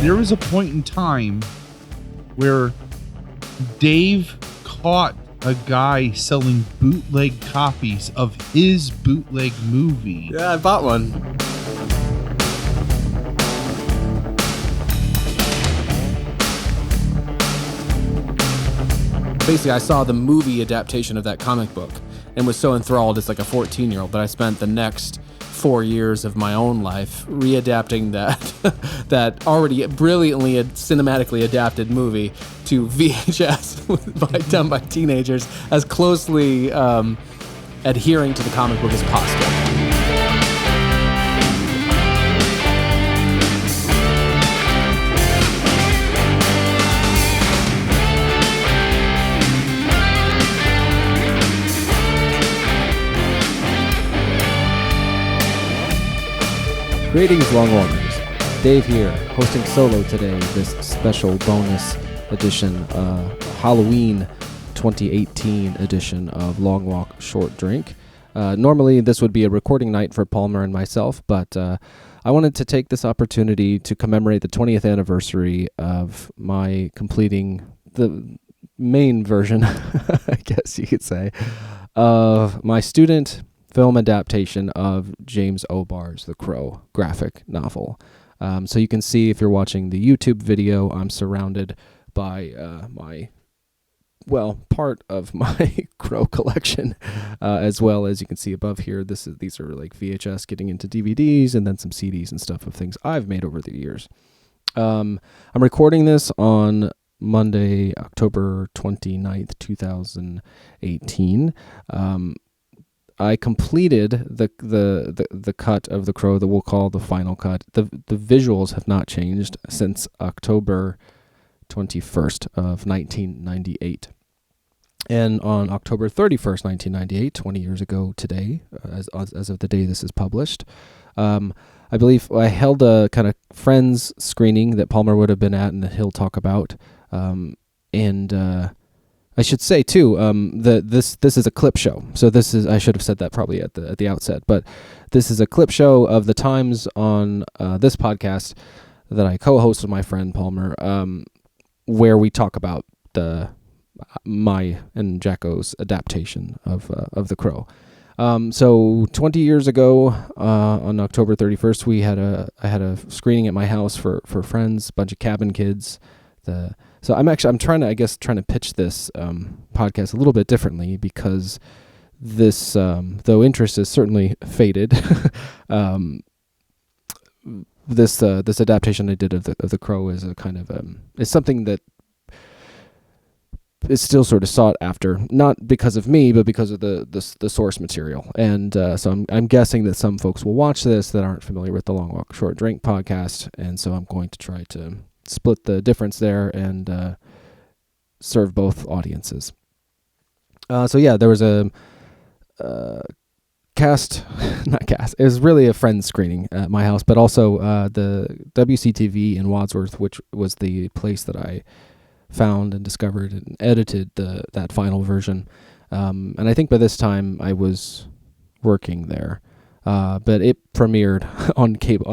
There was a point in time where Dave caught a guy selling bootleg copies of his bootleg movie. Yeah, I bought one. Basically, I saw the movie adaptation of that comic book and was so enthralled as like a 14-year-old that I spent the next 4 years of my own life readapting that already brilliantly cinematically adapted movie to VHS done by teenagers as closely adhering to the comic book as possible. Greetings, Longwalkers. Dave here, hosting solo today this special bonus edition, Halloween 2018 edition of Long Walk Short Drink. Normally this would be a recording night for Palmer and myself, but I wanted to take this opportunity to commemorate the 20th anniversary of my completing the main version, I guess you could say, of my student film adaptation of James O'Barr's The Crow graphic novel. So you can see, if you're watching the YouTube video, I'm surrounded by part of my Crow collection, as well as you can see above here. These are like VHS getting into DVDs, and then some CDs and stuff of things I've made over the years. I'm recording this on Monday, October 29th, 2018. I completed the cut of The Crow that we'll call the final cut. The visuals have not changed since October 21st of 1998. And on October 31st, 1998, 20 years ago today, as of the day this is published, I believe I held a kind of friends screening that Palmer would have been at and that he'll talk about. I should say too, this is a clip show. So I should have said that probably at the outset, but this is a clip show of the times on this podcast that I co-host with my friend Palmer, where we talk about my and Jacko's adaptation of The Crow. So 20 years ago, on October 31st, I had a screening at my house for friends, a bunch of cabin kids. So I'm trying to pitch this podcast a little bit differently, because this, though interest is certainly faded, this adaptation I did of the Crow is a kind of it's something that is still sort of sought after, not because of me, but because of the source material. And so I'm guessing that some folks will watch this that aren't familiar with the Long Walk Short Drink podcast, and so I'm going to try to split the difference there and serve both audiences. There was a it was really a friend screening at my house, but also the WCTV in Wadsworth, which was the place that I found and discovered and edited that final version. And I think by this time I was working there, but it premiered on cable,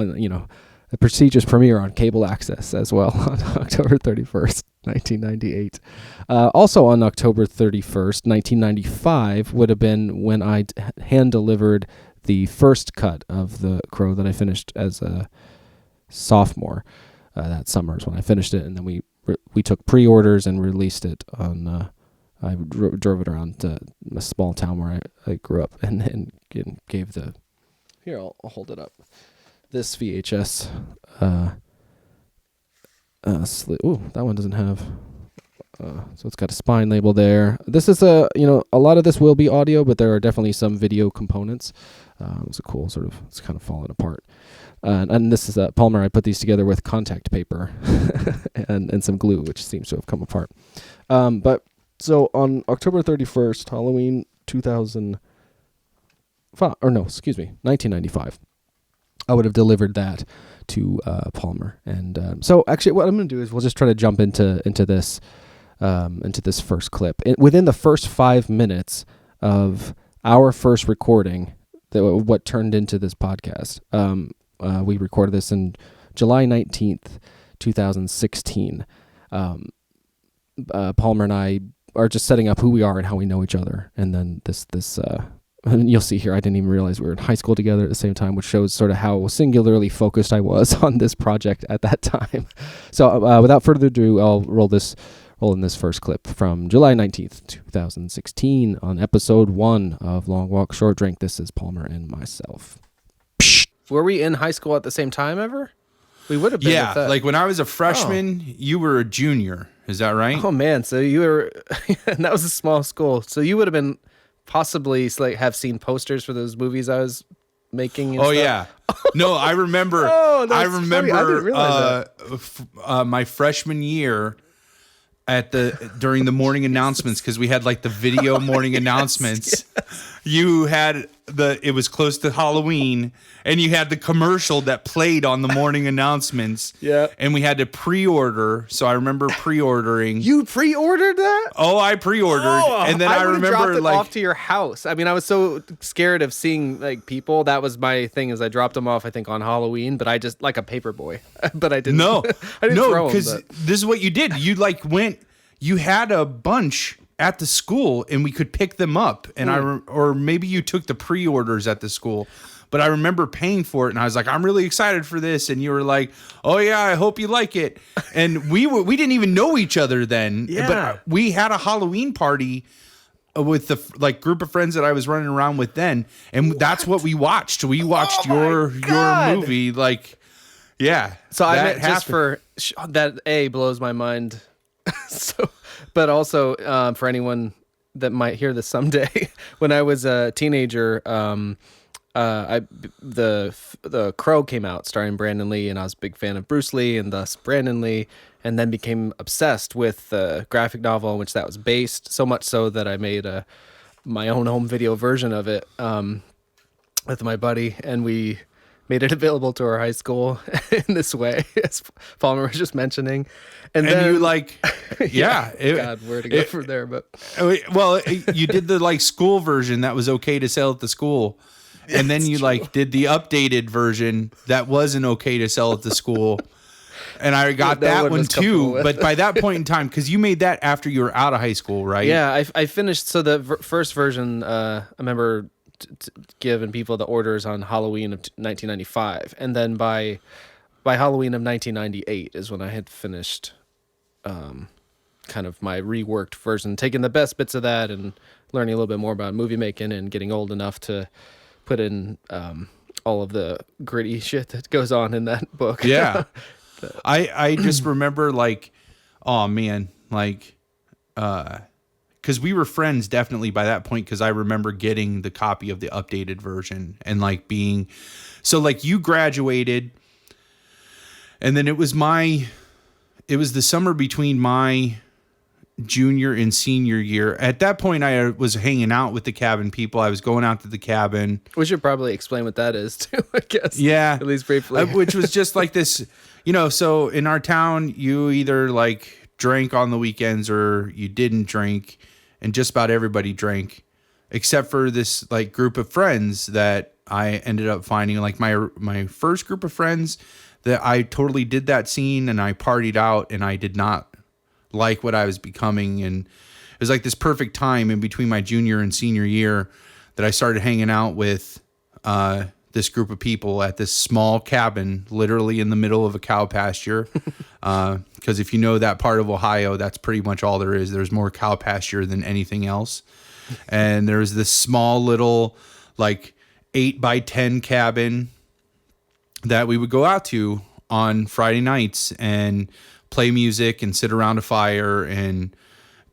a prestigious premiere on cable access as well on October 31st, 1998. Also on October 31st, 1995 would have been when I hand-delivered the first cut of The Crow that I finished as a sophomore. That summer is when I finished it, and then we took pre-orders and released it on... I drove it around to a small town where I grew up and gave the... Here, I'll hold it up. This VHS, that one doesn't have, so it's got a spine label there. This is a lot of this will be audio, but there are definitely some video components. It's a cool it's kind of falling apart. And this is Palmer. I put these together with contact paper and some glue, which seems to have come apart. So on October 31st, Halloween 1995. I would have delivered that to Palmer, and so actually, what I'm going to do is we'll just try to jump into this first clip. Within the first 5 minutes of our first recording, what turned into this podcast, we recorded this in July 19th, 2016. Palmer and I are just setting up who we are and how we know each other. And then this and you'll see here, I didn't even realize we were in high school together at the same time, which shows sort of how singularly focused I was on this project at that time. So without further ado, I'll roll in this first clip from July 19th, 2016 on episode 1 of Long Walk, Short Drink. This is Palmer and myself. Were we in high school at the same time ever? We would have been. Yeah, like when I was a freshman, you were a junior. Is that right? Oh man, so you were, and that was a small school. So you would have been possibly like have seen posters for those movies I was making. And stuff. Yeah. No, I remember. Oh, I that's remember funny. I didn't realize my freshman year during the morning announcements, because we had like the video morning announcements. Yes. You had it was close to Halloween, and you had the commercial that played on the morning announcements. Yeah. And we had to pre-order. So I remember pre-ordering. You pre-ordered that? Oh, I pre-ordered. And then I remember dropped it like off to your house. I mean, I was so scared of seeing like people. That was my thing, is I dropped them off, I think, on Halloween, but I just like a paper boy. But I didn't. No, I didn't throw them, because this is what you did. You like you had a bunch at the school and we could pick them up. And or maybe you took the pre-orders at the school, but I remember paying for it and I was like, I'm really excited for this. And you were like, oh yeah, I hope you like it. And we didn't even know each other then, but we had a Halloween party with the like group of friends that I was running around with then. And that's what we watched. We watched your movie. Like, yeah. So I meant just for that blows my mind. So, but also for anyone that might hear this someday, when I was a teenager, the Crow came out starring Brandon Lee, and I was a big fan of Bruce Lee and thus Brandon Lee, and then became obsessed with the graphic novel in which that was based, so much so that I made my own home video version of it with my buddy, and we made it available to our high school in this way, as Palmer was just mentioning. And then you like, yeah. God, where to go from there? But well, you did the like school version that was okay to sell at the school. And then you like did the updated version that wasn't okay to sell at the school. And I got that one too. But by that point in time, because you made that after you were out of high school, right? Yeah, I finished. So the first version, I remember giving people the orders on Halloween of 1995, and then by Halloween of 1998 is when I had finished kind of my reworked version, taking the best bits of that and learning a little bit more about movie making and getting old enough to put in all of the gritty shit that goes on in that book. Yeah. I just remember like, oh man, like because we were friends definitely by that point, because I remember getting the copy of the updated version and like being so like you graduated, and then it was the summer between my junior and senior year. At that point, I was hanging out with the cabin people. I was going out to the cabin. We should probably explain what that is too, I guess. Yeah. At least briefly. Which was just like this, so in our town, you either like drank on the weekends or you didn't drink, and just about everybody drank, except for this like group of friends that I ended up finding, like my first group of friends that I totally did that scene and I partied out, and I did not like what I was becoming. And it was like this perfect time in between my junior and senior year that I started hanging out with this group of people at this small cabin, literally in the middle of a cow pasture. Because if you know that part of Ohio, that's pretty much all there is. There's more cow pasture than anything else. And there's this small little like 8x10 cabin that we would go out to on Friday nights and play music and sit around a fire and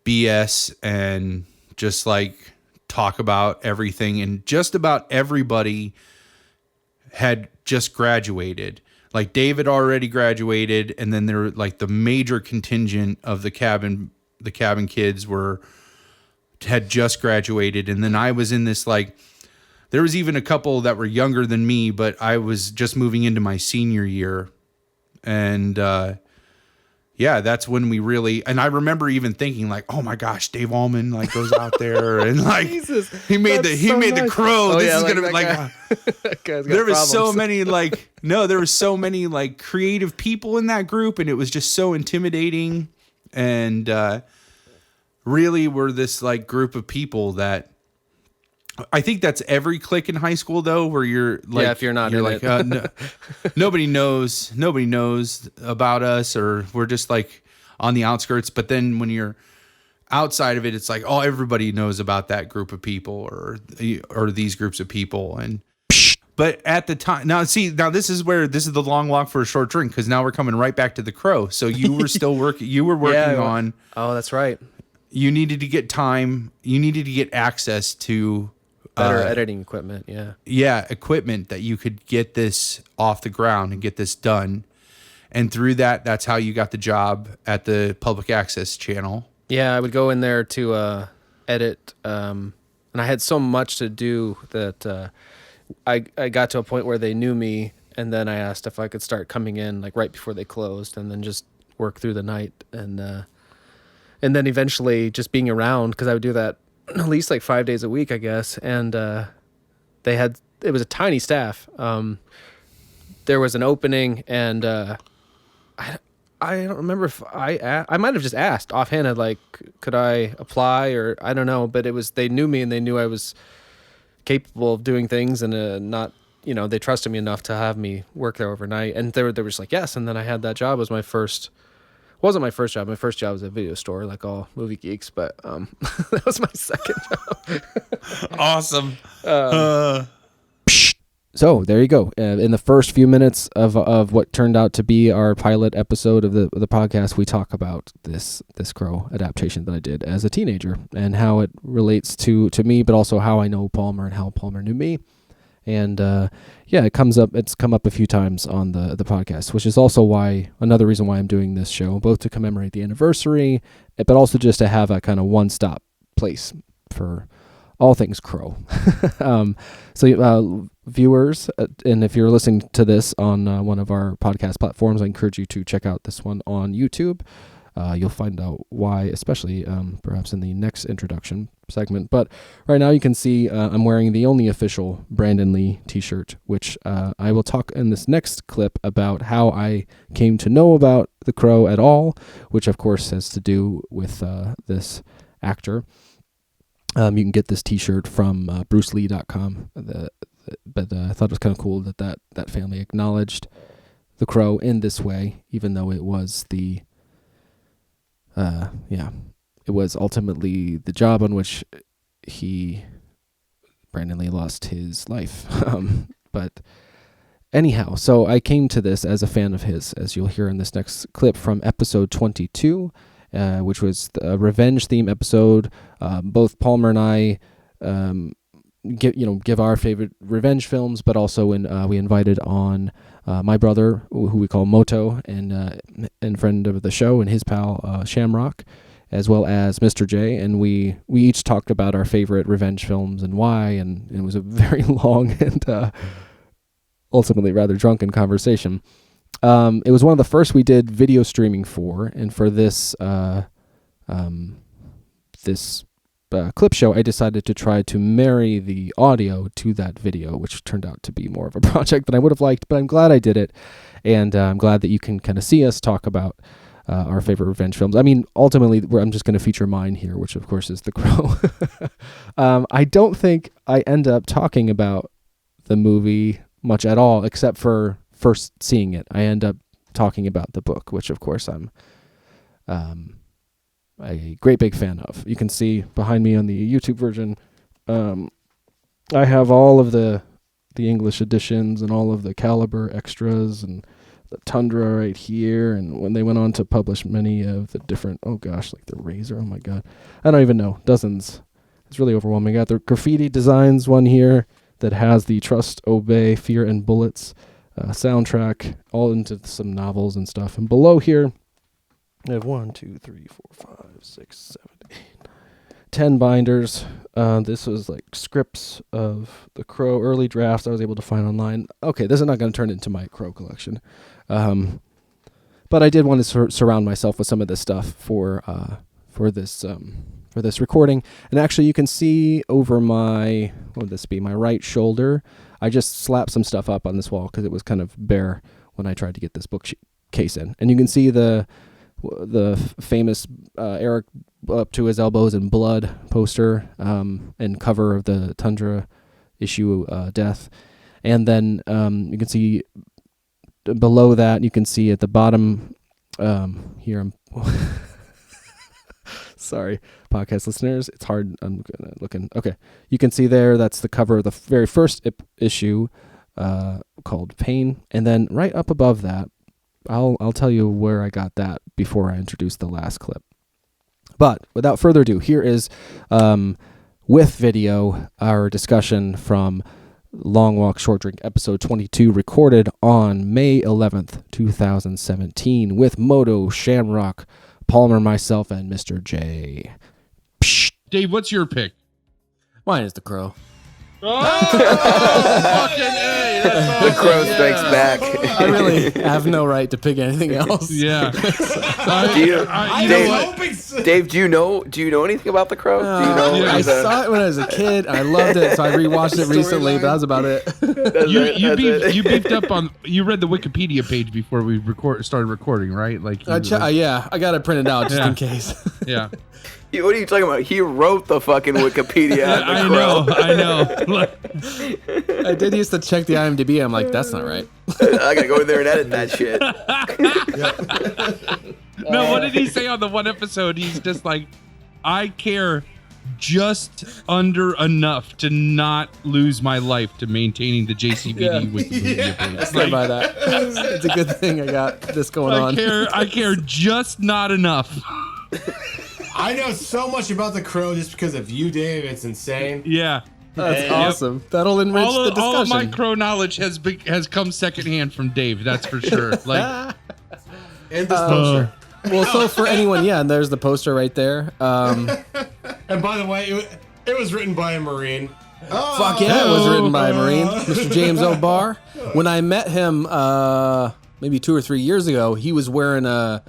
BS and just like talk about everything. And just about everybody had just graduated. Like David already graduated, and then there were like the major contingent of the cabin kids had just graduated. And then I was in this like, there was even a couple that were younger than me, but I was just moving into my senior year. And yeah, that's when we really, and I remember even thinking like, oh my gosh, Dave Ullman like goes out there and like Jesus, he made the crow. Oh, This yeah, is like gonna be that like guy. That guy's got there was so problems. many like no, there was so many like creative people in that group, and it was just so intimidating. And really, we're this like group of people that I think that's every clique in high school though, where you're like, if you're not in like, it. no, nobody knows about us, or we're just like on the outskirts. But then when you're outside of it, it's like, oh, everybody knows about that group of people or these groups of people. And but at the time, now this is the long walk for a short drink, because now we're coming right back to the Crow. So you were still working. You were working on. Oh, that's right. You needed to get time. You needed to get access to Better editing equipment. Yeah. Yeah, equipment that you could get this off the ground and get this done. And through that's how you got the job at the public access channel. Yeah, I would go in there to edit, and I had so much to do that I got to a point where they knew me, and then I asked if I could start coming in like right before they closed, and then just work through the night, and then eventually just being around, because I would do that at least like 5 days a week, I guess, and it was a tiny staff. There was an opening, and I don't remember if I might have just asked offhand, like, could I apply, or I don't know, but they knew me, and they knew I was capable of doing things, and not, they trusted me enough to have me work there overnight, and they were just like, yes. And then I had that job. It wasn't my first job. My first job was at a video store, like all movie geeks, but that was my second job. Awesome. So there you go. In the first few minutes of what turned out to be our pilot episode of the podcast, we talk about this Crow adaptation that I did as a teenager and how it relates to me, but also how I know Palmer and how Palmer knew me. And it's come up a few times on the podcast, which is also another reason why I'm doing this show, both to commemorate the anniversary, but also just to have a kind of one-stop place for all things Crow. Viewers, and if you're listening to this on one of our podcast platforms, I encourage you to check out this one on YouTube. You'll find out why, especially perhaps in the next introduction segment. But right now you can see I'm wearing the only official Brandon Lee t-shirt, which I will talk in this next clip about how I came to know about The Crow at all, which of course has to do with this actor. You can get this t-shirt from brucelee.com. But I thought it was kind of cool that family acknowledged The Crow in this way, even though it was it was ultimately the job on which Brandon Lee lost his life. But anyhow, so I came to this as a fan of his, as you'll hear in this next clip from episode 22, which was a revenge theme episode. Both Palmer and I give our favorite revenge films, but also when we invited on my brother, who we call Moto, and friend of the show, and his pal Shamrock, as well as Mr. J, and we each talked about our favorite revenge films and why, and it was a very long and ultimately rather drunken conversation. It was one of the first we did video streaming for, and for this clip show, I decided to try to marry the audio to that video, which turned out to be more of a project than I would have liked, but I'm glad I did it, and I'm glad that you can kind of see us talk about our favorite revenge films. I mean, ultimately, I'm just going to feature mine here, which of course is The Crow. I don't think I end up talking about the movie much at all, except for first seeing it. I end up talking about the book, which of course I'm a great big fan of. You can see behind me on the YouTube version, I have all of the English editions and all of the Caliber extras and the Tundra right here. And when they went on to publish many of the different, like the Razor, oh my God, I don't even know, dozens. It's really overwhelming. I got the Graffiti Designs one here that has the Trust, Obey, Fear, and Bullets soundtrack, all into some novels and stuff. And below here, I have 1, 2, 3, 4, 5, 6, 7, 8, 10 binders. This was like scripts of The Crow, early drafts I was able to find online. Okay, this is not going to turn into my Crow collection. But But I did want to surround myself with some of this stuff for this recording. And actually, you can see over my, what would this be, my right shoulder, I just slapped some stuff up on this wall because it was kind of bare when I tried to get this bookcase in. And you can see the famous Eric up to his elbows in blood poster and cover of the Tundra issue Death. And then you can see below that, you can see at the bottom here, I'm sorry, podcast listeners, it's hard. I'm looking. Okay, you can see there, that's the cover of the very first issue called Pain. And then right up above that, I'll tell you where I got that before I introduce the last clip. But without further ado, here is, with video, our discussion from Long Walk Short Drink episode 22, recorded on May 11th, 2017, with Moto, Shamrock, Palmer, myself, and Mr. J. Psh. Dave, what's your pick? Mine is The Crow. Oh, fucking A. That's The Crow strikes back. I really have no right to pick anything else. Yeah. Dave, do you know anything about The Crow? Do you know? I saw it when I was a kid. I loved it, so I rewatched it recently. But that was about it. You beefed up on. You read the Wikipedia page before we started recording, right? Like, yeah, I got it printed out just in case. Yeah. What are you talking about? He wrote the fucking Wikipedia. I know. I did used to check the IMDb. I'm like, that's not right. I gotta go in there and edit that shit. No, what did he say on the one episode? He's just like, I care just under enough to not lose my life to maintaining the JCVD Wikipedia page. Stand by that. It's a good thing I got this going on. I care just not enough. I know so much about The Crow just because of you, Dave. It's insane. Yeah. That's awesome. That'll enrich the discussion. All of my Crow knowledge has come secondhand from Dave. That's for sure. Like, and this poster. Well, so for anyone, and there's the poster right there. And by the way, it was written by a Marine. Oh, fuck yeah, it was written by a Marine, Mr. James O'Barr. When I met him maybe 2 or 3 years ago, he was wearing an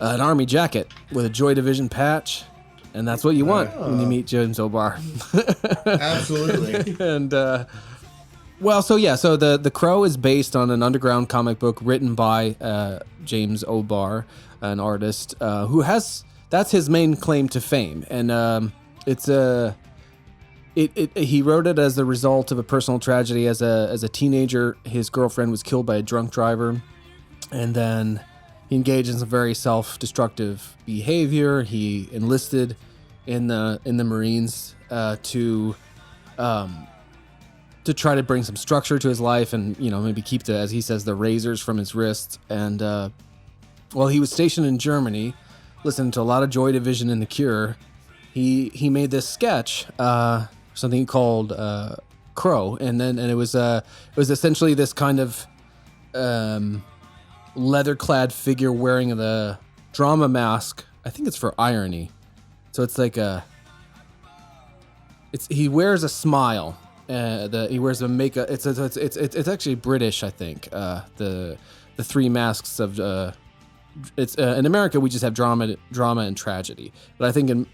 army jacket with a Joy Division patch, and that's what you want when you meet James O'Barr. Absolutely. And so the Crow is based on an underground comic book written by James O'Barr, an artist that's his main claim to fame, and he wrote it as the result of a personal tragedy. As a teenager, his girlfriend was killed by a drunk driver, and then he engaged in some very self-destructive behavior. He enlisted in the Marines to try to bring some structure to his life, and maybe keep as he says, the razors from his wrists. And while he was stationed in Germany, listening to a lot of Joy Division and The Cure, he made this sketch, something called Crow, and it was essentially this kind of leather-clad figure wearing the drama mask. I think it's for irony. So it's like he wears a smile. He wears a makeup. It's actually British, I think. The three masks of it's in America we just have drama and tragedy. But I think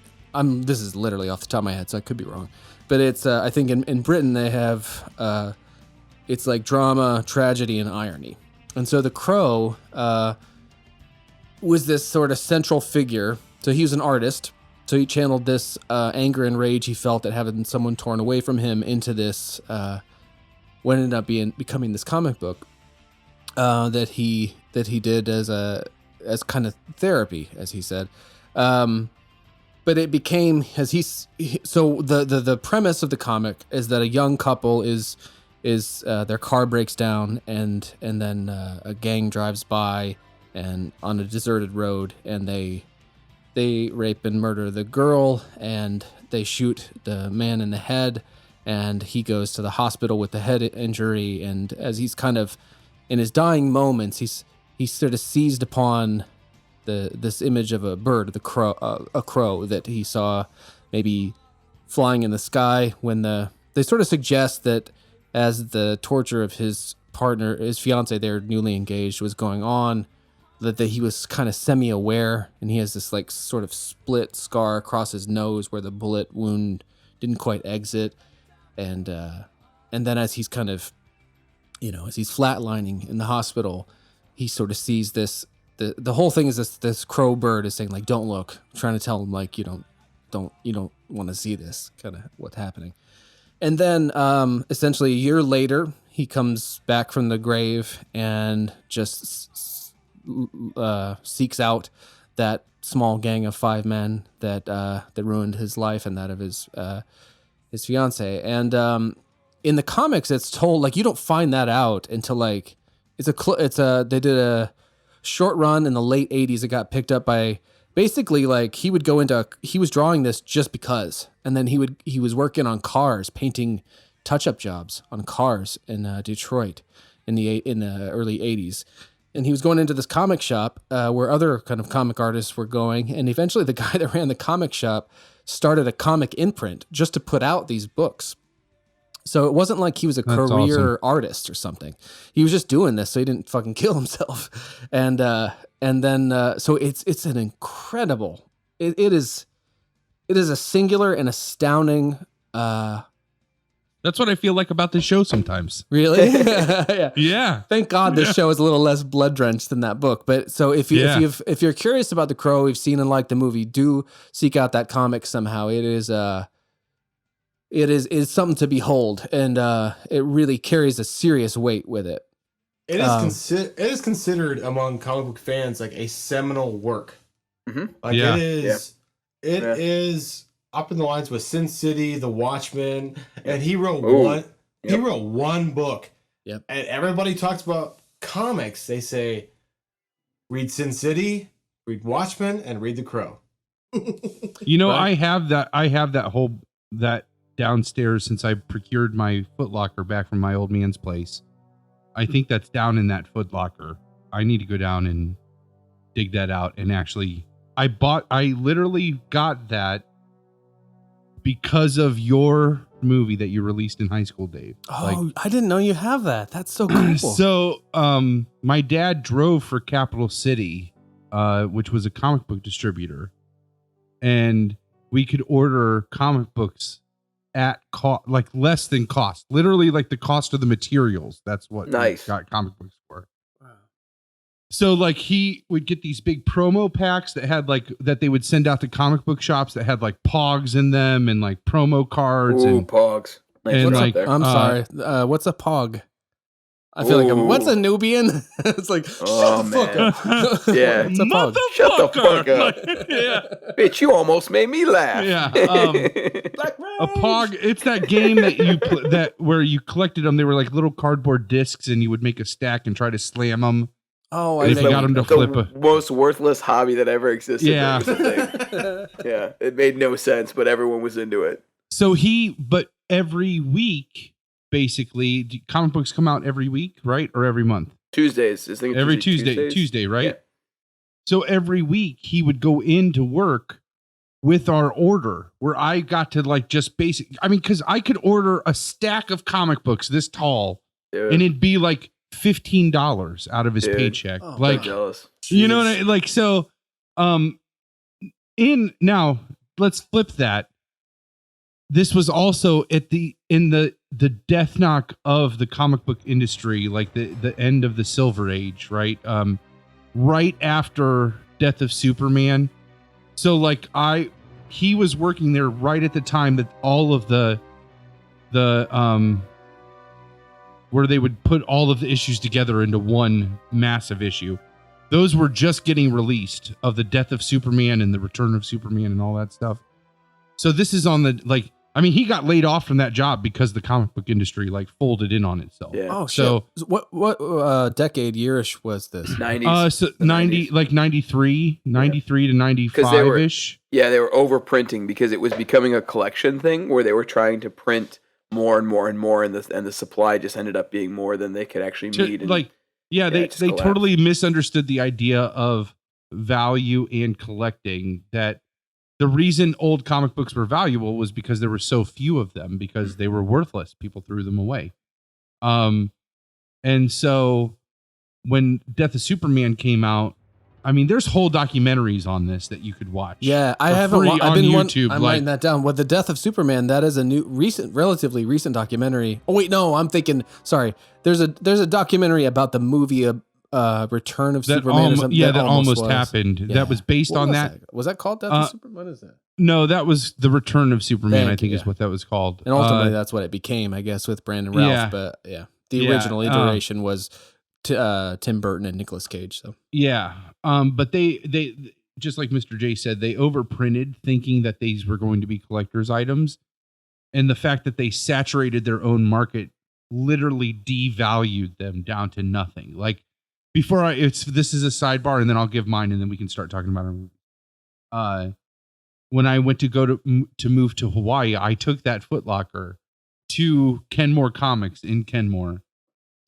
this is literally off the top of my head, so I could be wrong. But it's I think in Britain they have it's like drama, tragedy, and irony. And so the Crow was this sort of central figure. So he was an artist. So he channeled this anger and rage he felt at having someone torn away from him into this, what ended up becoming this comic book that he did as kind of therapy, as he said. But it became so the premise of the comic is that a young couple is their car breaks down and then a gang drives by and on a deserted road, and they rape and murder the girl, and they shoot the man in the head, and he goes to the hospital with the head injury. And as he's kind of in his dying moments, he's sort of seized upon this image of a bird, a crow that he saw maybe flying in the sky when they sort of suggest that as the torture of his partner, his fiancée, they're newly engaged, was going on, that he was kind of semi-aware, and he has this like sort of split scar across his nose where the bullet wound didn't quite exit, and then as he's kind of, as he's flatlining in the hospital, he sort of sees this. The whole thing is this crow bird is saying like, "Don't look," trying to tell him like, you don't want to see this, kind of what's happening. And then essentially a year later, he comes back from the grave and just seeks out that small gang of 5 men that ruined his life and that of his fiancée. And in the comics, it's told like you don't find that out until like they did a short run in the late 80s. It got picked up by basically like he was drawing this just because, and then he was working on cars, painting touch-up jobs on cars in Detroit in the early 80s. And he was going into this comic shop where other kind of comic artists were going. And eventually the guy that ran the comic shop started a comic imprint just to put out these books. So it wasn't like he was a career artist or something. He was just doing this so he didn't fucking kill himself. And then so it's an incredible, it is a singular and astounding That's what I feel like about this show sometimes. Really? Yeah. Yeah. Thank God this show is a little less blood drenched than that book. But so if you're curious about The Crow, we've seen and liked the movie, do seek out that comic somehow. It is something to behold, and it really carries a serious weight with it. It is considered among comic book fans like a seminal work. Mm-hmm. Like Yeah. It is up in the lines with Sin City, The Watchmen, and he wrote He wrote one book. Yep. And everybody talks about comics. They say, read Sin City, read Watchmen, and read The Crow. Right? I have that downstairs since I procured my Foot Locker back from my old man's place. I think that's down in that Foot Locker. I need to go down and dig that out. And actually, I literally got that because of your movie that you released in high school, Dave. Oh, I didn't know you have that. That's so cool. So, my dad drove for Capital City, which was a comic book distributor, and we could order comic books at cost, like less than cost, literally like the cost of the materials. That's what we got comic books for. So like he would get these big promo packs that had like that they would send out to comic book shops that had like pogs in them and like promo cards. Ooh, and pogs. Nice. and What's like up there? I'm sorry. What's a pog? I feel like what's a Nubian? It's like, shut the fuck up. Yeah. What's a pog? Shut the fuck up. Yeah. Bitch, you almost made me laugh. Yeah. A pog. It's that game that you where you collected them. They were like little cardboard discs, and you would make a stack and try to slam them. Oh, if you got them to flip the most worthless hobby that ever existed. Yeah. Yeah. It made no sense, but everyone was into it. So but every week, basically, comic books come out every week, right? Or every month? Tuesdays. Every Tuesday, right? Yeah. So every week he would go into work with our order where I got to like just because I could order a stack of comic books this tall and it'd be like $15 out of his paycheck. Oh, like, I'm jealous. You know what I like? So, now let's flip that. This was also in the death knock of the comic book industry, like the end of the Silver Age, right? Right after Death of Superman. So like he was working there right at the time that all of the where they would put all of the issues together into one massive issue. Those were just getting released of the Death of Superman and the Return of Superman and all that stuff. So this is on the he got laid off from that job because the comic book industry like folded in on itself. Yeah. Oh, shit. So what decade yearish was this? 90s. So 90, like 93 to 95-ish. They were overprinting because it was becoming a collection thing where they were trying to print more and more and more, and the supply just ended up being more than they could actually meet. They totally misunderstood the idea of value and collecting. That the reason old comic books were valuable was because there were so few of them, because they were worthless. People threw them away. And so when Death of Superman came out, I mean, there's whole documentaries on this that you could watch. Yeah, I for haven't. free I've on been YouTube. I'm writing that down. With the death of Superman, that is a relatively recent documentary. Oh wait, no, I'm thinking. Sorry, there's a documentary about the movie Return of Superman. Or something. Yeah, that almost happened. Yeah. That was based What on was that. Was that called Death of Superman? What is that? No, that was the Return of Superman. Thank I think you, is what that was called. And ultimately, that's what it became, I guess, with Brandon Routh. Yeah. But yeah, the original iteration was Tim Burton and Nicolas Cage. So yeah, but they just like Mr. J said, they overprinted thinking that these were going to be collector's items, and the fact that they saturated their own market literally devalued them down to nothing. Like before, this is a sidebar, and then I'll give mine, and then we can start talking about our movie. When I went to move to Hawaii, I took that Foot Locker to Kenmore Comics in Kenmore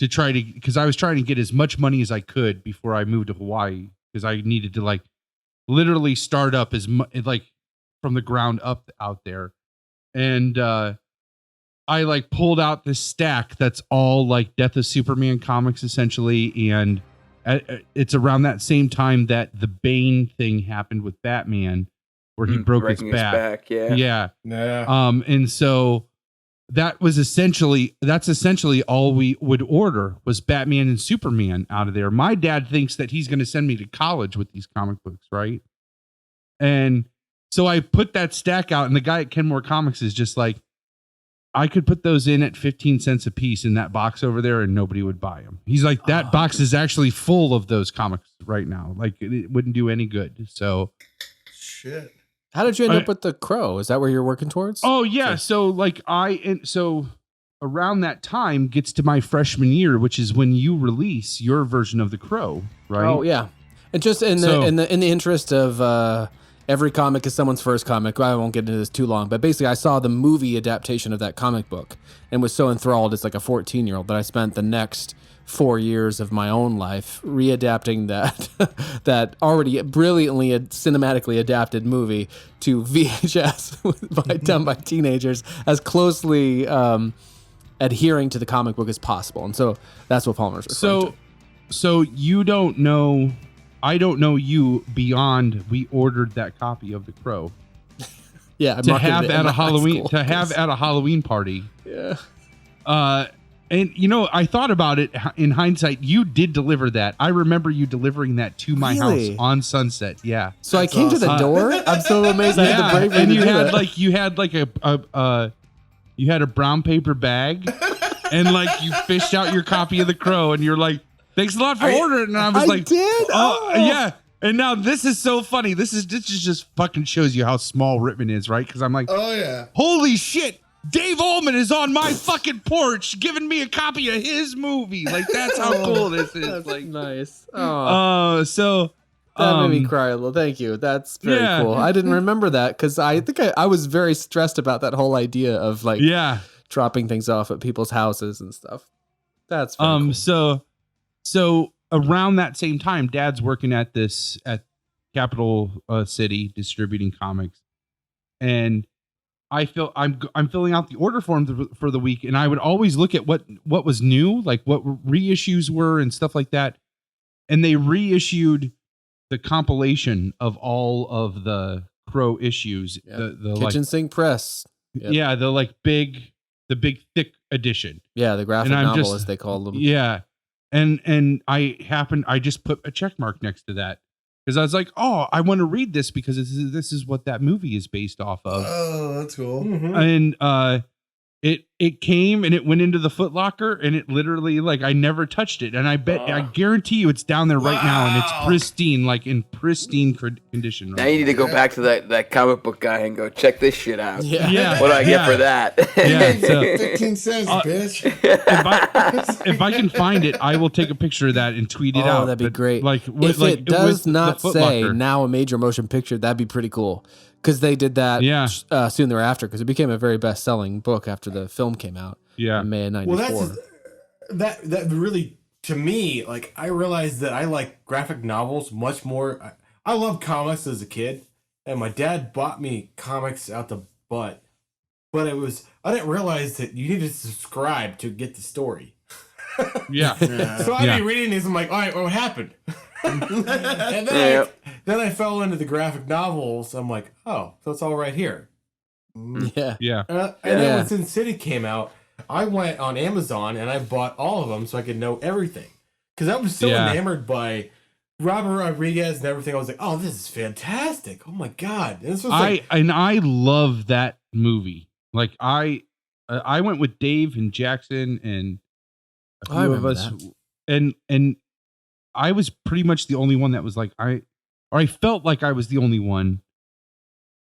because I was trying to get as much money as I could before I moved to Hawaii, because I needed to like literally start up like from the ground up out there. And I like pulled out this stack that's all like Death of Superman comics essentially. And it's around that same time that the Bane thing happened with Batman, where he broke his back. Yeah. And so that's essentially all we would order was Batman and Superman out of there. My dad thinks that he's going to send me to college with these comic books, right? And so I put that stack out, and the guy at Kenmore Comics is just like, I could put those in at 15 cents a piece in that box over there, and nobody would buy them. He's like, that box is actually full of those comics right now. Like, it wouldn't do any good. So shit. how did you end up with the Crow? Is that where you're working towards? Oh yeah. So around that time gets to my freshman year, which is when you release your version of the Crow, right? Oh yeah. And just in the interest of every comic is someone's first comic. I won't get into this too long, but basically I saw the movie adaptation of that comic book and was so enthralled as like a 14-year-old that I spent the next 4 years of my own life readapting that already brilliantly cinematically adapted movie to VHS done by teenagers as closely adhering to the comic book as possible. And so that's what Palmer's referring to. So you don't know, I don't know you beyond we ordered that copy of the Crow. Yeah, to have at a Halloween party. Yeah. And you know, I thought about it in hindsight. You did deliver that. I remember you delivering that to my house on Sunset. Yeah. So that's I came to the door. I'm so amazed. I had the bravery and to you do had that. like you had a brown paper bag, and like you fished out your copy of the Crow, and you're like, "Thanks a lot for ordering." And I was like, did? Oh, yeah. And now this is so funny. This just fucking shows you how small Rittman is, right? Because I'm like, oh yeah, holy shit. Dave Ullman is on my fucking porch giving me a copy of his movie. Like, that's how cool this is. That's like, nice. So that made me cry a little. Thank you. That's very cool. I didn't remember that because I think I was very stressed about that whole idea of like dropping things off at people's houses and stuff. That's very cool. So around that same time, Dad's working at Capital City distributing comics, and I'm filling out the order form for the week, and I would always look at what was new, like what reissues were and stuff like that. And they reissued the compilation of all of the Crow issues, the Kitchen Sink Press. Yep. Yeah, the big thick edition. Yeah, the graphic novel as they call them. Yeah, and I just put a check mark next to that. Because I was like, oh, I want to read this because this is what that movie is based off of. Oh, that's cool. Mm-hmm. And it came and it went into the Foot Locker, and it literally, like, I never touched it. And I guarantee you it's down there right now, and it's pristine, like in pristine condition. Right now you need to go back to that comic book guy and go check this shit out. Yeah. What do I get for that? Yeah, so, 15 cents, bitch. If I can find it, I will take a picture of that and tweet it out. Oh, that'd be great. If it does not say now a major motion picture, that'd be pretty cool. Because they did that soon thereafter, because it became a very best-selling book after the film came out in May of 94. Well, that really, to me, like, I realized that I like graphic novels much more. I loved comics as a kid, and my dad bought me comics out the butt. But I didn't realize that you needed to subscribe to get the story. Yeah. So I'd be reading these, I'm like, all right, what happened? And then, then I fell into the graphic novels. I'm like, oh, so it's all right here. Yeah. Yeah. And then when Sin City came out, I went on Amazon and I bought all of them so I could know everything. Because I was so enamored by Robert Rodriguez and everything. I was like, oh, this is fantastic. Oh my God. And this was I love that movie. Like I went with Dave and Jackson and a few of us and I was pretty much the only one that was like, I felt like I was the only one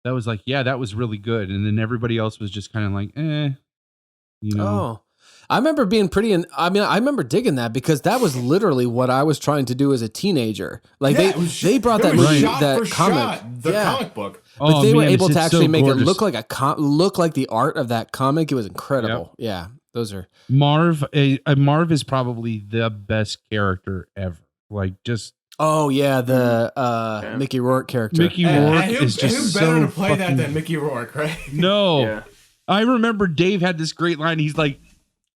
that was like, yeah, that was really good. And then everybody else was just kind of like, you know. Oh, I remember being I remember digging that because that was literally what I was trying to do as a teenager. Like they brought that movie, that comic, comic book. But they were able to actually make it look like look like the art of that comic. It was incredible. Yep. Yeah, those are Marv. Marv is probably the best character ever. Like just. Oh yeah, the Mickey Rourke character. Mickey Rourke is just who better so to play that than Mickey Rourke, right? No. Yeah. I remember Dave had this great line. He's like,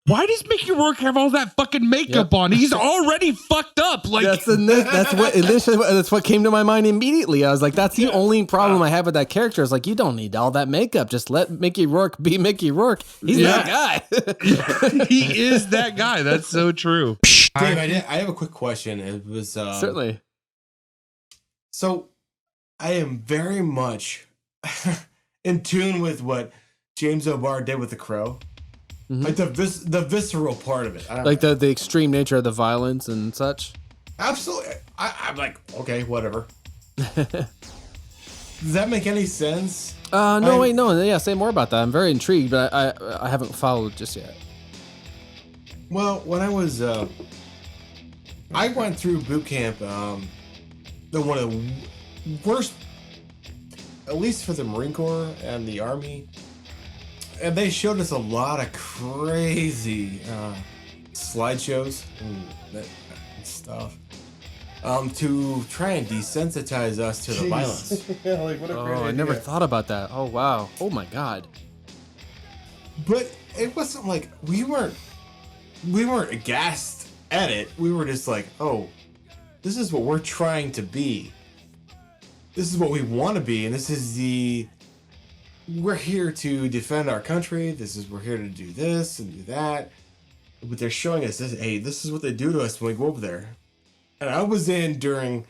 why does Mickey Rourke have all that fucking makeup on? He's already fucked up. Like that's what came to my mind immediately. I was like, that's the only problem I have with that character. I was like, you don't need all that makeup. Just let Mickey Rourke be Mickey Rourke. He's that guy. He is that guy. That's so true. Dave, I have a quick question. It was certainly. So I am very much in tune with what James O'Barr did with The Crow. Mm-hmm. Like the visceral part of it. Like the extreme nature of the violence and such. Absolutely. I'm like, okay, whatever. Does that make any sense? No. Yeah, say more about that. I'm very intrigued, but I haven't followed just yet. Well, when I was I went through boot camp, one of the worst, at least for the Marine Corps and the Army, and they showed us a lot of crazy slideshows and stuff to try and desensitize us to the violence. Yeah, like, what a great idea. I never thought about that. Oh wow. Oh my God. But it wasn't like we weren't aghast at it. We were just like, oh, this is what we're trying to be. This is what we want to be, and this is we're here to defend our country. We're here to do this and do that. But they're showing us this. Hey, this is what they do to us when we go over there. And I was in during.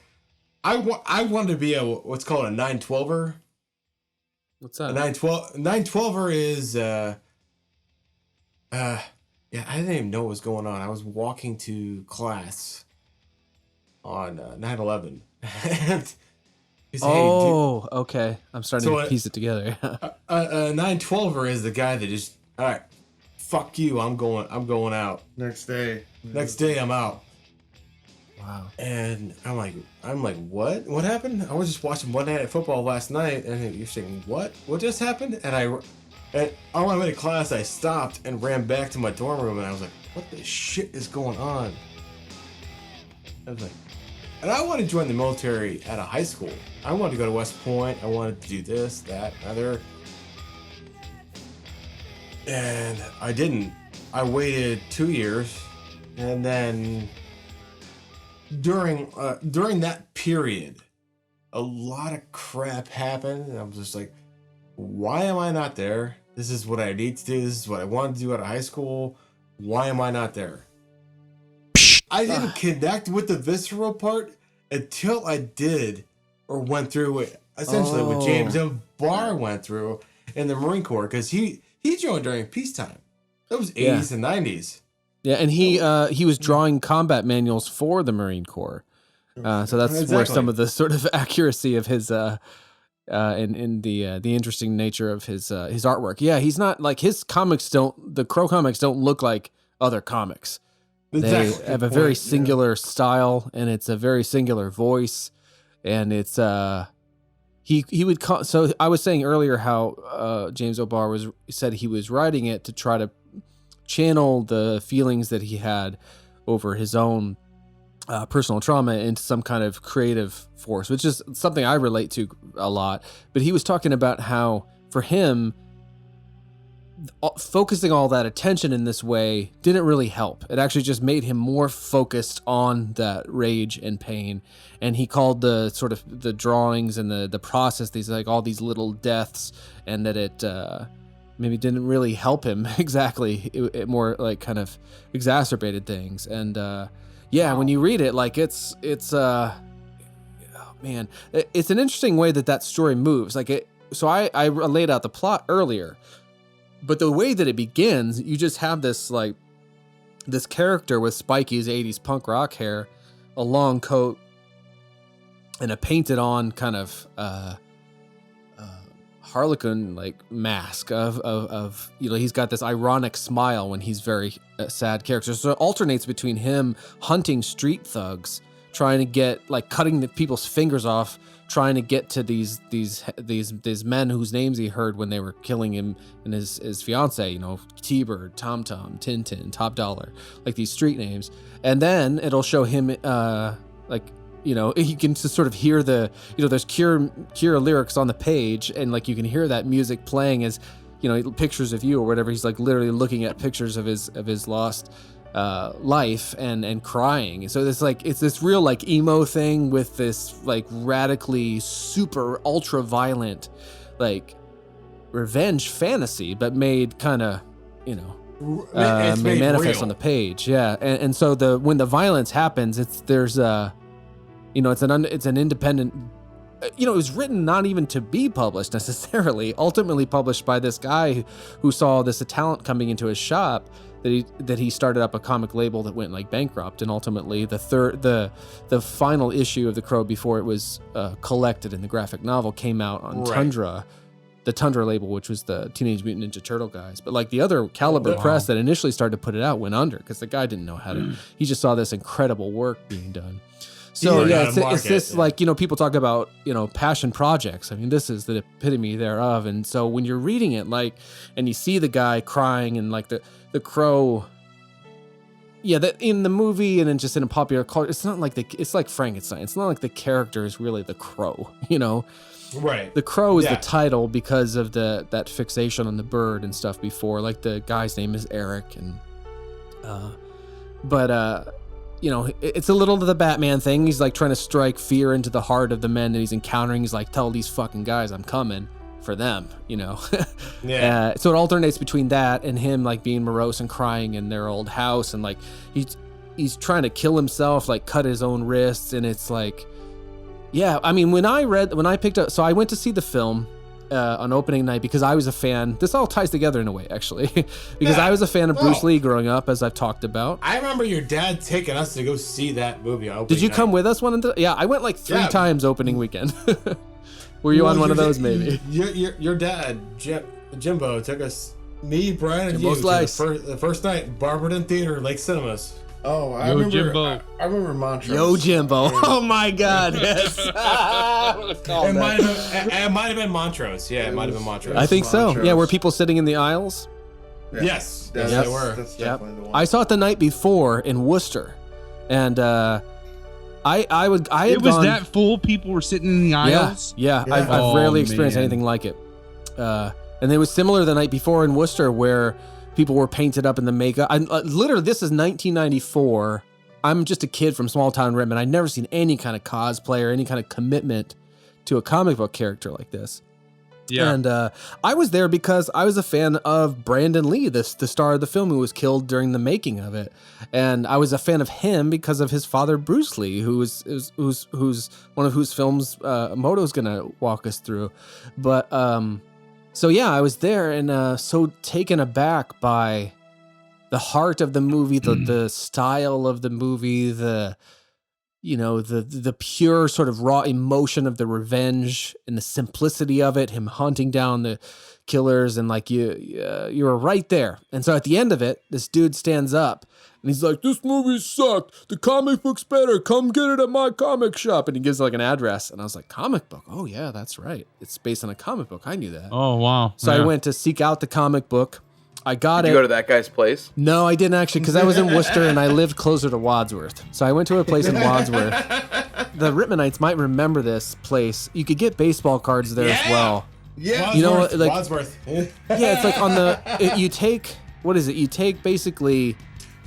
I wanted to be what's called a 912er. What's that? A 912er is yeah, I didn't even know what was going on. I was walking to class on 9/11. Okay. I'm starting to piece it together. A 912er is the guy that just, all right, fuck you. I'm going out. Next day, I'm out. Wow. And I'm like, what? What happened? I was just watching Monday Night Football last night, and you're saying, what? What just happened? And on my way to class, I stopped and ran back to my dorm room, and I was like, what the shit is going on? I was like, and I wanted to join the military at a high school. I wanted to go to West Point. I wanted to do this, that, other. And I didn't. I waited 2 years, and then during that period, a lot of crap happened, and I was just like, why am I not there? This is what I need to do. This is what I wanted to do out of high school. Why am I not there? I didn't connect with the visceral part until I did or went through it, essentially what James O'Barr went through in the Marine Corps, because he joined during peacetime. That was 80s and 90s. Yeah, and he was drawing combat manuals for the Marine Corps. So that's where some of the sort of accuracy of his in the interesting nature of his artwork. Yeah, he's not like the Crow comics don't look like other comics. Exactly. They have a very singular style, and it's a very singular voice, and it's he would call. So I was saying earlier how James O'Barr said he was writing it to try to channel the feelings that he had over his own personal trauma into some kind of creative force, which is something I relate to a lot. But he was talking about how for him, focusing all that attention in this way didn't really help. It actually just made him more focused on that rage and pain. And he called the sort of the drawings and the process, these like all these little deaths, and that it maybe didn't really help him exactly. It more like kind of exacerbated things. And when you read it, like it's oh man, it's an interesting way that story moves. Like it. So I laid out the plot earlier. But the way that it begins, you just have this character with Spikey's 80s punk rock hair, a long coat, and a painted on kind of harlequin like mask of he's got this ironic smile when he's very sad character. So it alternates between him hunting street thugs, trying to get like cutting the people's fingers off, trying to get to these men whose names he heard when they were killing him and his fiancée, T-Bird, Tom Tom, Tintin, Top Dollar, like these street names. And then it'll show him you can just sort of hear there's Cure lyrics on the page, and like you can hear that music playing as pictures of you or whatever. He's like literally looking at pictures of his lost life and crying. So it's this real like emo thing with this like radically super ultra violent like revenge fantasy, but made kind of It's made manifest real. on the page. Yeah. And so when the violence happens, it's an independent, it was written not even to be published necessarily, ultimately published by this guy who saw this talent coming into his shop, that he started up a comic label that went like bankrupt, and ultimately the final issue of The Crow before it was collected in the graphic novel came out on Tundra, the Tundra label, which was the Teenage Mutant Ninja Turtle guys. But like the other Caliber press that initially started to put it out went under because the guy didn't know how to. He just saw this incredible work being done. So it's this like people talk about passion projects. I mean, this is the epitome thereof. And so when you're reading it, like, and you see the guy crying and like the Crow, that in the movie and then just in a popular culture, it's not like it's like Frankenstein. It's not like the character is really the Crow, Right. The Crow is the title because of that fixation on the bird and stuff before. Like the guy's name is Eric, and it's a little of the Batman thing. He's like trying to strike fear into the heart of the men that he's encountering. He's like, tell these fucking guys I'm coming for them, Yeah. So it alternates between that and him like being morose and crying in their old house, and like he's trying to kill himself, like cut his own wrists, and it's like, I mean, when I picked up, so I went to see the film on opening night because I was a fan. This all ties together in a way, actually, because I was a fan of Bruce Lee growing up, as I've talked about. I remember your dad taking us to go see that movie on opening Did you night. come with us one? Yeah, I went like 3 times opening weekend. Were you on one of those, maybe? Your dad, Jimbo, took us, me, Brian, and Jimbo you Slice. to the first night, Barberton Theater, Lake Cinemas. Oh, I Yo, remember. Jimbo. I remember Montrose. Yo, Jimbo. Oh my God. Yes. It might have been Montrose. Yeah, it might have been Montrose. I think so. Montrose. Yeah, were people sitting in the aisles? Yeah. Yes, That's, they were. That's Yep. definitely the one. I saw it the night before in Worcester, and I had It was gone, that full. People were sitting in the aisles. Yeah. Yeah. I've Oh, rarely experienced man. anything like it. And it was similar the night before in Worcester, where people were painted up in the makeup. Literally, this is 1994. I'm just a kid from small town Redmond. I'd never seen any kind of cosplay or any kind of commitment to a comic book character like this. Yeah. And I was there because I was a fan of Brandon Lee, the star of the film who was killed during the making of it. And I was a fan of him because of his father, Bruce Lee, who's one of whose films Moto's gonna walk us through. But so yeah, I was there and so taken aback by the heart of the movie, the style of the movie, the pure sort of raw emotion of the revenge and the simplicity of it, him hunting down the killers, and like you were right there. And so at the end of it, this dude stands up and he's like, "This movie sucked. The comic book's better. Come get it at my comic shop." And he gives like an address, and I was like, "Comic book? Oh yeah, that's right. It's based on a comic book. I knew that." Oh wow. So I Yeah. went to seek out the comic book. I got Did it. you go to that guy's place? No, I didn't actually, because I was in Worcester and I lived closer to Wadsworth. So I went to a place in Wadsworth. The Rittmanites might remember this place. You could get baseball cards there as well. Yeah. You know what, like- Wadsworth. Yeah, it's like on the you take what is it? You take basically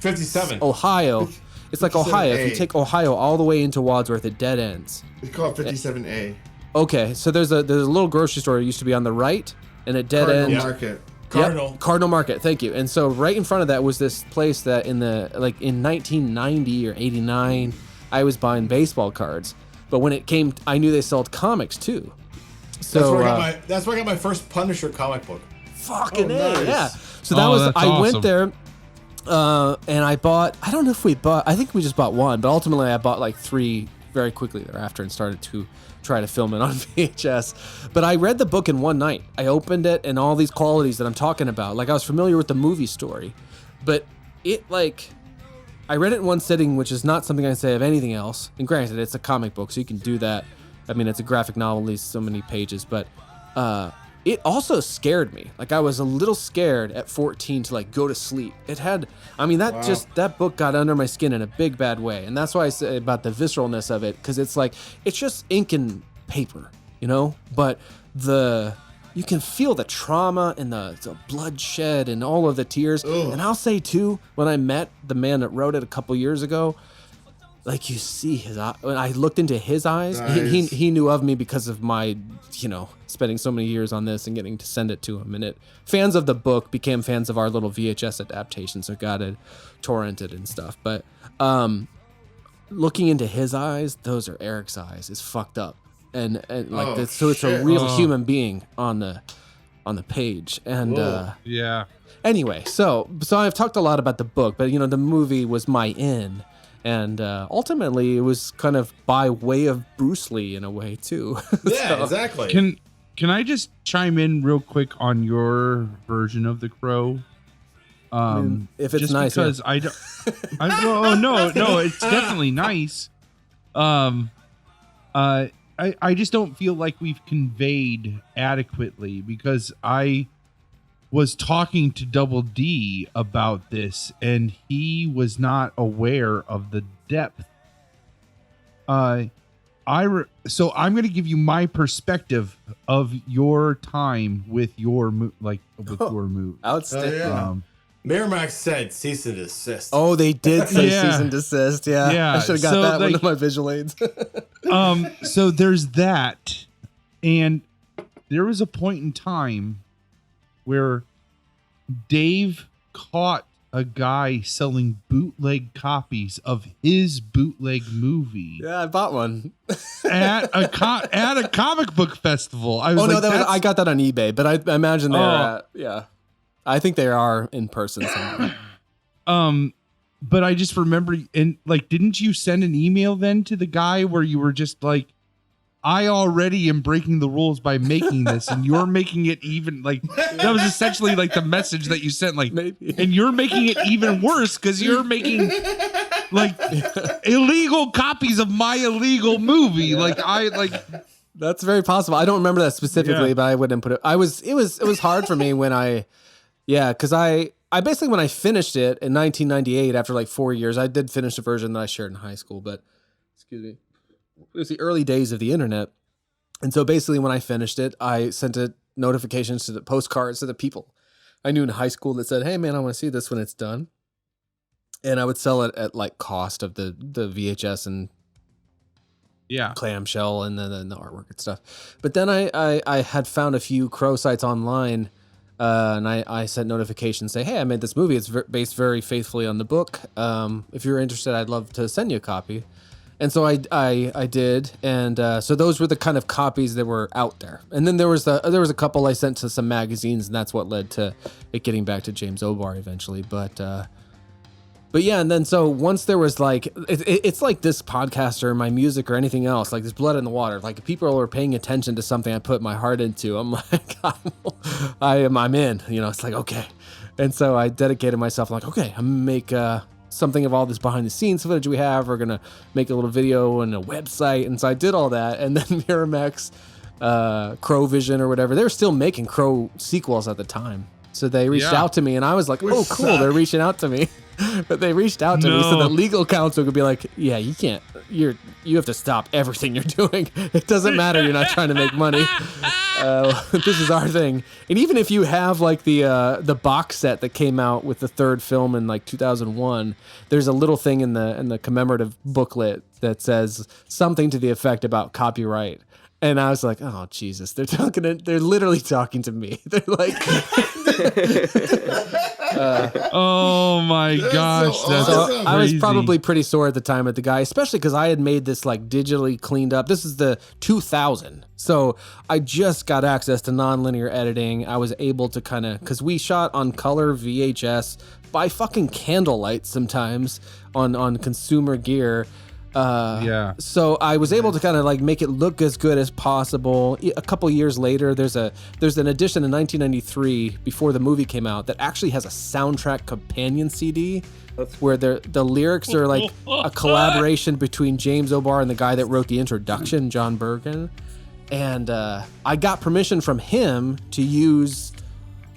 57. Ohio. It's like Ohio. If 57A. you take Ohio all the way into Wadsworth, it dead ends. We call it 57A. Okay, so there's a little grocery store that used to be on the right, and it dead Cardinal ends. Market. Cardinal. Yep, Cardinal Market. Thank you. And so right in front of that was this place that in 1990 or 89, I was buying baseball cards. But when it came, I knew they sold comics too. So That's where I got my first Punisher comic book. fucking Oh, A, nice. yeah. So that was that's I awesome. went there, and I bought. I don't know if we bought. I think we just bought one, but ultimately I bought like 3 very quickly thereafter and started to try to film it on VHS. But I read the book in one night. I opened it and all these qualities that I'm talking about. Like I was familiar with the movie story, but it like I read it in one sitting, which is not something I can say of anything else. And granted, it's a comic book, so you can do that. I mean, it's a graphic novel, at least so many pages, but it also scared me. Like I was a little scared at 14 to like go to sleep. It had, I mean, that book got under my skin in a big bad way. And that's why I say about the visceralness of it. Cause it's like, it's just ink and paper, you know, but you can feel the trauma and the bloodshed and all of the tears. Ugh. And I'll say too, when I met the man that wrote it a couple years ago, like you see his eye. When I looked into his eyes, Nice. he knew of me because of my, spending so many years on this and getting to send it to him. And fans of the book became fans of our little VHS adaptation, so got it torrented and stuff. But looking into his eyes, those are Eric's eyes. It's fucked up, and like Oh, this, so it's a shit. real human being on the page. And Whoa. Yeah. anyway, so I've talked a lot about the book, but the movie was my in. And ultimately, it was kind of by way of Bruce Lee in a way too. Yeah, exactly. Can I just chime in real quick on your version of The Crow? If it's just nice, because yeah. no, it's definitely nice. I just don't feel like we've conveyed adequately, because I was talking to Double D about this and he was not aware of the depth. So I'm going to give you my perspective of your time with your your movie. Outstanding. yeah. Miramax said cease and desist. Oh, they did say Yeah. cease and desist. Yeah, Yeah, I should have got so, that one like- of my visual aids. So there's that, and there was a point in time where Dave caught a guy selling bootleg copies of his bootleg movie Yeah, I bought one. at a comic book festival. I was Oh like, no, that's- I got that on eBay, but I imagine they're Oh. at, yeah. I think they are in person somewhere. But I just remember, and like, didn't you send an email then to the guy where you were just like, I already am breaking the rules by making this, and you're making it even like, that was essentially like the message that you sent, like, Maybe. and you're making it even worse because you're making like illegal copies of my illegal movie. That's very possible. I don't remember that specifically, Yeah. but I wouldn't put it. It was hard for me because I basically, when I finished it in 1998, after like 4 years, I did finish the version that I shared in high school, but excuse me, it was the early days of the internet. And so basically when I finished it, I sent notifications to the postcards to the people I knew in high school that said, hey man, I want to see this when it's done. And I would sell it at like cost of the VHS and yeah. clamshell and then the artwork and stuff. But then I had found a few Crow sites online, and I sent notifications say, hey, I made this movie. It's based very faithfully on the book. If you're interested, I'd love to send you a copy. And so I did, and so those were the kind of copies that were out there. And then there was a couple I sent to some magazines, and that's what led to it getting back to James O'Barr eventually. But yeah, and then so once there was like, it's like this podcast or my music or anything else, like there's blood in the water. Like if people are paying attention to something I put my heart into, I'm like, I'm in, it's like, okay. And so I dedicated myself like, okay, I'm gonna make something of all this behind the scenes footage we have. We're gonna make a little video and a website. And so I did all that. And then Miramax, Crow Vision or whatever, they were still making Crow sequels at the time. So they reached out to me, and I was like, "Oh, cool! They're reaching out to me." But they reached out to me so the legal counsel could be like, "Yeah, you can't. You have to stop everything you're doing. It doesn't matter. You're not trying to make money. This is our thing." And even if you have like the box set that came out with the third film in like 2001, there's a little thing in the commemorative booklet that says something to the effect about copyright. And I was like, "Oh Jesus!" They're literally talking to me. They're like, "Oh my gosh, that's crazy." I was probably pretty sore at the time at the guy, especially because I had made this like digitally cleaned up. This is the 2000, so I just got access to nonlinear editing. I was able to because we shot on color VHS by fucking candlelight sometimes on consumer gear. So I was able to kind of like make it look as good as possible. A couple years later, there's an edition in 1993 before the movie came out that actually has a soundtrack companion CD where the lyrics are like a collaboration between James O'Barr and the guy that wrote the introduction, John Bergen. And I got permission from him to use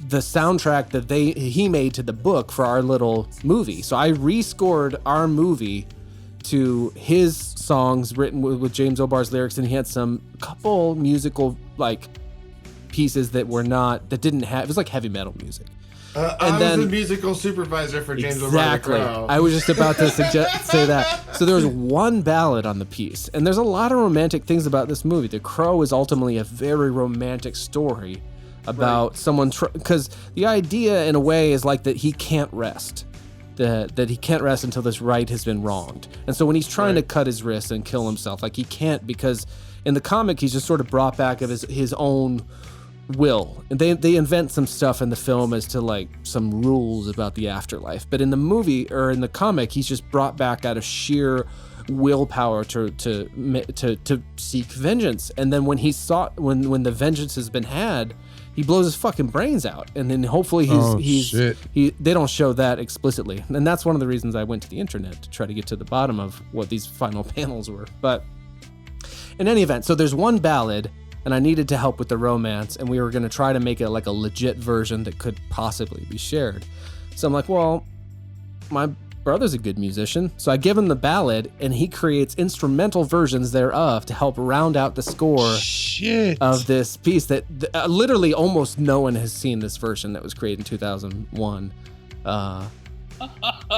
the soundtrack that he made to the book for our little movie. So I rescored our movie to his songs written with James O'Barr's lyrics, and he had some couple musical like pieces that didn't have. It was like heavy metal music. I was the musical supervisor for James O'Barr. Exactly. I was just about to say that. So there was one ballad on the piece, and there's a lot of romantic things about this movie. The Crow is ultimately a very romantic story about someone, because the idea in a way is like that he can't rest. That he can't rest until this right has been wronged. And so when he's trying to cut his wrist and kill himself, like he can't, because in the comic he's just sort of brought back of his own will. And they invent some stuff in the film as to like some rules about the afterlife. But in the movie or in the comic, he's just brought back out of sheer willpower to seek vengeance. And then when when the vengeance has been had, he blows his fucking brains out, and then hopefully they don't show that explicitly, and that's one of the reasons I went to the internet to try to get to the bottom of what these final panels were. But in any event, so there's one ballad, and I needed to help with the romance, and we were going to try to make it like a legit version that could possibly be shared. So I'm like, well, my brother's a good musician, so I give him the ballad, and he creates instrumental versions thereof to help round out the score of this piece that literally almost no one has seen this version that was created in 2001. But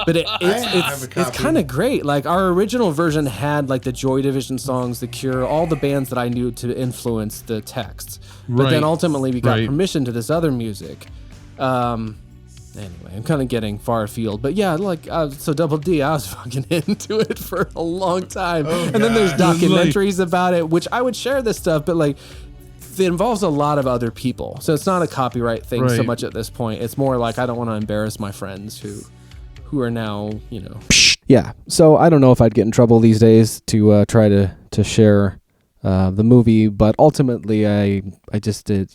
it's kind of great. Like our original version had like the Joy Division songs, The Cure, all the bands that I knew to influence the texts. But then ultimately we got permission to this other music. Anyway, I'm kind of getting far afield, but yeah, like, so Double D, I was fucking into it for a long time. And then there's documentaries about it, which I would share this stuff, but like, it involves a lot of other people. So it's not a copyright thing so much at this point. It's more like, I don't want to embarrass my friends who are now, Yeah. So I don't know if I'd get in trouble these days to try to share the movie, but ultimately I just did,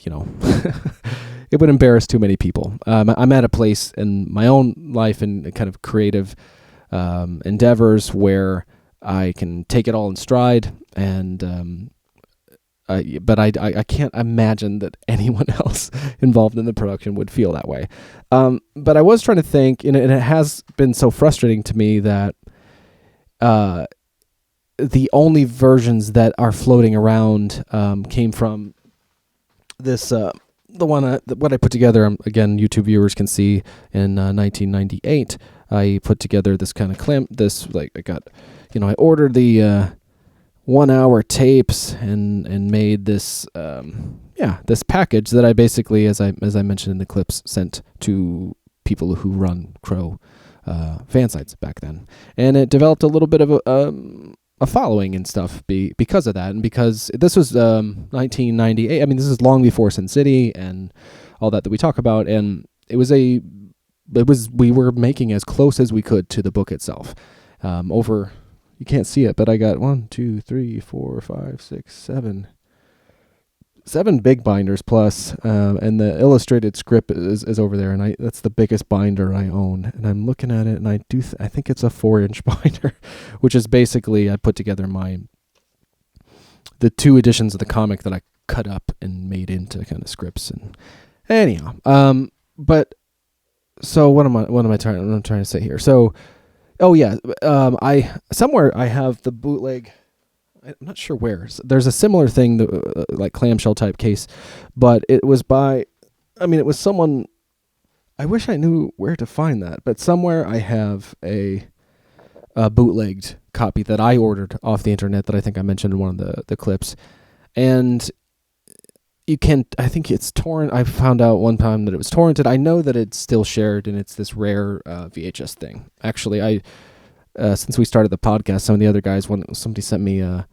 it would embarrass too many people. I'm at a place in my own life and kind of creative endeavors where I can take it all in stride, and but I can't imagine that anyone else involved in the production would feel that way. But I was trying to think, and it has been so frustrating to me that the only versions that are floating around came from this. What I put together, again, YouTube viewers can see in 1998. I put together this kind of I ordered the 1 hour tapes and made this this package that I basically, as I mentioned in the clips, sent to people who run Crow fan sites back then, and it developed a little bit of a following and stuff because of that, and because this was 1998. I mean, this is long before Sin City and all that we talk about, and we were making as close as we could to the book itself. You can't see it, but I got 1, 2, 3, 4, 5, 6, 7 big binders plus, and the illustrated script is over there, and that's the biggest binder I own. And I'm looking at it, and I think it's a 4-inch binder, which is basically I put together the 2 editions of the comic that I cut up and made into kind of scripts. And anyhow, but so what am I trying to say here? So, oh yeah, I have the bootleg. I'm not sure where. There's a similar thing, like clamshell type case, but it was it was someone. I wish I knew where to find that, but somewhere I have a bootlegged copy that I ordered off the internet that I think I mentioned in one of the clips, and you can. I think it's torrent. I found out one time that it was torrented. I know that it's still shared, and it's this rare VHS thing. Actually, since we started the podcast, some of the other guys, somebody sent me a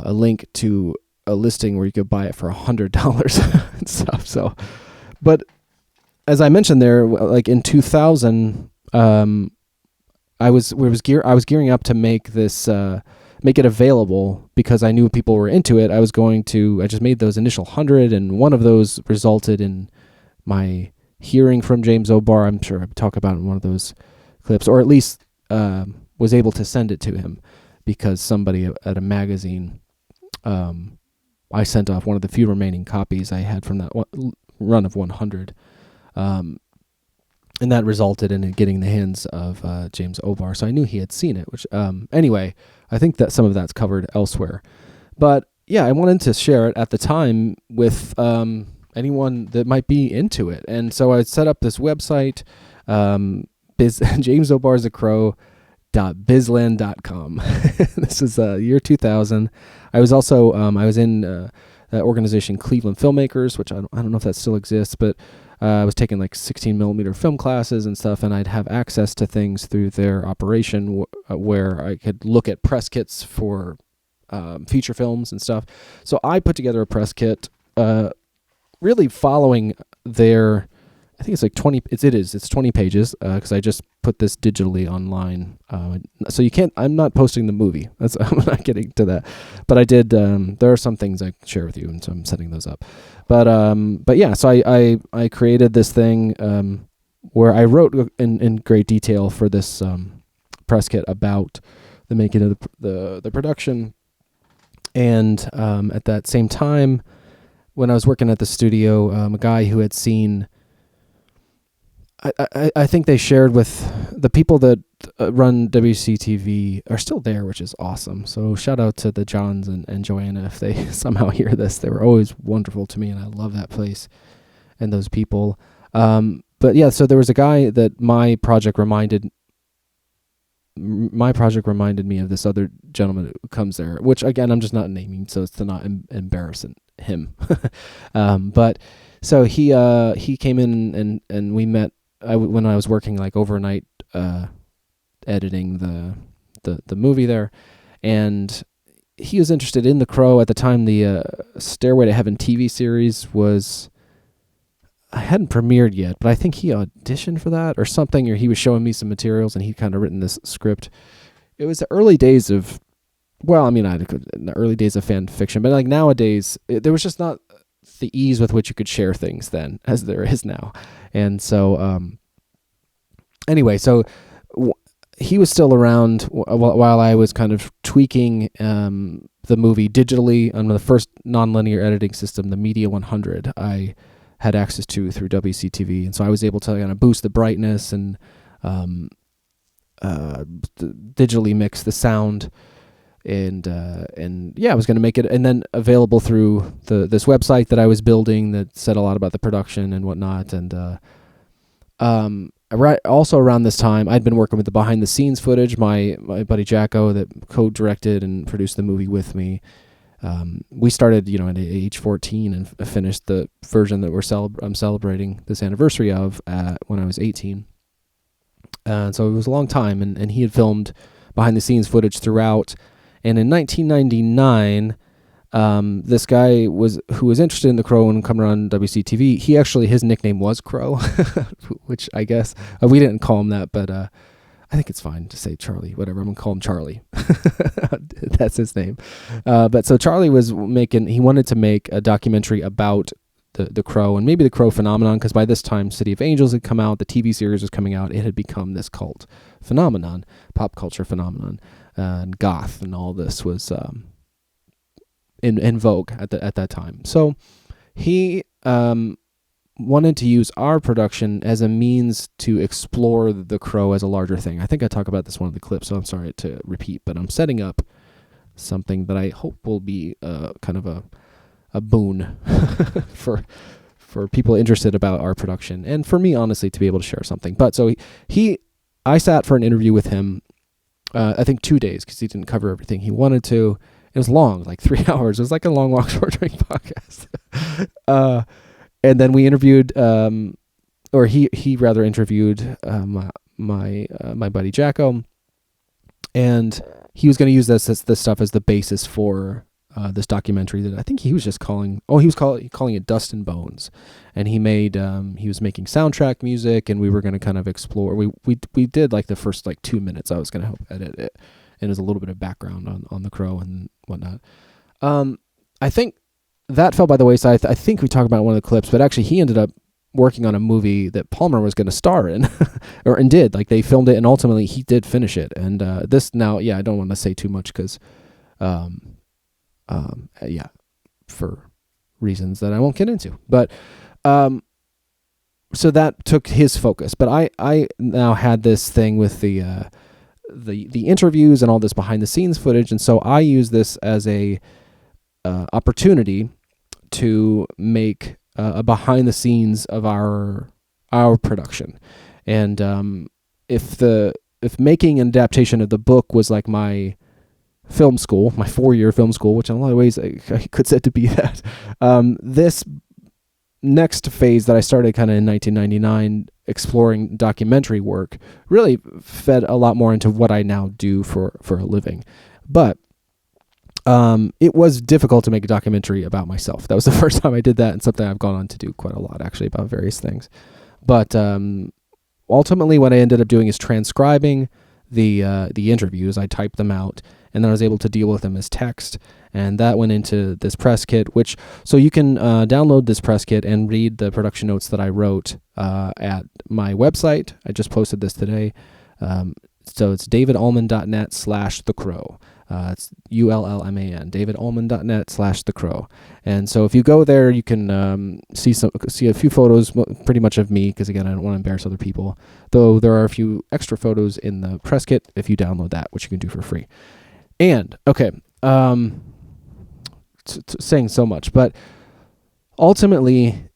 link to a listing where you could buy it for $100 and stuff. So, but as I mentioned there, like in 2000, I was gearing up to make this, make it available because I knew people were into it. I just made those initial 100, and one of those resulted in my hearing from James O'Barr. I'm sure I talk about it in one of those clips, or at least was able to send it to him because somebody at a magazine, I sent off one of the few remaining copies I had from that run of 100. And that resulted in it getting the hands of James O'Barr. So I knew he had seen it, which, anyway, I think that some of that's covered elsewhere. But yeah, I wanted to share it at the time with anyone that might be into it. And so I set up this website, James O'Barr's a Crow.bizland.com. This is year 2000. I was also, I was in that organization Cleveland Filmmakers, which I don't know if that still exists, but I was taking like 16 millimeter film classes and stuff, and I'd have access to things through their operation where I could look at press kits for feature films and stuff. So I put together a press kit, really following their, I think it's like 20, it's 20 pages, because I just put this digitally online. So you can't, I'm not posting the movie. I'm not getting to that. But I did, there are some things I share with you, and so I'm setting those up. But yeah, so I created this thing, where I wrote in great detail for this, press kit about the making of the production. And, at that same time, when I was working at the studio, a guy who had seen, I think they shared with the people that run WCTV are still there, which is awesome. So shout out to the Johns and Joanna if they somehow hear this. They were always wonderful to me, and I love that place and those people. But yeah, so there was a guy that my project reminded me of this other gentleman who comes there, which again, I'm just not naming, so it's to not embarrass him. But so he came in and we met. When I was working like overnight, editing the movie there, and he was interested in The Crow at the time. The Stairway to Heaven TV series I hadn't premiered yet, but I think he auditioned for that or something, or he was showing me some materials, and he'd kind of written this script. It was the early days of, in the early days of fan fiction, but like nowadays, there was just not the ease with which you could share things then as there is now. And so, anyway, so he was still around while I was kind of tweaking the movie digitally on the first nonlinear editing system, the Media 100. I had access to through WCTV, and so I was able to kind of boost the brightness and digitally mix the sound. And yeah, I was going to make it and then available through this website that I was building that said a lot about the production and whatnot. And also around this time, I'd been working with the behind the scenes footage. My buddy Jacko that co-directed and produced the movie with me. We started, at age 14 and finished the version that I'm celebrating this anniversary of when I was 18. And so it was a long time, and he had filmed behind the scenes footage throughout. And in 1999, this guy who was interested in The Crow and coming around WCTV, his nickname was Crow, which I guess we didn't call him that, but I think it's fine to say Charlie, whatever. I'm going to call him Charlie. That's his name. But so Charlie he wanted to make a documentary about the Crow and maybe the Crow phenomenon, because by this time City of Angels had come out, the TV series was coming out, it had become this cult phenomenon, pop culture phenomenon. And goth and all this was in vogue at that time. So he wanted to use our production as a means to explore The Crow as a larger thing. I think I talk about this in one of the clips, so I'm sorry to repeat, but I'm setting up something that I hope will be kind of a boon for people interested about our production, and for me, honestly, to be able to share something. But so I sat for an interview with him, I think 2 days, because he didn't cover everything he wanted to. It was long, like 3 hours. It was like a long walk, short drink podcast. And then we interviewed, or he rather interviewed my buddy Jacko, and he was going to use this stuff as the basis for this documentary that I think he was just calling it Dust and Bones. And he was making soundtrack music, and we were going to kind of explore. We did like the first like 2 minutes. I was going to help edit it, and there's a little bit of background on The Crow and whatnot. I think that fell by the wayside. I think we talked about it in one of the clips, but actually he ended up working on a movie that Palmer was going to star in, and did. Like, they filmed it, and ultimately he did finish it. And this now, I don't want to say too much because, for reasons that I won't get into. But so that took his focus. But I now had this thing with the interviews and all this behind the scenes footage, and so I use this as a opportunity to make a behind the scenes of our production. And if making an adaptation of the book was like my film school, my 4-year film school, which in a lot of ways I could said to be that, this next phase that I started kind of in 1999, exploring documentary work, really fed a lot more into what I now do for a living. But it was difficult to make a documentary about myself. That was the first time I did that, and something I've gone on to do quite a lot, actually, about various things. But ultimately, what I ended up doing is transcribing the interviews. I typed them out, and then I was able to deal with them as text, and that went into this press kit, so you can download this press kit and read the production notes that I wrote at my website. I just posted this today. So it's davidullman.net/thecrow. It's ULLMAN, davidullman.net/thecrow. And so if you go there, you can see a few photos, pretty much of me, because again, I don't want to embarrass other people, though there are a few extra photos in the press kit if you download that, which you can do for free. And, okay, saying so much, but ultimately,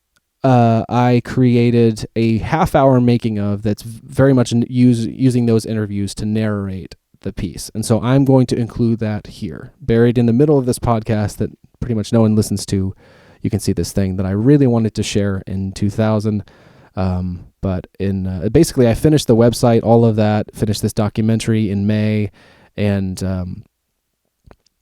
I created a half-hour making of that's very much using those interviews to narrate the piece. And so I'm going to include that here, buried in the middle of this podcast that pretty much no one listens to. You can see this thing that I really wanted to share in 2000. But basically I finished the website, all of that, finished this documentary in May, and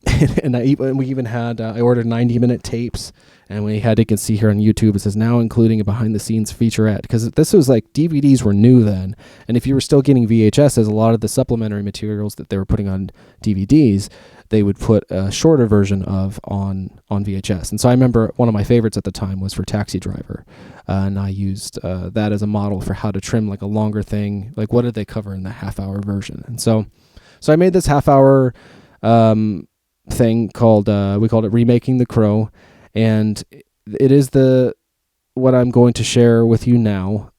we even had, I ordered 90-minute tapes, and we had, you can see here on YouTube, it says now including a behind-the-scenes featurette, because this was like, DVDs were new then, and if you were still getting VHSs, a lot of the supplementary materials that they were putting on DVDs, they would put a shorter version of on VHS. And so I remember one of my favorites at the time was for Taxi Driver, and I used that as a model for how to trim like a longer thing, like what did they cover in the half-hour version. And so I made this half-hour thing called we called it Remaking the Crow, and it is what I'm going to share with you now.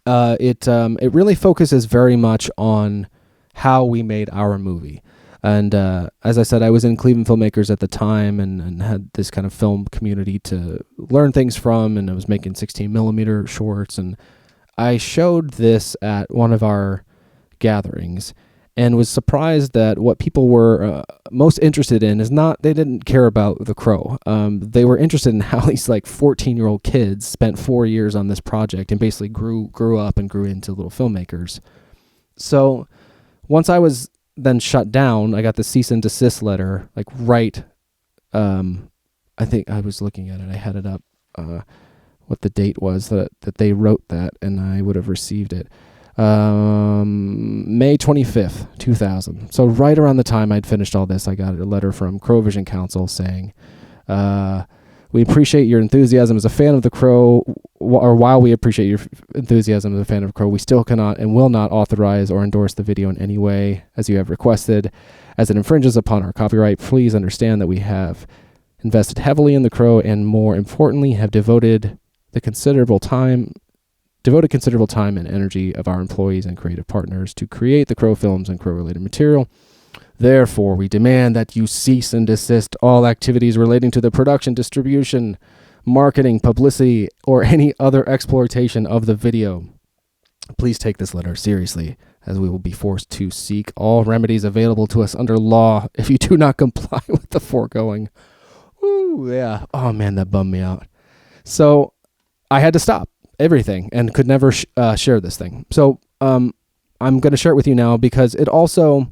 It really focuses very much on how we made our movie. And as I said, I was in Cleveland Filmmakers at the time, and had this kind of film community to learn things from, and I was making 16mm shorts, and I showed this at one of our gatherings, and was surprised that what people were most interested in is not, they didn't care about The Crow. They were interested in how these like 14-year-old kids spent 4 years on this project and basically grew up and grew into little filmmakers. So once I was then shut down, I got the cease and desist letter, like right, I think I was looking at it, I had it up, what the date was that they wrote that, and I would have received it. May 25th, 2000. So right around the time I'd finished all this, I got a letter from Crow Vision Council saying, we appreciate your enthusiasm as a fan of The Crow, or while we appreciate your enthusiasm as a fan of Crow, we still cannot and will not authorize or endorse the video in any way as you have requested, as it infringes upon our copyright. Please understand that we have invested heavily in The Crow, and more importantly, have devoted considerable time and energy of our employees and creative partners to create the Crow films and Crow-related material. Therefore, we demand that you cease and desist all activities relating to the production, distribution, marketing, publicity, or any other exploitation of the video. Please take this letter seriously, as we will be forced to seek all remedies available to us under law if you do not comply with the foregoing. Ooh, yeah. Oh, man, that bummed me out. So I had to stop everything and could never share this thing. So I'm going to share it with you now because it also,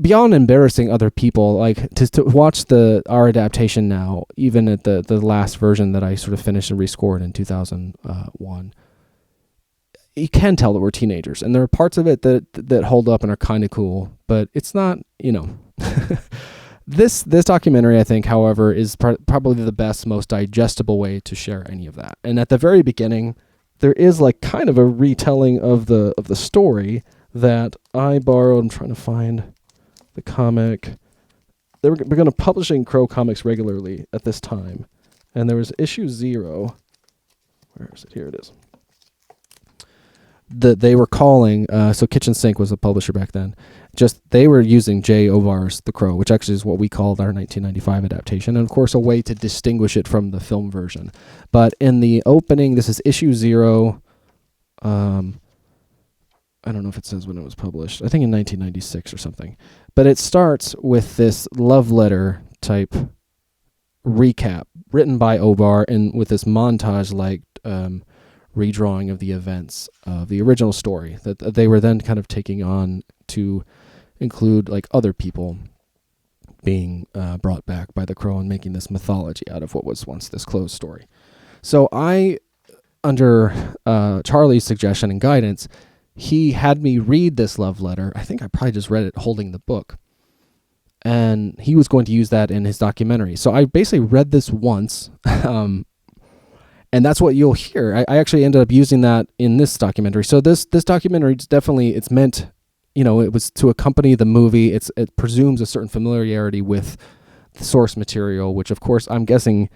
beyond embarrassing other people, like to watch our adaptation now, even at the last version that I sort of finished and rescored in 2001, you can tell that we're teenagers, and there are parts of it that hold up and are kind of cool, but it's not, This documentary, I think, however, is probably the best, most digestible way to share any of that. And at the very beginning, there is like kind of a retelling of the story that I borrowed. I'm trying to find the comic. We're going to publishing Crow comics regularly at this time, and there was issue 0. Where is it? Here it is. That they were calling, so Kitchen Sink was a publisher back then. They were using J. Ovar's The Crow, which actually is what we called our 1995 adaptation, and of course a way to distinguish it from the film version. But in the opening, this is issue 0. I don't know if it says when it was published. I think in 1996 or something. But it starts with this love letter type recap written by Ovar and with this montage-like redrawing of the events of the original story that they were then kind of taking on to include like other people being brought back by the Crow and making this mythology out of what was once this closed story. So I, under Charlie's suggestion and guidance, he had me read this love letter. I think I probably just read it holding the book. And he was going to use that in his documentary. So I basically read this once, and that's what you'll hear. I actually ended up using that in this documentary. So this documentary is definitely, it's meant, it was to accompany the movie. It presumes a certain familiarity with the source material, which of course I'm guessing,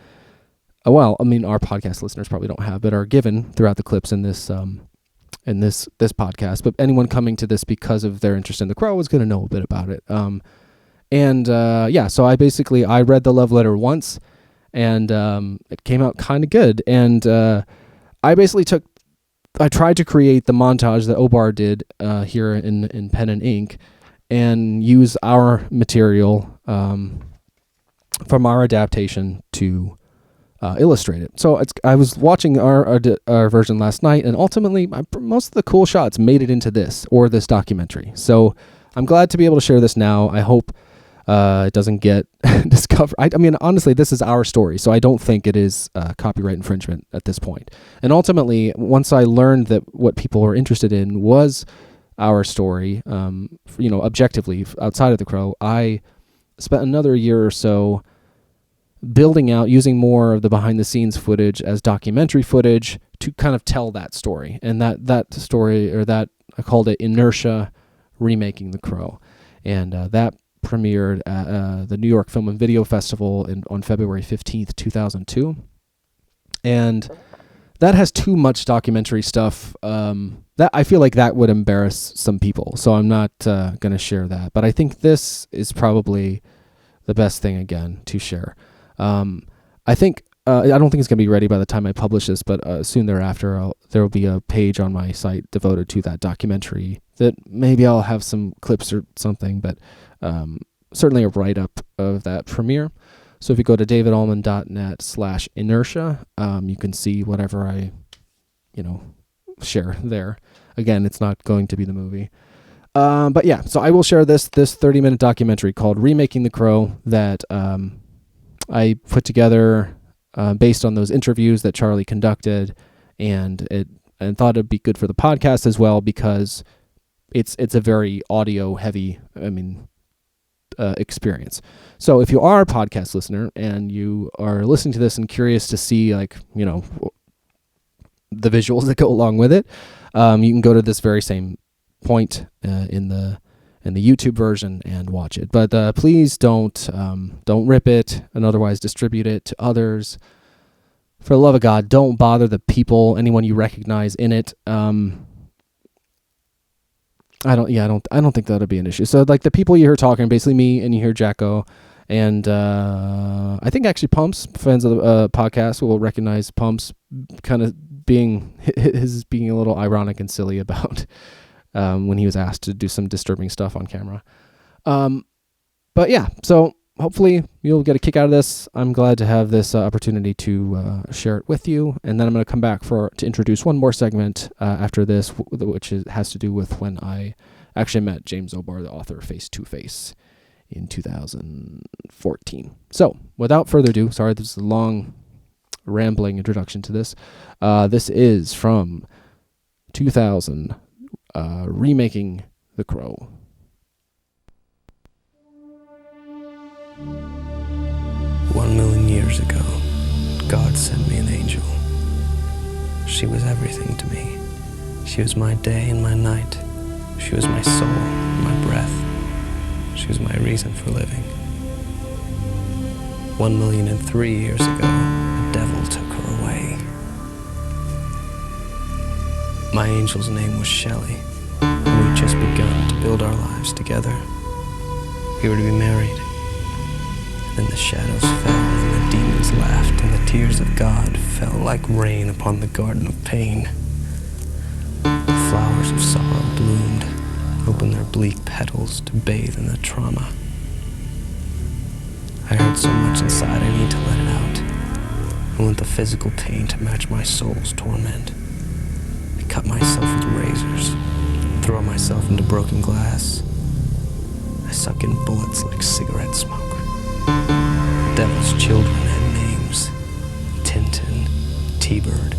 our podcast listeners probably don't have, but are given throughout the clips in this podcast. But anyone coming to this because of their interest in The Crow is going to know a bit about it. So I read the love letter once, and it came out kind of good. And I tried to create the montage that Obar did here in pen and ink, and use our material from our adaptation to illustrate it. So I was watching our version last night, and ultimately most of the cool shots made it into this documentary. So I'm glad to be able to share this now. I hope it doesn't get discovered. I mean, honestly, this is our story, so I don't think it is copyright infringement at this point. And ultimately, once I learned that what people were interested in was our story, objectively outside of The Crow, I spent another year or so building out, using more of the behind-the-scenes footage as documentary footage to kind of tell that story. And that story, or that, I called it Inertia, Remaking The Crow. And that premiered at the New York Film and Video Festival on February 15th, 2002. And that has too much documentary stuff that I feel like that would embarrass some people. So I'm not going to share that. But I think this is probably the best thing, again, to share. I think I don't think it's going to be ready by the time I publish this, but soon thereafter, there will be a page on my site devoted to that documentary that maybe I'll have some clips or something, but certainly a write-up of that premiere. So if you go to davidullman.net/inertia, you can see whatever I, share there. Again, it's not going to be the movie. But yeah, so I will share this 30-minute documentary called Remaking the Crow that I put together based on those interviews that Charlie conducted, and thought it'd be good for the podcast as well because it's a very audio heavy, experience. So if you are a podcast listener and you are listening to this and curious to see the visuals that go along with it, you can go to this very same point in the in the YouTube version and watch it. But please don't rip it and otherwise distribute it to others. For the love of God, don't bother the people, anyone you recognize in it. I don't think that'll be an issue. So like the people you hear talking, basically me, and you hear Jacko, and I think actually Pumps, fans of the podcast will recognize Pumps kind of being a little ironic and silly about when he was asked to do some disturbing stuff on camera. But yeah, so hopefully you'll get a kick out of this. I'm glad to have this opportunity to share it with you. And then I'm going to come back to introduce one more segment after this, which has to do with when I actually met James O'Barr, the author, face to face in 2014. So without further ado, sorry, this is a long, rambling introduction to this. This is from 2000, Remaking The Crow. 1,000,000 years ago, God sent me an angel. She was everything to me. She was my day and my night. She was my soul, my breath. She was my reason for living. 1,003 years ago, the devil took her away. My angel's name was Shelley, and we'd just begun to build our lives together. We were to be married. Then the shadows fell, and the demons laughed, and the tears of God fell like rain upon the garden of pain. The flowers of sorrow bloomed, opened their bleak petals to bathe in the trauma. I heard so much inside I need to let it out. I want the physical pain to match my soul's torment. I cut myself with razors, throw myself into broken glass. I suck in bullets like cigarette smoke. The devil's children had names: Tintin, T-Bird,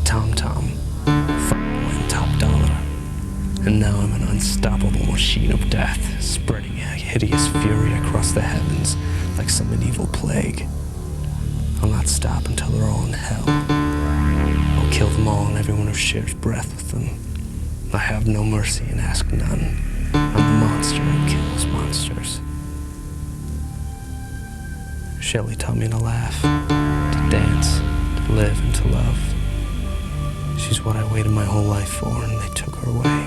Tom-Tom, Fuckboy, and Top Dollar. And now I'm an unstoppable machine of death, spreading a hideous fury across the heavens like some medieval plague. I'll not stop until they're all in hell. I'll kill them all and everyone who shares breath with them. I have no mercy and ask none. I'm the monster who kills monsters. Shelley taught me to laugh, to dance, to live, and to love. She's what I waited my whole life for, and they took her away.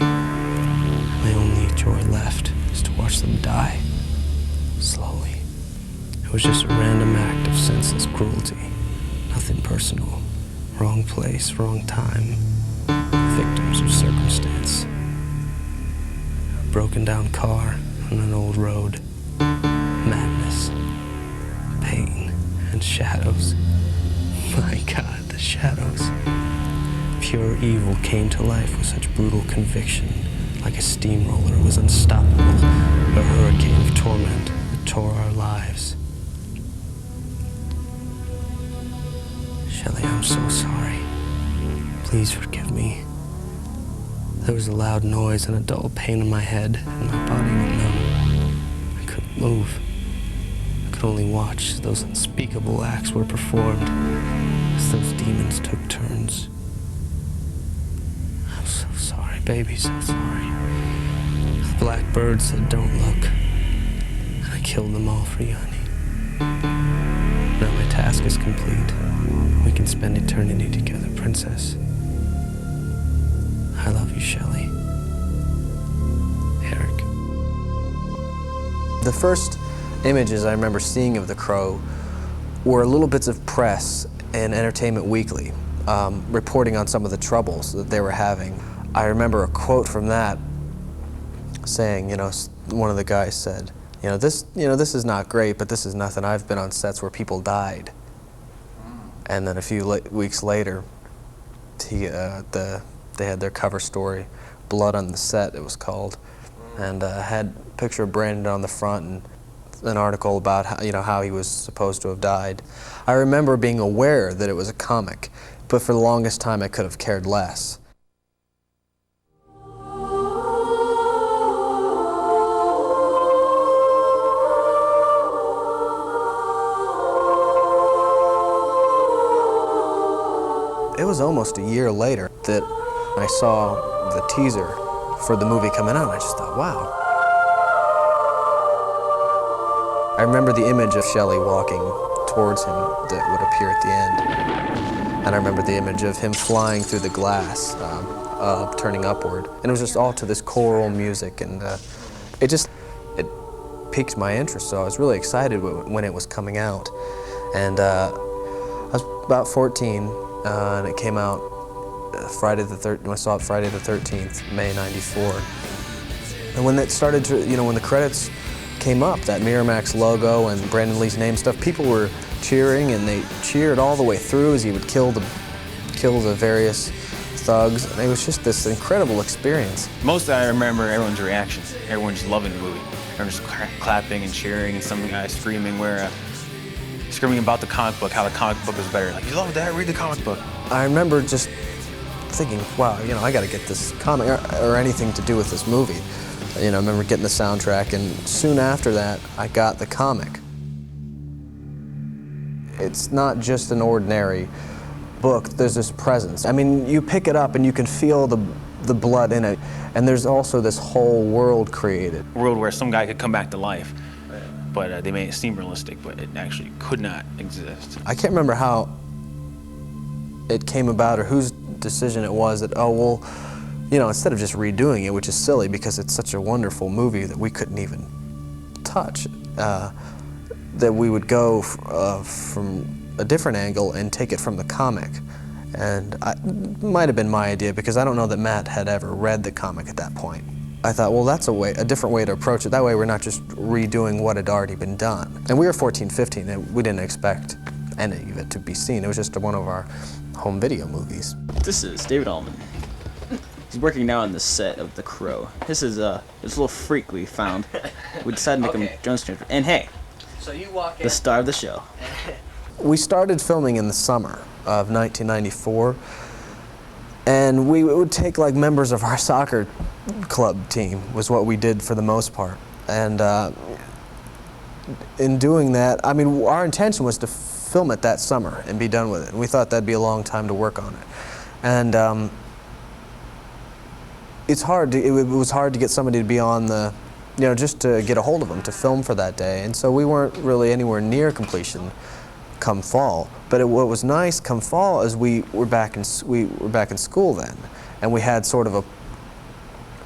My only joy left is to watch them die, slowly. It was just a random act of senseless cruelty, nothing personal. Wrong place, wrong time, victims of circumstance. A broken down car on an old road, madness, pain, and shadows. My God, the shadows. Pure evil came to life with such brutal conviction. Like a steamroller, it was unstoppable. A hurricane of torment that tore our lives. Shelley, I'm so sorry. Please forgive me. There was a loud noise and a dull pain in my head, and my body went numb. I couldn't move. I could only watch as those unspeakable acts were performed, as those demons took turns. I'm so sorry, baby, so sorry. The black bird said, "Don't look." And I killed them all for you, honey. Now my task is complete. We can spend eternity together, princess. I love you, Shelley. Eric. The first images I remember seeing of the Crow were little bits of press in Entertainment Weekly, reporting on some of the troubles that they were having. I remember a quote from that saying, one of the guys said, this is not great, but this is nothing. I've been on sets where people died. And then a few weeks later, they had their cover story, Blood on the Set, it was called, and had a picture of Brandon on the front and an article about how he was supposed to have died. I remember being aware that it was a comic, but for the longest time I could have cared less. It was almost a year later that I saw the teaser for the movie coming out, and I just thought, wow, I remember the image of Shelley walking towards him that would appear at the end. And I remember the image of him flying through the glass, turning upward. And it was just all to this choral music, and it piqued my interest, so I was really excited when it was coming out. And I was about 14, and it came out Friday the 13th, I saw it Friday the 13th, May '94. And when it started to, when the credits came up, that Miramax logo and Brandon Lee's name stuff, people were cheering, and they cheered all the way through as he would kill the various thugs. And it was just this incredible experience. Most I remember everyone's reactions. Everyone just loving the movie. Everyone just clapping and cheering, and some guy screaming screaming about the comic book, how the comic book was better. Like, you love that? Read the comic book. I remember just thinking, wow, I got to get this comic or anything to do with this movie. I remember getting the soundtrack, and soon after that, I got the comic. It's not just an ordinary book, there's this presence. I mean, you pick it up and you can feel the blood in it, and there's also this whole world created. A world where some guy could come back to life, but they made it seem realistic, but it actually could not exist. I can't remember how it came about or whose decision it was that, instead of just redoing it, which is silly because it's such a wonderful movie that we couldn't even touch, that we would go from a different angle and take it from the comic. And it might have been my idea because I don't know that Matt had ever read the comic at that point. I thought, well, that's a different way to approach it. That way we're not just redoing what had already been done. And we were 14, 15, and we didn't expect any of it to be seen. It was just one of our home video movies. This is David Ullman. He's working now on the set of The Crow. This is this little freak we found. We decided to make him Jones Stranger. And hey, so you walk in. The star of the show. We started filming in the summer of 1994, and we would take like members of our soccer club team was what we did for the most part. And in doing that, I mean, our intention was to film it that summer and be done with it. And we thought that'd be a long time to work on it. And it was hard to get somebody to be on the, just to get a hold of them to film for that day. And so we weren't really anywhere near completion come fall. But what was nice come fall is we were back in school then, and we had sort of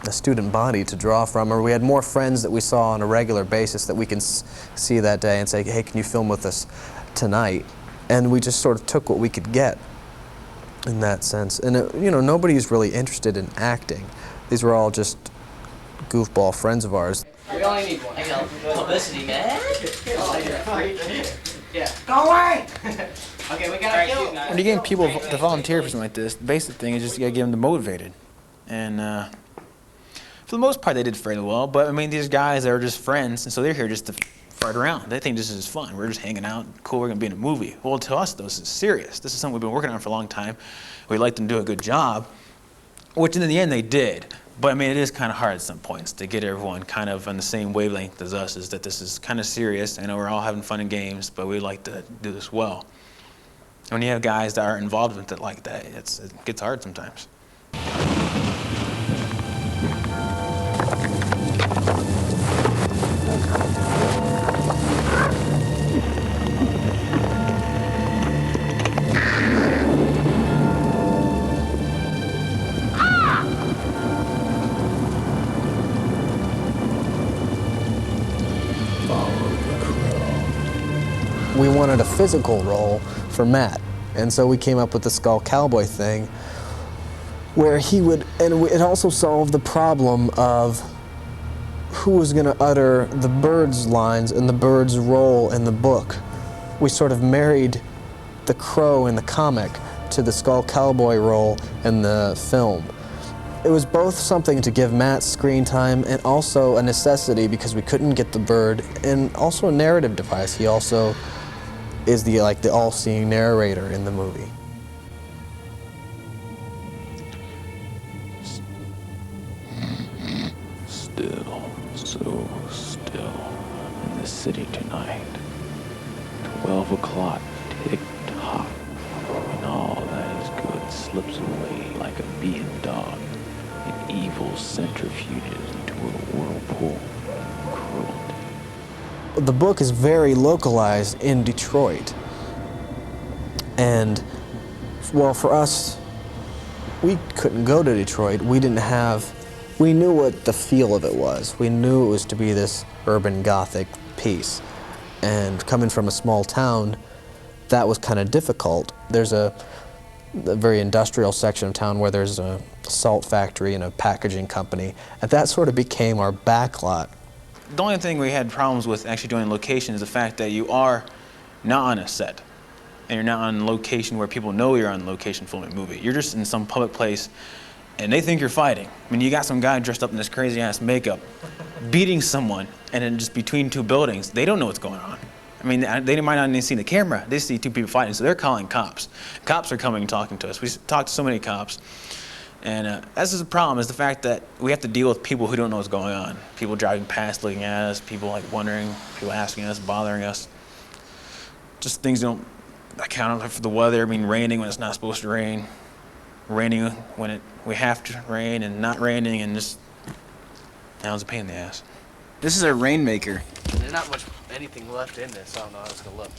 a student body to draw from, or we had more friends that we saw on a regular basis that we can see that day and say, hey, can you film with us tonight? And we just sort of took what we could get in that sense. And nobody's really interested in acting. These were all just goofball friends of ours. We only need one. I know. Publicity, man. Yeah. Go away! Okay, we gotta kill. When you're getting people to volunteer for something like this, the basic thing is just you gotta get them motivated. And for the most part, they did fairly well. But I mean, these guys are just friends, and so they're here just to fart around. They think this is fun. We're just hanging out. Cool, we're gonna be in a movie. Well, to us, though, this is serious. This is something we've been working on for a long time. We'd like them to do a good job, which in the end they did. But I mean, it is kind of hard at some points to get everyone kind of on the same wavelength as us, is that this is kind of serious. I know we're all having fun and games, but we like to do this well. And when you have guys that aren't involved with it like that, it gets hard sometimes. We wanted a physical role for Matt, and so we came up with the Skull Cowboy thing, where he would, and it also solved the problem of who was going to utter the Bird's lines and the Bird's role in the book. We sort of married the Crow in the comic to the Skull Cowboy role in the film. It was both something to give Matt screen time and also a necessity because we couldn't get the Bird, and also a narrative device. He also is the all-seeing narrator in the movie. Still, so still in the city tonight. 12 o'clock, tick-tock, and all that is good slips away like a beaten dog, and evil centrifuges into a whirlpool of cruelty. the book is very localized in Detroit. And, well, for us, we couldn't go to Detroit. We knew what the feel of it was. We knew it was to be this urban Gothic piece. And coming from a small town, that was kind of difficult. There's a very industrial section of town where there's a salt factory and a packaging company, and that sort of became our backlot. The only thing we had problems with actually doing location is the fact that you are not on a set, and you're not on location where people know you're on location filming a movie. You're just in some public place, and they think you're fighting. I mean, you got some guy dressed up in this crazy-ass makeup, beating someone, and then just between two buildings, they don't know what's going on. I mean, they might not even see the camera. They see two people fighting, so they're calling cops. Cops are coming and talking to us. We talked to so many cops. And that's just the problem, is the fact that we have to deal with people who don't know what's going on. People driving past, looking at us, people like wondering, people asking us, bothering us. Just things don't account for the weather. I mean, raining when it's not supposed to rain. Raining when we have to rain, and not raining, and just, now it's a pain in the ass. This is our rainmaker. There's not much anything left in this. I don't know how it's gonna look.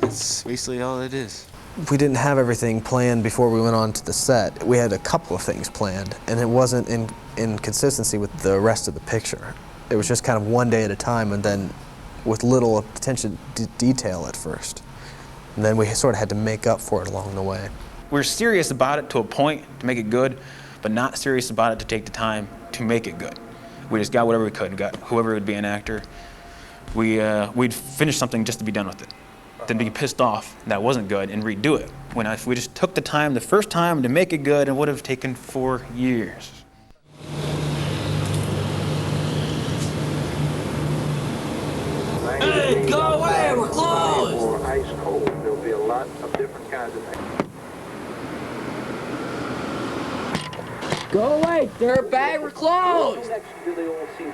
That's basically all it is. We didn't have everything planned before we went on to the set. We had a couple of things planned, and it wasn't in consistency with the rest of the picture. It was just kind of one day at a time, and then with little attention to detail at first. And then we sort of had to make up for it along the way. We're serious about it to a point to make it good, but not serious about it to take the time to make it good. We just got whatever we could. Got whoever would be an actor. We'd finish something just to be done with it. Then be pissed off that wasn't good and redo it. If we just took the time the first time to make it good, it would have taken 4 years. Hey, go away, we're closed! Or ice cold. There'll be a lot of different kinds of things. Go away, dirtbag, we're closed! Next to the old scene.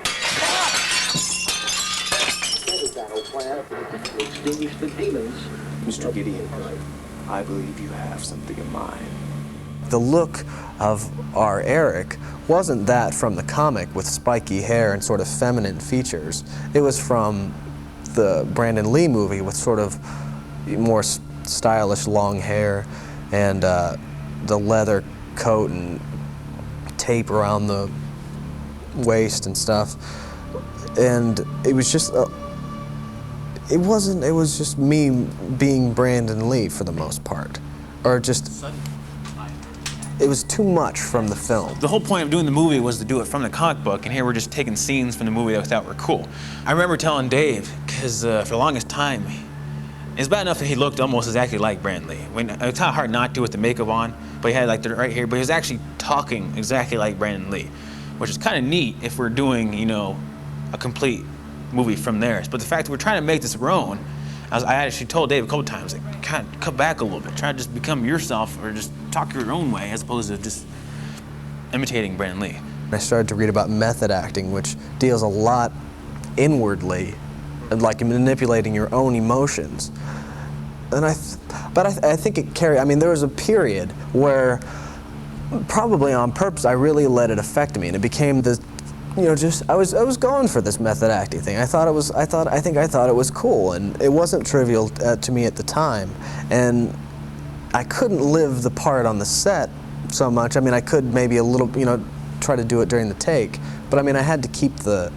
Plan to extinguish the demons. Mr. Gideon, I believe you have something in mind. The look of our Eric wasn't that from the comic with spiky hair and sort of feminine features. It was from the Brandon Lee movie with sort of more stylish long hair and the leather coat and tape around the waist and stuff. And it was just it was just me being Brandon Lee for the most part. Or just, it was too much from the film. The whole point of doing the movie was to do it from the comic book, and here we're just taking scenes from the movie that we thought were cool. I remember telling Dave, because for the longest time, it's bad enough that he looked almost exactly like Brandon Lee. It's kind of hard not to with the makeup on, but he had like the right here, but he was actually talking exactly like Brandon Lee, which is kind of neat if we're doing, a complete movie from theirs. But the fact that we're trying to make this our own, I actually told Dave a couple times, like, kind of cut back a little bit. Try to just become yourself, or just talk your own way, as opposed to just imitating Brandon Lee. I started to read about method acting, which deals a lot inwardly, and like manipulating your own emotions. And I think it carried. I mean, there was a period where, probably on purpose, I really let it affect me, and it became this. I was going for this method acting thing. I thought it was cool, and it wasn't trivial to me at the time. And I couldn't live the part on the set so much. I mean, I could maybe a little, try to do it during the take, but I mean, I had to keep the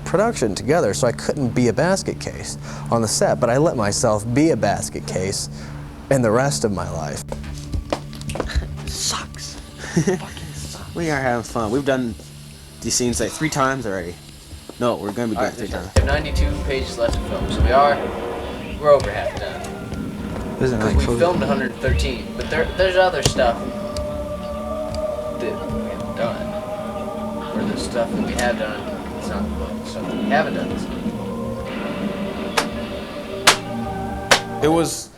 production together, so I couldn't be a basket case on the set. But I let myself be a basket case in the rest of my life. Sucks. Fucking sucks. We are having fun. We've done these scenes like 3 times already. No, we're gonna be doing it 3 times. We have 92 pages left to film, so we're over half done. Because we filmed 113, but there's other stuff that we haven't done. Or the stuff that we have done, it's not the book. Stuff that we haven't done. It was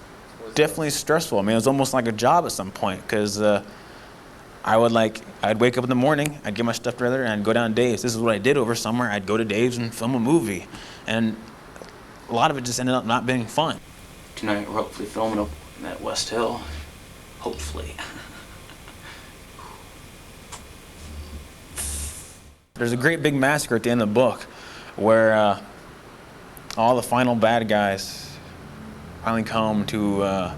definitely stressful. I mean, it was almost like a job at some point, because I'd wake up in the morning, I'd get my stuff together, and I'd go down to Dave's. This is what I did over summer. I'd go to Dave's and film a movie. And a lot of it just ended up not being fun. Tonight we're hopefully filming up at West Hill. Hopefully. There's a great big massacre at the end of the book where all the final bad guys finally come to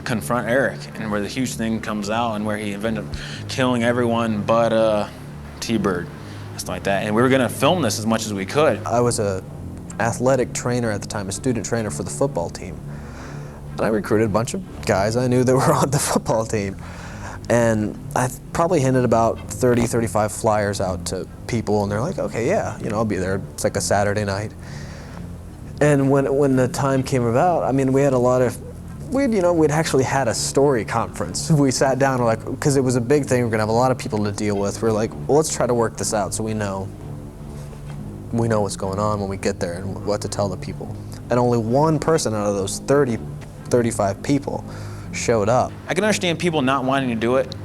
confront Eric, and where the huge thing comes out and where he ended up killing everyone but T-Bird, stuff like that. And we were gonna film this as much as we could. I was a athletic trainer at the time, a student trainer for the football team. And I recruited a bunch of guys I knew that were on the football team. And I probably handed about 30, 35 flyers out to people, and they're like, okay, yeah, I'll be there. It's like a Saturday night. And when the time came about, I mean, we had a lot of, we'd actually had a story conference. We sat down, because it was a big thing, we're gonna have a lot of people to deal with. We're like, well, let's try to work this out so we know what's going on when we get there and what to tell the people. And only one person out of those 30, 35 people showed up. I can understand people not wanting to do it,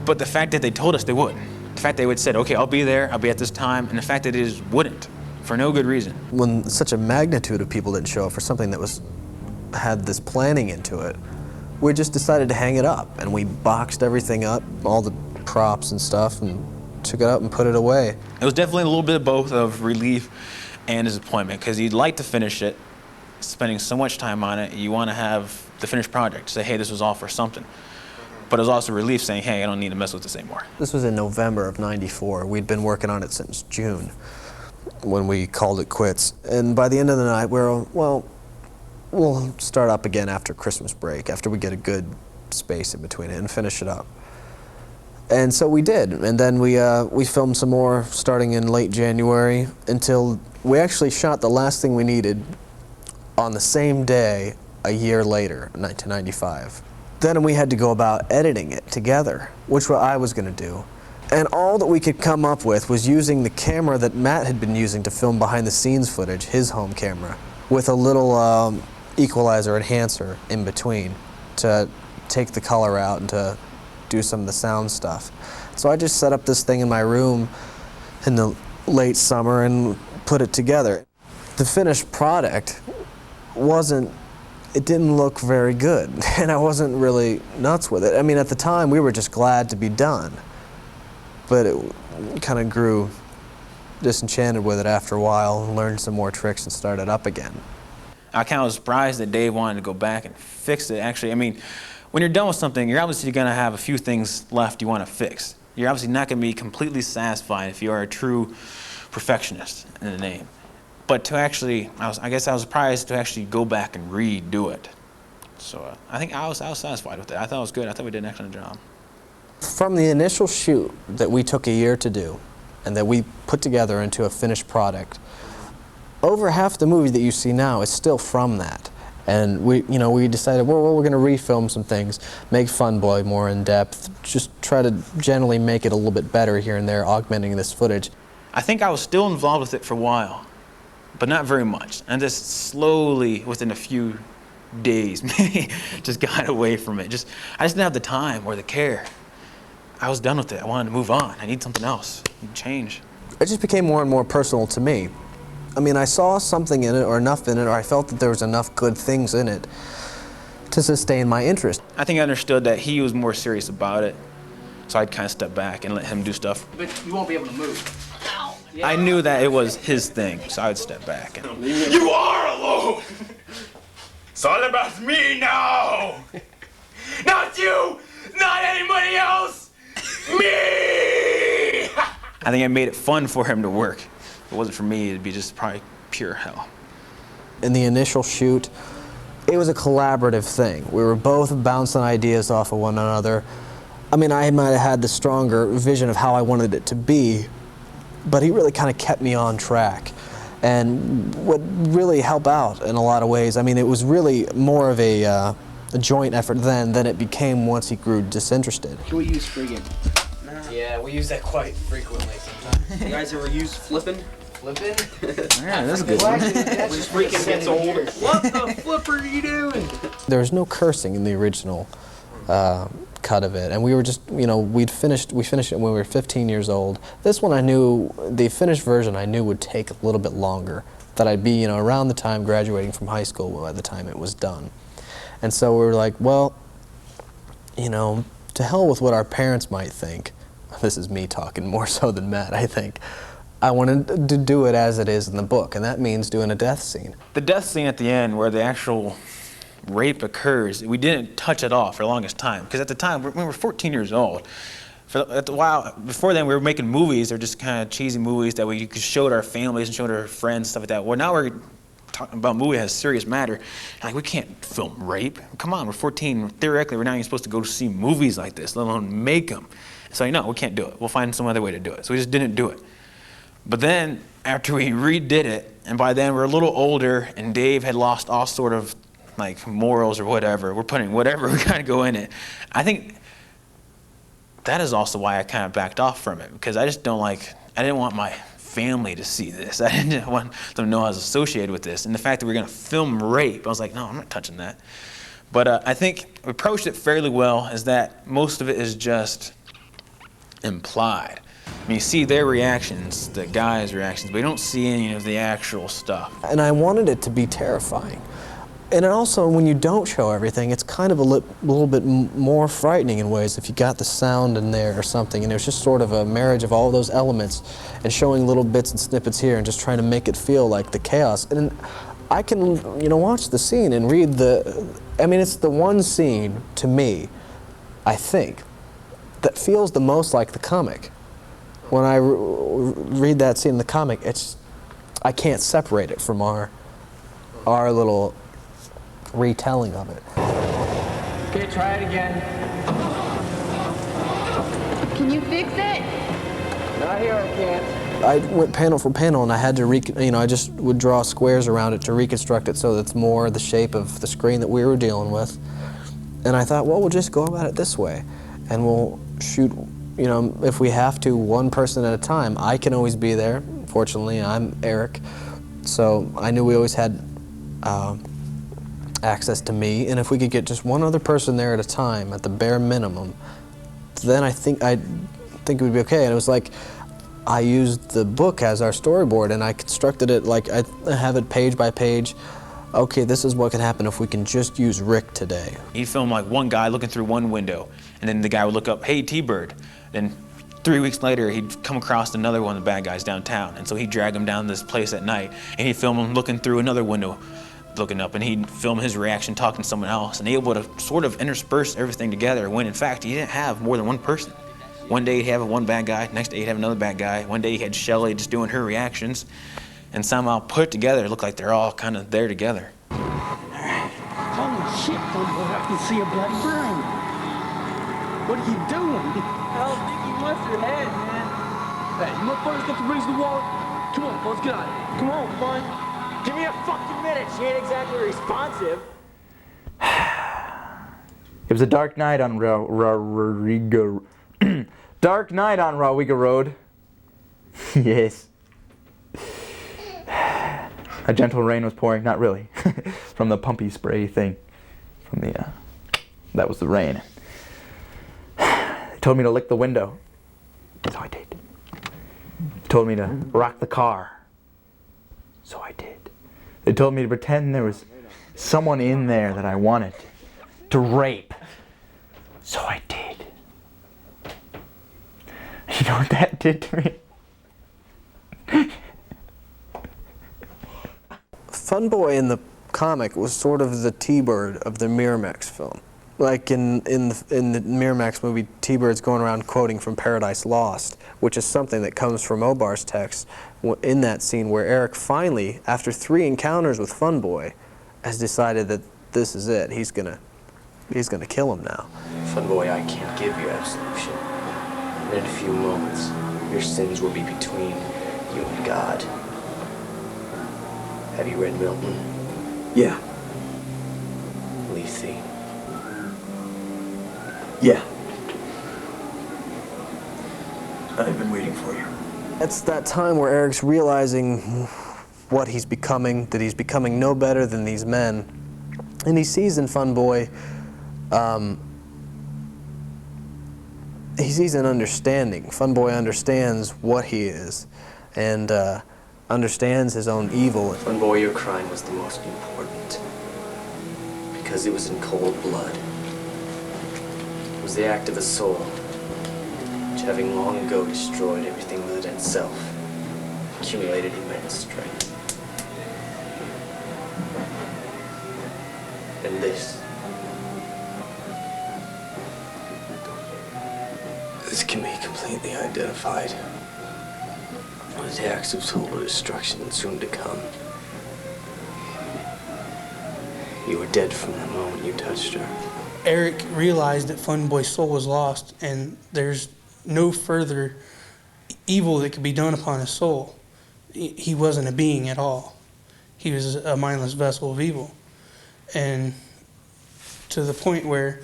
but the fact that they told us they would, the fact they would said, okay, I'll be there, I'll be at this time, and the fact that they just wouldn't, for no good reason. When such a magnitude of people didn't show up for something that had this planning into it, we just decided to hang it up, and we boxed everything up, all the props and stuff, and took it up and put it away. It was definitely a little bit of both of relief and disappointment, because you'd like to finish it, spending so much time on it, you want to have the finished project, say, hey, this was all for something. But it was also relief saying, hey, I don't need to mess with this anymore. This was in November of '94. We'd been working on it since June when we called it quits. And by the end of the night, we'll start up again after Christmas break, after we get a good space in between it, and finish it up. And so we did, and then we filmed some more starting in late January until we actually shot the last thing we needed on the same day a year later, 1995. Then we had to go about editing it together, which what I was going to do. And all that we could come up with was using the camera that Matt had been using to film behind the scenes footage, his home camera, with a little equalizer enhancer in between to take the color out and to do some of the sound stuff. So I just set up this thing in my room in the late summer and put it together. The finished product it didn't look very good, and I wasn't really nuts with it. I mean, at the time, we were just glad to be done, but it kind of grew disenchanted with it after a while and learned some more tricks and started up again. I kind of was surprised that Dave wanted to go back and fix it. Actually, I mean, when you're done with something, you're obviously going to have a few things left you want to fix. You're obviously not going to be completely satisfied if you are a true perfectionist in the name. But to actually, I guess I was surprised to actually go back and redo it. So I think I was satisfied with it. I thought it was good. I thought we did an excellent job. From the initial shoot that we took a year to do and that we put together into a finished product, over half the movie that you see now is still from that. And we decided, well, we're going to refilm some things, make Fun Boy more in depth, just try to generally make it a little bit better here and there, augmenting this footage. I think I was still involved with it for a while, but not very much. And just slowly, within a few days, maybe, just got away from it. I just didn't have the time or the care. I was done with it. I wanted to move on. I need something else. I need change. It just became more and more personal to me. I mean, I saw something in it, or enough in it, or I felt that there was enough good things in it to sustain my interest. I think I understood that he was more serious about it, so I'd kind of step back and let him do stuff. But you won't be able to move. Ow. Yeah. I knew that it was his thing, so I would step back. And you are alone! It's all about me now! Not you! Not anybody else! Me! I think I made it fun for him to work. If it wasn't for me, it'd be just probably pure hell. In the initial shoot, it was a collaborative thing. We were both bouncing ideas off of one another. I mean, I might have had the stronger vision of how I wanted it to be, but he really kind of kept me on track and would really help out in a lot of ways. I mean, it was really more of a joint effort then than it became once he grew disinterested. Can we use friggin'? Yeah, we use that quite frequently sometimes. You guys ever use flippin'? Flippin'? Yeah, that's a good one. When freaking gets old. What the flip are you doing? There was no cursing in the original cut of it, and we were just, we finished it when we were 15 years old. This one I knew, the finished version I knew would take a little bit longer, that I'd be, around the time graduating from high school by the time it was done. And so we were like, well, to hell with what our parents might think. this is me talking more so than Matt, I think. I wanted to do it as it is in the book, and that means doing a death scene. The death scene at the end where the actual rape occurs, we didn't touch it off for the longest time, because at the time, we were 14 years old. For a while, before then, we were making movies. They're just kind of cheesy movies that we showed our families and showed our friends, stuff like that. Well, now we're talking about a movie that has serious matter. Like, we can't film rape. Come on, we're 14. Theoretically, we're not even supposed to go see movies like this, let alone make them. So, no, we can't do it. We'll find some other way to do it. So we just didn't do it. But then, after we redid it, and by then we're a little older, and Dave had lost all sort of, like, morals or whatever. We're putting whatever we kind of go in it. I think that is also why I kind of backed off from it, because I just don't like, I didn't want my family to see this. I didn't want them to know I was associated with this. And the fact that we were going to film rape, I was like, no, I'm not touching that. But I think we approached it fairly well, is that most of it is just implied. I mean, you see their reactions, the guys' reactions, but you don't see any of the actual stuff. And I wanted it to be terrifying. And also, when you don't show everything, it's kind of a little bit more frightening in ways if you got the sound in there or something. And it was just sort of a marriage of all those elements and showing little bits and snippets here and just trying to make it feel like the chaos. And I can, watch the scene and read it's the one scene, to me, I think, that feels the most like the comic. When I read that scene in the comic, I can't separate it from our little retelling of it. Okay, try it again. Can you fix it? Not here, I can't. I went panel for panel, and I had to, I just would draw squares around it to reconstruct it so that it's more the shape of the screen that we were dealing with. And I thought, well, we'll just go about it this way, and we'll shoot, if we have to, one person at a time. I can always be there. Fortunately, I'm Eric, so I knew we always had access to me, and if we could get just one other person there at a time at the bare minimum, then I think it would be okay. And it was like I used the book as our storyboard, and I constructed it like I have it page by page. Okay, this is what could happen if we can just use Rick today. He'd film like one guy looking through one window, and then the guy would look up, hey, T-Bird. Then 3 weeks later, he'd come across another one of the bad guys downtown, and so he'd drag him down to this place at night, and he'd film him looking through another window, looking up, and he'd film his reaction talking to someone else, and able to sort of intersperse everything together when in fact he didn't have more than one person. One day he'd have one bad guy, next day he'd have another bad guy, one day he had Shelley just doing her reactions, and somehow put it together, it looked like they're all kind of there together. Holy shit, Funboy, I can see a bloody burn. What are you doing? I don't think you left your head, man. Hey, you motherfuckers got to raise the wall. Come on, let's get out of here. Come on, Fun. Give me a fucking minute. She ain't exactly responsive. It was a dark night on Rawiga. Dark night on Rawiga Road. Yes. A gentle rain was pouring, not really, from the pumpy spray thing. From the, that was the rain. They told me to lick the window. So I did. They told me to rock the car. So I did. They told me to pretend there was someone in there that I wanted to rape. So I did. You know what that did to me? Funboy in the comic was sort of the T-Bird of the Miramax film. Like in the Miramax movie, T-Bird's going around quoting from Paradise Lost, which is something that comes from Obar's text in that scene where Eric finally, after 3 encounters with Funboy, has decided that this is it. He's gonna kill him now. Funboy, I can't give you absolution. And in a few moments, your sins will be between you and God. Have you read Milton? Yeah. Lethe. Yeah. I've been waiting for you. It's that time where Eric's realizing what he's becoming, that he's becoming no better than these men. And he sees in Funboy, he sees an understanding. Funboy understands what he is and understands his own evil. Funboy, your crime was the most important because it was in cold blood. It was the act of a soul having long ago destroyed everything within itself, accumulated immense strength. And this can be completely identified with the acts of total destruction soon to come. You were dead from the moment you touched her. Eric realized that Fun Boy's soul was lost, and there's no further evil that could be done upon his soul. He wasn't a being at all. He was a mindless vessel of evil. And to the point where,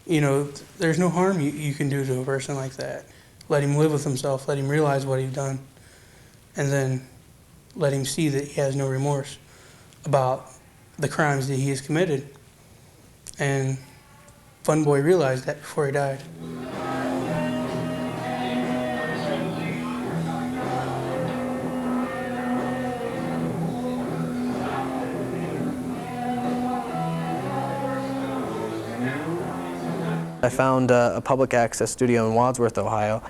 you know, there's no harm you can do to a person like that. Let him live with himself, let him realize what he's done, and then let him see that he has no remorse about the crimes that he has committed. And Fun Boy realized that before he died. I found a public access studio in Wadsworth, Ohio,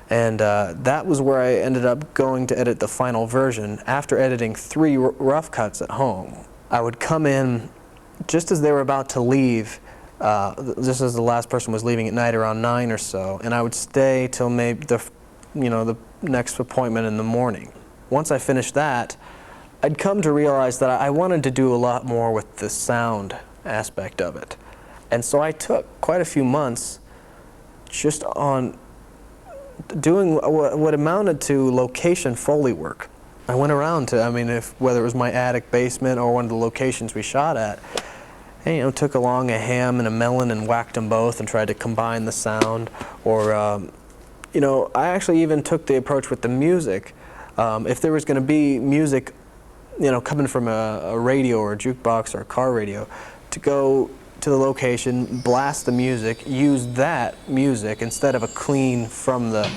and that was where I ended up going to edit the final version. After editing 3 rough cuts at home, I would come in just as they were about to leave, just as the last person was leaving at night around 9 or so, and I would stay till maybe the next appointment in the morning. Once I finished that, I'd come to realize that I wanted to do a lot more with the sound aspect of it. And so I took quite a few months just on doing what amounted to location Foley work. I went around to, whether it was my attic, basement, or one of the locations we shot at, and, took along a ham and a melon and whacked them both and tried to combine the sound. Or, I actually even took the approach with the music. If there was going to be music, coming from a radio or a jukebox or a car radio, to go to the location, blast the music, use that music instead of a clean from the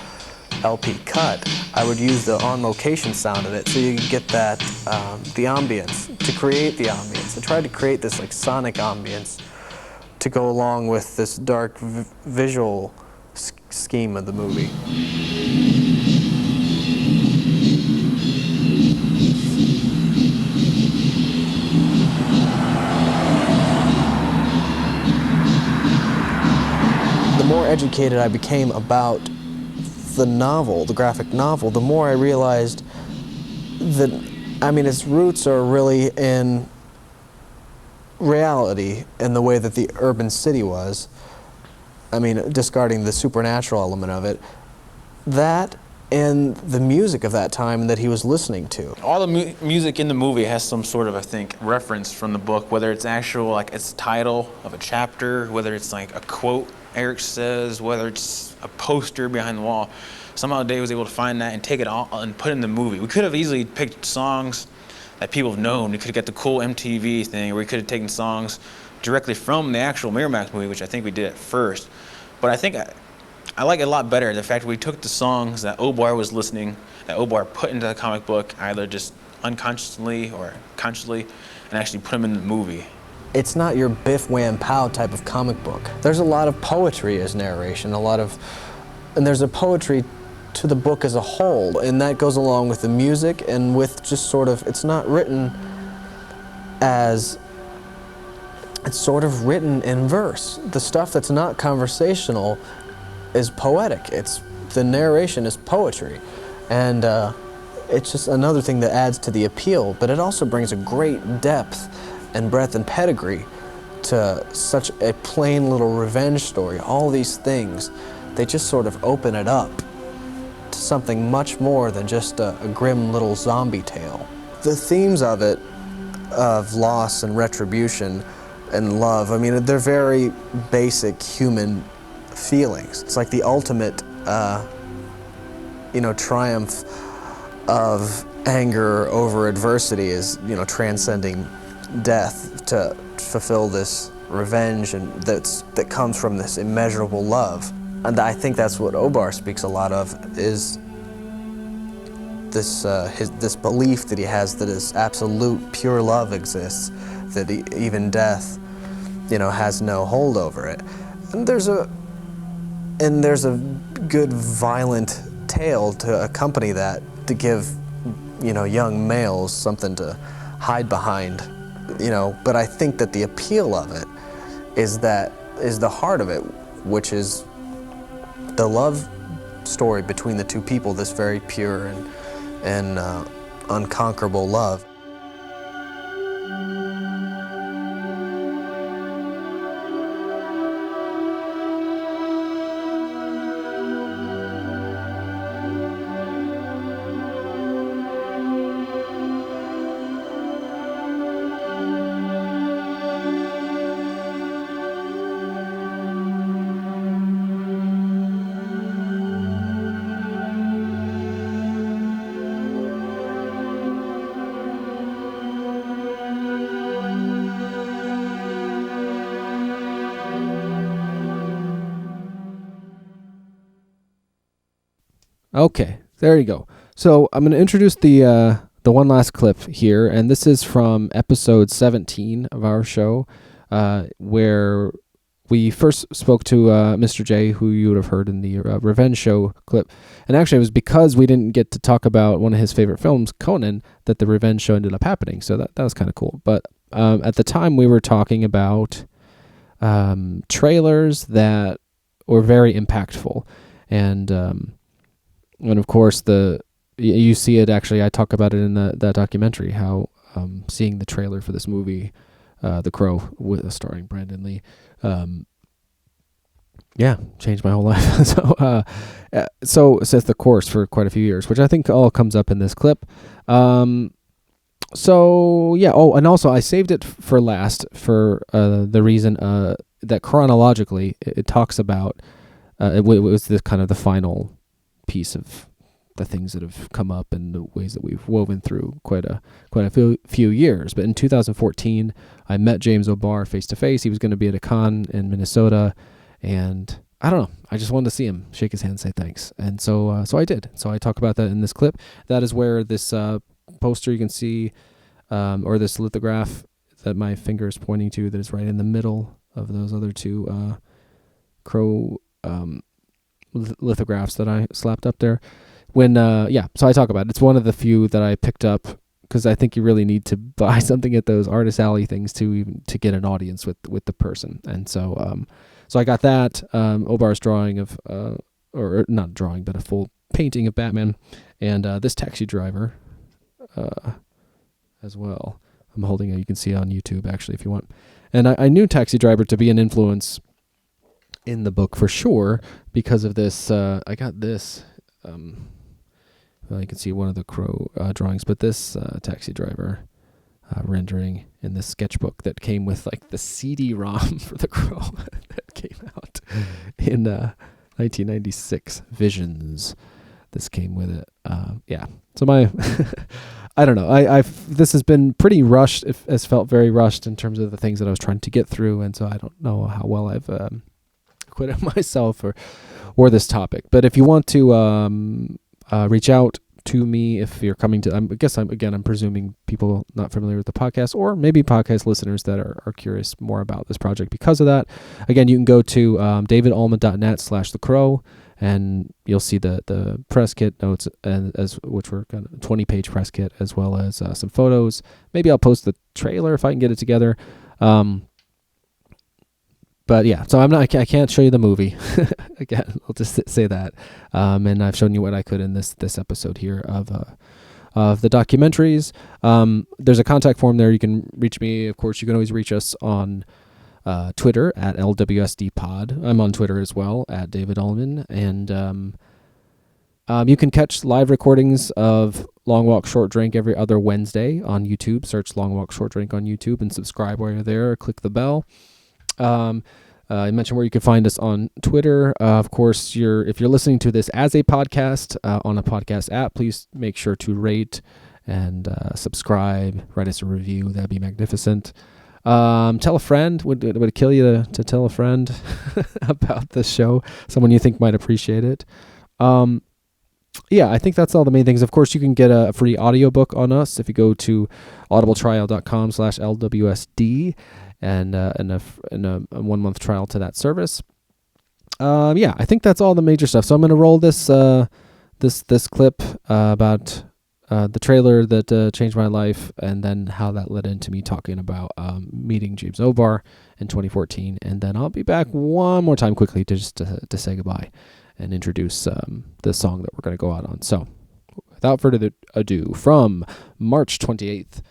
LP cut. I would use the on-location sound of it so you could get that, the ambience, to create the ambience. I tried to create this sonic ambience to go along with this dark visual scheme of the movie. The more educated I became about the novel, the graphic novel, the more I realized that, its roots are really in reality in the way that the urban city was. Discarding the supernatural element of it. That and the music of that time that he was listening to. All the music in the movie has some sort of, I think, reference from the book, whether it's actual, it's the title of a chapter, whether it's a quote Eric says, whether it's a poster behind the wall. Somehow Dave was able to find that and take it all and put it in the movie. We could have easily picked songs that people have known. We could have got the cool MTV thing, or we could have taken songs directly from the actual Miramax movie, which I think we did at first. But I think I like it a lot better, the fact that we took the songs that Obar was listening, that Obar put into the comic book, either just unconsciously or consciously, and actually put them in the movie. It's not your biff wham pow type of comic book. There's a lot of poetry as narration, and there's a poetry to the book as a whole, and that goes along with the music and with just it's not written as, it's sort of written in verse. The stuff that's not conversational is poetic. The narration is poetry, and it's just another thing that adds to the appeal, but it also brings a great depth and breadth and pedigree to such a plain little revenge story. All these things, they just sort of open it up to something much more than just a grim little zombie tale. The themes of it, of loss and retribution and love, they're very basic human feelings. It's like the ultimate, triumph of anger over adversity is, transcending death to fulfill this revenge and that comes from this immeasurable love. And I think that's what Obar speaks a lot of, is this belief that he has that his absolute pure love exists, that even death, has no hold over it. And there's an And there's a good violent tale to accompany that, to give, young males something to hide behind, But I think that the appeal of it is the heart of it, which is the love story between the two people, this very pure and unconquerable love. Okay, there you go. So I'm going to introduce the one last clip here, and this is from episode 17 of our show, where we first spoke to Mr. J, who you would have heard in the Revenge Show clip. And actually, it was because we didn't get to talk about one of his favorite films, Conan, that the Revenge Show ended up happening. So that was kind of cool. But at the time, we were talking about trailers that were very impactful. And of course, you see it actually, I talk about it in that documentary, how seeing the trailer for this movie, The Crow, starring Brandon Lee, changed my whole life. So set the course for quite a few years, which I think all comes up in this clip. And also I saved it for last for the reason that chronologically it talks about, it was the kind of the final piece of the things that have come up and the ways that we've woven through quite a few years. But in 2014, I met James O'Barr face to face. He was going to be at a con in Minnesota, and I don't know, I just wanted to see him, shake his hand, say thanks. And so I did. So I talk about that in this clip. That is where this poster you can see, or this lithograph that my finger is pointing to, that is right in the middle of those other two crow lithographs that I slapped up there. So I talk about it. It's one of the few that I picked up because I think you really need to buy something at those Artist Alley things to get an audience with the person. And so I got that, O'Barr's drawing of, or not drawing, but a full painting of Batman, and this taxi driver as well. I'm holding it. You can see it on YouTube, actually, if you want. And I knew Taxi Driver to be an influence in the book for sure because of this. I got this. Well, you can see one of the Crow drawings, but this Taxi Driver rendering in this sketchbook that came with like the CD-ROM for the Crow that came out in 1996. Visions. This came with it. So my, I don't know. This has been pretty rushed. It has felt very rushed in terms of the things that I was trying to get through, and so I don't know how well I've acquitted myself or this topic. But if you want to reach out to me, if you're coming to, I'm presuming people not familiar with the podcast, or maybe podcast listeners that are curious more about this project because of that. Again, you can go to davidallman.net/The Crow, and you'll see the press kit notes, which were kind of a 20-page press kit, as well as some photos. Maybe I'll post the trailer if I can get it together. But yeah, so I can't show you the movie. Again, I'll just say that. And I've shown you what I could in this episode here of the documentaries. There's a contact form there. You can reach me. Of course, you can always reach us on Twitter at LWSD Pod. I'm on Twitter as well at David Ullman. And you can catch live recordings of Long Walk Short Drink every other Wednesday on YouTube. Search Long Walk Short Drink on YouTube and subscribe while you're there. Click the bell. I mentioned where you can find us on Twitter. Of course, if you're listening to this as a podcast on a podcast app, please make sure to rate and subscribe. Write us a review. That'd be magnificent. Tell a friend. Would it kill you to tell a friend about this show? Someone you think might appreciate it. I think that's all the main things. Of course, you can get a free audiobook on us if you go to audibletrial.com/LWSD. And a 1 month trial to that service. Yeah, I think that's all the major stuff. So I'm gonna roll this this clip about the trailer that changed my life, and then how that led into me talking about meeting James O'Barr in 2014, and then I'll be back one more time quickly to just to say goodbye and introduce the song that we're gonna go out on. So, without further ado, from March 28th,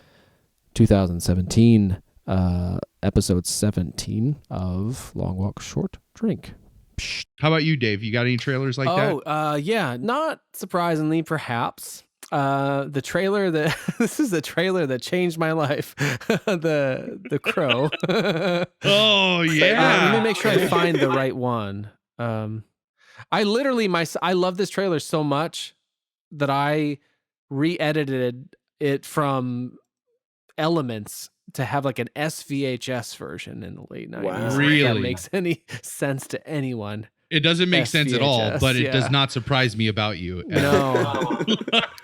2017, episode 17 of Long Walk Short Drink. How about you, Dave? You got any trailers like that? Yeah, not surprisingly, perhaps. The trailer that this is the trailer that changed my life. the Crow. Oh yeah. Let me make sure I find the right one. I love this trailer so much that I re-edited it from Elements to have like an SVHS version in the late 90s. Wow. Really? If that makes any sense to anyone. It doesn't make sense at all, SVHS, but it does not surprise me about you. No.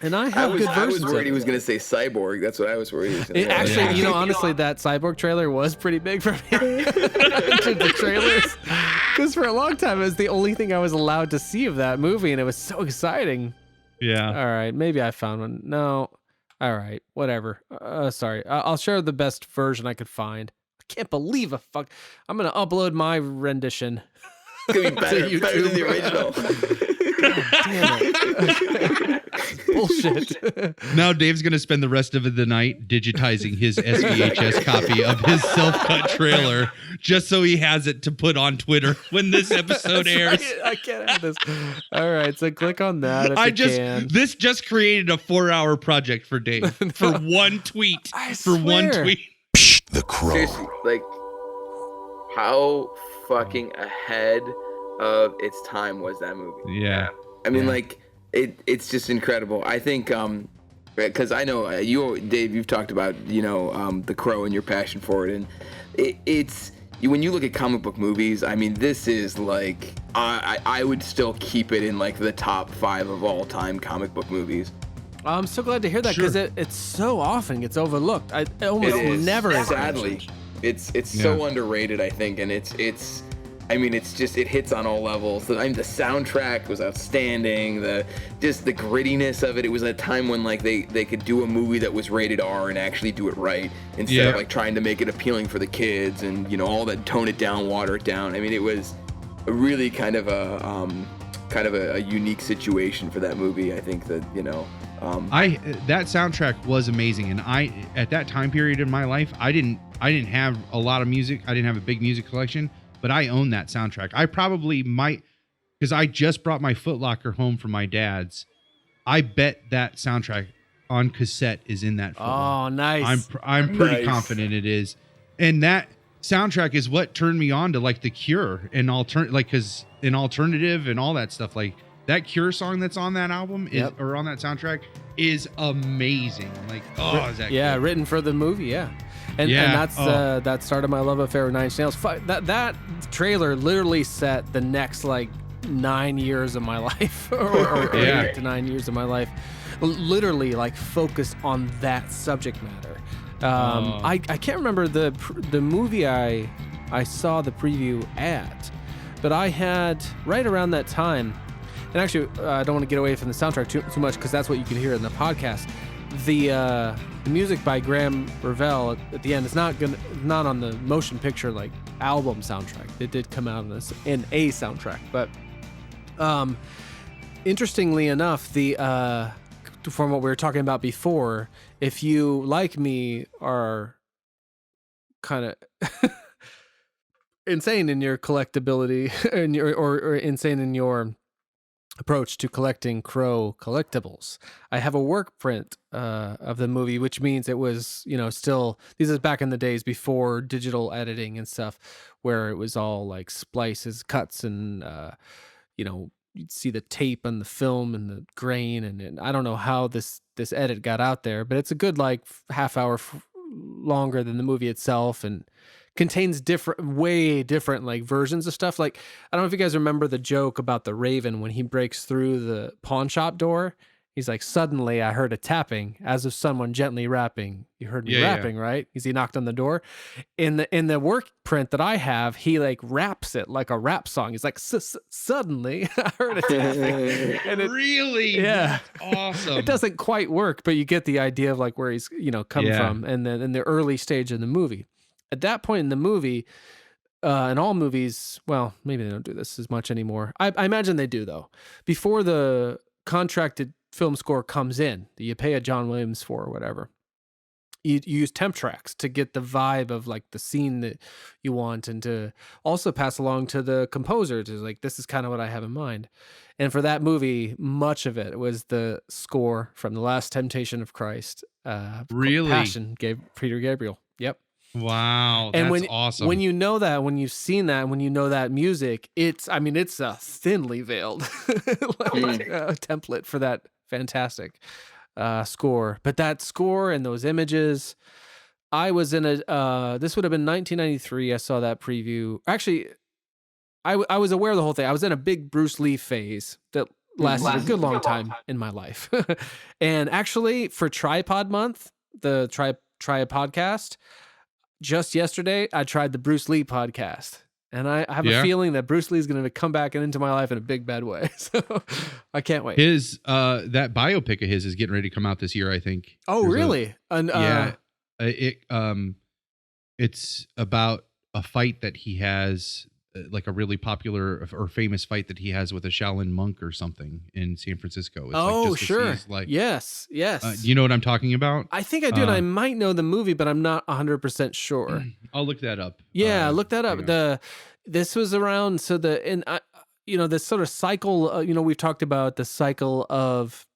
And I have good I was versions worried of he it. was going to say Cyborg. That's what I was worried he was going to say. Actually, you know, honestly, that Cyborg trailer was pretty big for me. The trailers. Because for a long time, it was the only thing I was allowed to see of that movie, and it was so exciting. Yeah. All right, maybe I found one. No. All right, whatever. Sorry. I'll share the best version I could find. I can't believe I'm going to upload my rendition. It's going to be better than the original. Damn it. Bullshit. Now Dave's going to spend the rest of the night digitizing his SVHS copy of his self-cut trailer just so he has it to put on Twitter when this episode airs. Right. I can't have this. All right, so click on that if you can. This just created a 4-hour project for Dave for one tweet. One tweet. The Crow. Seriously, like, how fucking ahead of its time was that movie? Yeah. I mean, like, it's just incredible. I think, because I know you, Dave, you've talked about, The Crow and your passion for it, and it's when you look at comic book movies, I mean, this is like, I would still keep it in like the top 5 of all time comic book movies. I'm so glad to hear that because it so often gets overlooked. It almost never is. Sadly, it's so underrated, I think, and it's. I mean, it's just, it hits on all levels. The soundtrack was outstanding. The grittiness of it. It was a time when like they could do a movie that was rated R and actually do it right instead of like trying to make it appealing for the kids and all that, tone it down, water it down. I mean, it was a really kind of a unique situation for that movie. I think that that soundtrack was amazing, and at that time period in my life, I didn't have a lot of music. I didn't have a big music collection. But I own that soundtrack. I probably might, because I just brought my Foot Locker home from my dad's. I bet that soundtrack on cassette is in that folder. Oh, nice. I'm pretty confident it is. And that soundtrack is what turned me on to like The Cure and because in alternative and all that stuff, like that Cure song that's on that album or on that soundtrack is amazing. Like, is that good? Written for the movie, yeah. And that's that started my love affair with Nine Inch Nails. That trailer literally set the next like 9 years of my life, or 8 to 9 years of my life. Literally like focused on that subject matter. I can't remember the movie I saw the preview at, but I had right around that time. And actually, I don't want to get away from the soundtrack too much because that's what you can hear in the podcast. The music by Graham Revell at the end is not on the motion picture like album soundtrack. It did come out in a soundtrack, but interestingly enough, from what we were talking about before, if you like me are kind of insane in your collectability and or insane in your approach to collecting Crow collectibles, I have a work print of the movie, which means it was, still, these is back in the days before digital editing and stuff, where it was all like splices, cuts, and you'd see the tape and the film and the grain, and I don't know how this edit got out there, but it's a good like half hour longer than the movie itself, and contains way different like versions of stuff. Like, I don't know if you guys remember the joke about the Raven when he breaks through the pawn shop door He's like, suddenly I heard a tapping as of someone gently rapping. You heard me rapping, right? Because he knocked on the door. In the work print that I have, he like raps it like a rap song. He's like, suddenly I heard a tapping. And it, really? Yeah. That's awesome. It doesn't quite work, but you get the idea of like where he's, come from. And then in the early stage of the movie. At that point in the movie, in all movies, well, maybe they don't do this as much anymore. I imagine they do though. Before the contracted film score comes in that you pay a John Williams for or whatever, you use temp tracks to get the vibe of like the scene that you want, and to also pass along to the composer to like, this is kind of what I have in mind. And for that movie, much of it was the score from The Last Temptation of Christ. Really? Passion, Peter Gabriel. Yep. Wow, that's awesome. When you know that, when you've seen that, when you know that music, it's a thinly veiled template for that fantastic score. But that score and those images, I was in this would have been 1993. I saw that preview. Actually, I was aware of the whole thing. I was in a big Bruce Lee phase that lasted a good long time in my life. And actually, for Tripod Month, the Try a Podcast, just yesterday, I tried the Bruce Lee podcast, and I have a feeling that Bruce Lee is going to come back into my life in a big bad way. So I can't wait. His that biopic of his is getting ready to come out this year, I think. Oh, really? It's about a fight that he has, like a really popular or famous fight that he has with a Shaolin monk or something in San Francisco. It's sure. Like, yes. You know what I'm talking about? I think I do, and I might know the movie, but I'm not 100% sure. I'll look that up. Yeah, look that up. This was around, so this sort of cycle. We've talked about the cycle of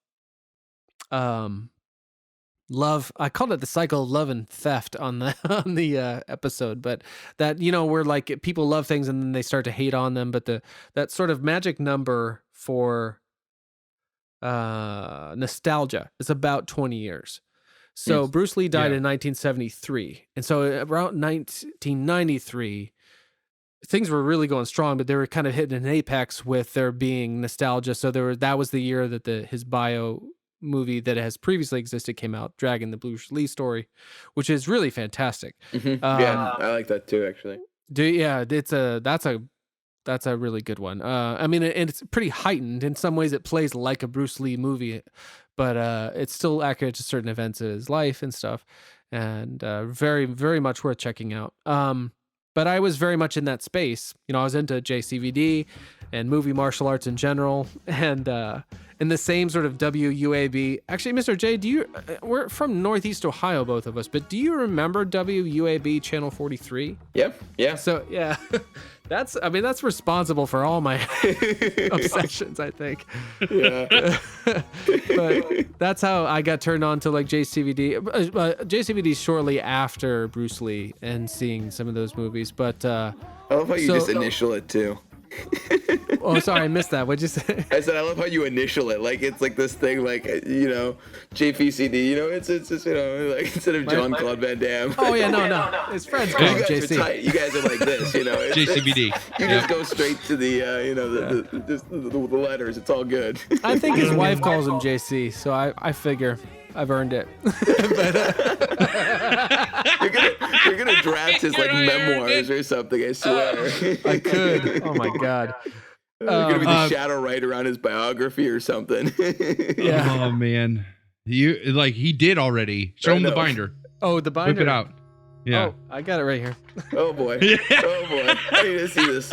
love. I called it the cycle of love and theft on the episode, but that, where like people love things and then they start to hate on them, but that sort of magic number for nostalgia is about 20 years. So Bruce Lee died in 1973, and so around 1993 things were really going strong, but they were kind of hitting an apex with there being nostalgia. So that was the year that his bio movie that has previously existed came out, Dragon, the Bruce Lee story, which is really fantastic. Mm-hmm. I like that too, actually. That's a really good one. And it's pretty heightened in some ways. It plays like a Bruce Lee movie, but it's still accurate to certain events of his life and stuff, and very, very much worth checking out. But I was very much in that space. I was into JCVD and movie martial arts in general, and in the same sort of WUAB. Actually, Mr. J, we're from Northeast Ohio, both of us, but do you remember WUAB Channel 43? Yep. Yeah. So, yeah. That's responsible for all my obsessions, I think. Yeah. But that's how I got turned on to like JCVD. JCVD shortly after Bruce Lee and seeing some of those movies. But I love how you just initial it too. Oh, sorry, I missed that. What'd you say? I said I love how you initial it. Like it's like this thing, like JVCD. It's just like instead of John Claude Van Damme. Oh yeah, no. His friends call him JC. Are tight. You guys are like this, JCVD. You just go straight to the the letters. It's all good. I think his wife calls him JC, so I figure I've earned it. You're gonna draft his like memoirs or something. I swear. I could. Oh my god. You're gonna be the shadow writer on his biography or something. Yeah. Oh man, he did already. Show him the binder. Oh, the binder. Whip it out. Yeah. Oh, I got it right here. Oh boy. Oh boy. I need to see this.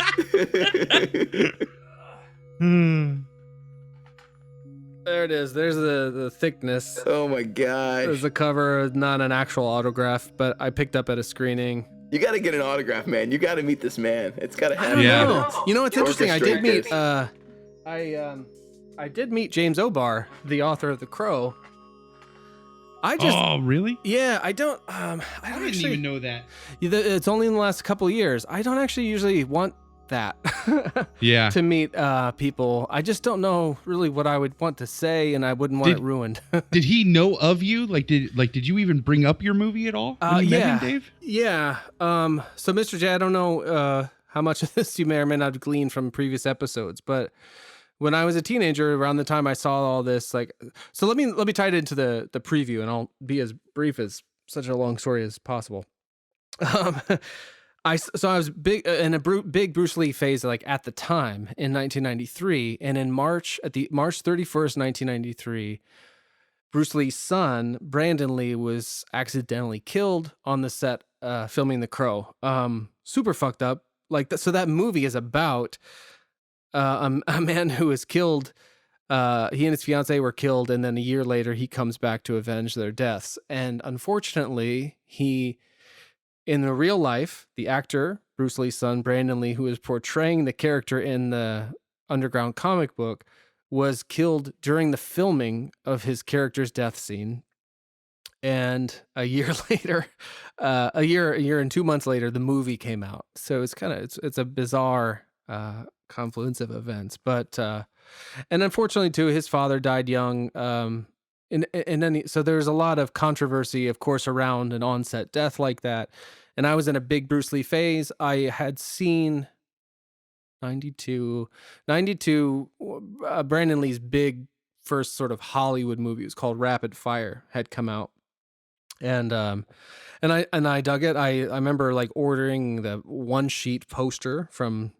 There it is. There's the thickness. Oh my gosh. There's the cover, not an actual autograph, but I picked up at a screening. You got to get an autograph, man. You got to meet this man. It's got to happen. Yeah. It's interesting. I did meet I did meet James O'Barr, the author of The Crow. Oh, really? Yeah, I don't didn't even know that. It's only in the last couple of years. I don't actually usually want that to meet people. I just don't know really what I would want to say, and I wouldn't want it ruined. Did he know of you? Did you even bring up your movie at all when you met him, Dave? Yeah. So Mr. J, I don't know how much of this you may or may not have gleaned from previous episodes, but when I was a teenager, around the time I saw all this, like, so let me tie it into the preview, and I'll be as brief as such a long story as possible. I was big in a big Bruce Lee phase, like at the time in 1993, and in March 31st, 1993, Bruce Lee's son Brandon Lee was accidentally killed on the set filming The Crow. Super fucked up. Like so that movie is about a man who was killed. He and his fiancée were killed, and then a year later he comes back to avenge their deaths. And unfortunately, in the real life, the actor, Bruce Lee's son, Brandon Lee, who is portraying the character in the underground comic book, was killed during the filming of his character's death scene. And a year later, a year and 2 months later, the movie came out. So it's a bizarre confluence of events. But and unfortunately, too, his father died young. And then so there's a lot of controversy, of course, around an on-set death like that. And I was in a big Bruce Lee phase. I had seen 92 Brandon Lee's big first sort of Hollywood movie. It was called Rapid Fire, had come out. And I dug it. I remember like ordering the one sheet poster from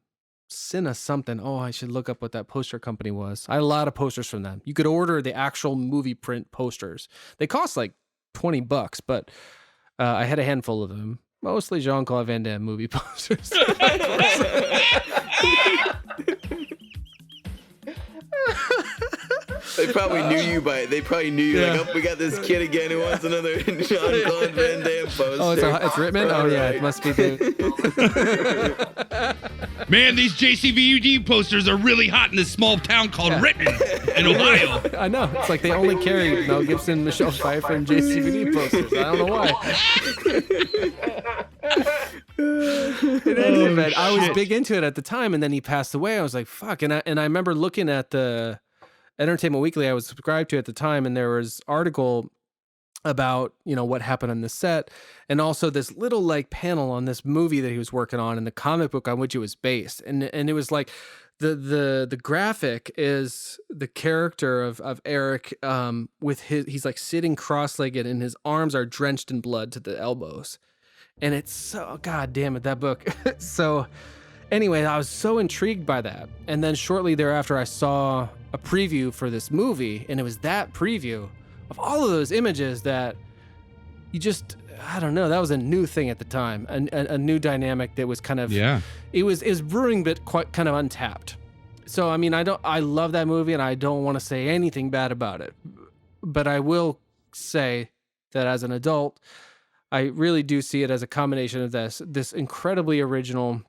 Cine something. Oh, I should look up what that poster company was. I had a lot of posters from them. You could order the actual movie print posters. They cost like $20, but I had a handful of them. Mostly Jean-Claude Van Damme movie posters. They probably knew you like, oh, we got this kid again who wants another Jean-Claude Van Damme poster. Oh, it's Rittman? Oh, yeah, it must be the... Man, these JCVD posters are really hot in this small town called Rittman in Ohio. I know. It's like they only carry Mel Gibson, Michelle Pfeiffer, and JCVD posters. I don't know why. In any event, I was big into it at the time, and then he passed away. I was like, fuck. And I remember looking at the Entertainment Weekly I was subscribed to at the time, and there was article about, what happened on the set, and also this little like panel on this movie that he was working on in the comic book on which it was based. And it was like the graphic is the character of Eric with he's like sitting cross-legged and his arms are drenched in blood to the elbows. And it's so, god damn it, that book. So anyway, I was so intrigued by that. And then shortly thereafter, I saw a preview for this movie, and it was that preview of all of those images that you just, I don't know, that was a new thing at the time, a new dynamic that was kind of, it was brewing, but quite kind of untapped. So, I mean, I love that movie, and I don't want to say anything bad about it, but I will say that as an adult, I really do see it as a combination of this incredibly original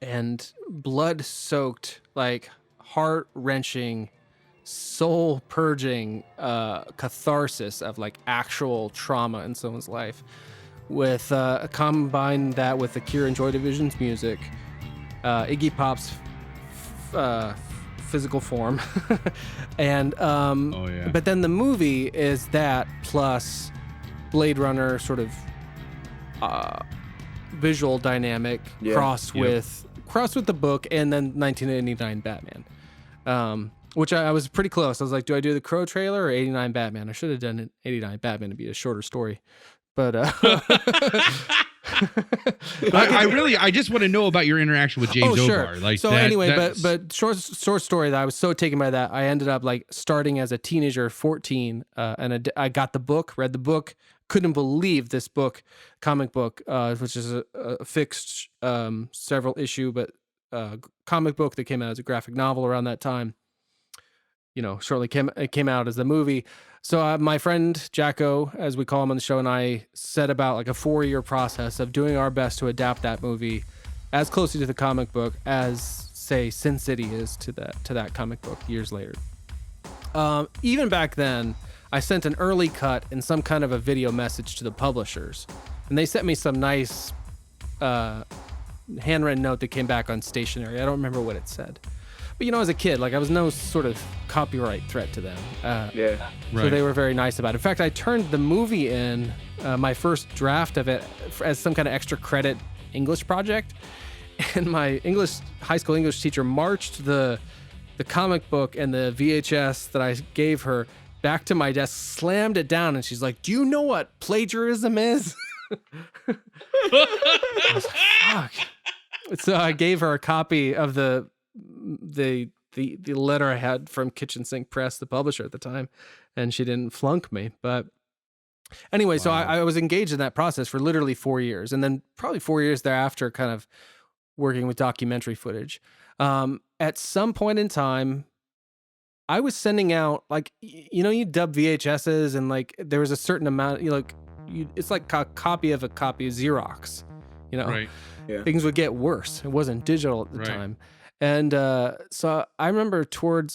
and blood-soaked, like heart-wrenching, soul-purging catharsis of like actual trauma in someone's life. With combine that with the Cure and Joy Division's music, Iggy Pop's physical form, and but then the movie is that plus Blade Runner sort of visual dynamic crossed with the book, and then 1989 Batman, which I was pretty close. I was like, do I do the Crow trailer or 89 Batman? I should have done 89 Batman to be a shorter story, but I just want to know about your interaction with James O'Barr. Like, so anyway, but short story that I was so taken by that, I ended up like starting as a teenager, 14, and I got the book, read the book, couldn't believe this book, comic book, which is a fixed several issue, but comic book that came out as a graphic novel around that time. Shortly came out as the movie. So my friend Jacko, as we call him on the show, and I set about like a 4-year process of doing our best to adapt that movie as closely to the comic book as, say, Sin City is to that comic book years later. Even back then, I sent an early cut and some kind of a video message to the publishers, and they sent me some nice handwritten note that came back on stationery. I don't remember what it said. But, as a kid, like I was no sort of copyright threat to them. So they were very nice about it. In fact, I turned the movie in, my first draft of it, as some kind of extra credit English project. And my high school English teacher marched the the comic book and the VHS that I gave her back to my desk, slammed it down, and she's like, "Do you know what plagiarism is?" I was like, fuck. So I gave her a copy of the letter I had from Kitchen Sink Press, the publisher at the time, and she didn't flunk me. But anyway, so I was engaged in that process for literally 4 years, and then probably 4 years thereafter, kind of working with documentary footage. At some point in time, I was sending out, like, you dub VHSs, and like there was a certain amount, it's like a copy of Xerox, Right. Yeah. Things would get worse. It wasn't digital at the time. And so I remember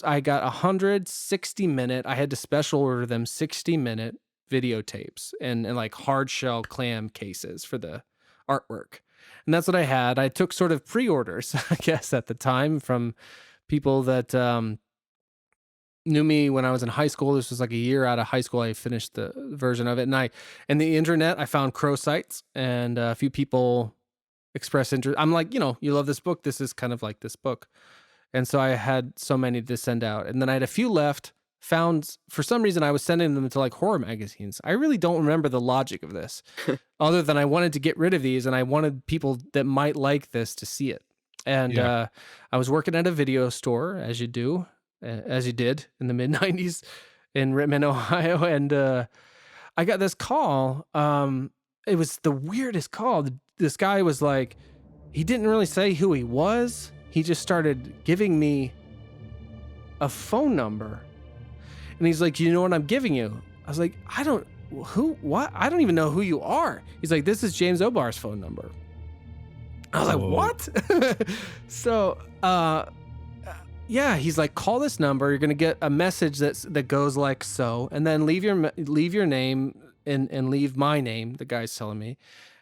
I got 100 60-minute, I had to special order them 60-minute videotapes and like hard shell clam cases for the artwork. And that's what I had. I took sort of pre-orders, I guess, at the time from people that knew me when I was in high school. This was like a year out of high school. I finished the version of it. And the internet, I found crow sites, and a few people expressed interest. I'm like, you love this book. This is kind of like this book. And so I had so many to send out. And then I had a few left, found, for some reason, I was sending them to like horror magazines. I really don't remember the logic of this, other than I wanted to get rid of these, and I wanted people that might like this to see it. And I was working at a video store, as you do, as you did in the mid-90s in Rittman, Ohio. And I got this call. It was the weirdest call. This guy was like, he didn't really say who he was. He just started giving me a phone number. And he's like, "You know what I'm giving you?" I was like, "I don't even know who you are." He's like, "This is James O'Barr's phone number." I was like, "What?" So, he's like, "Call this number. You're going to get a message that goes like so. And then leave your name and leave my name," the guy's telling me,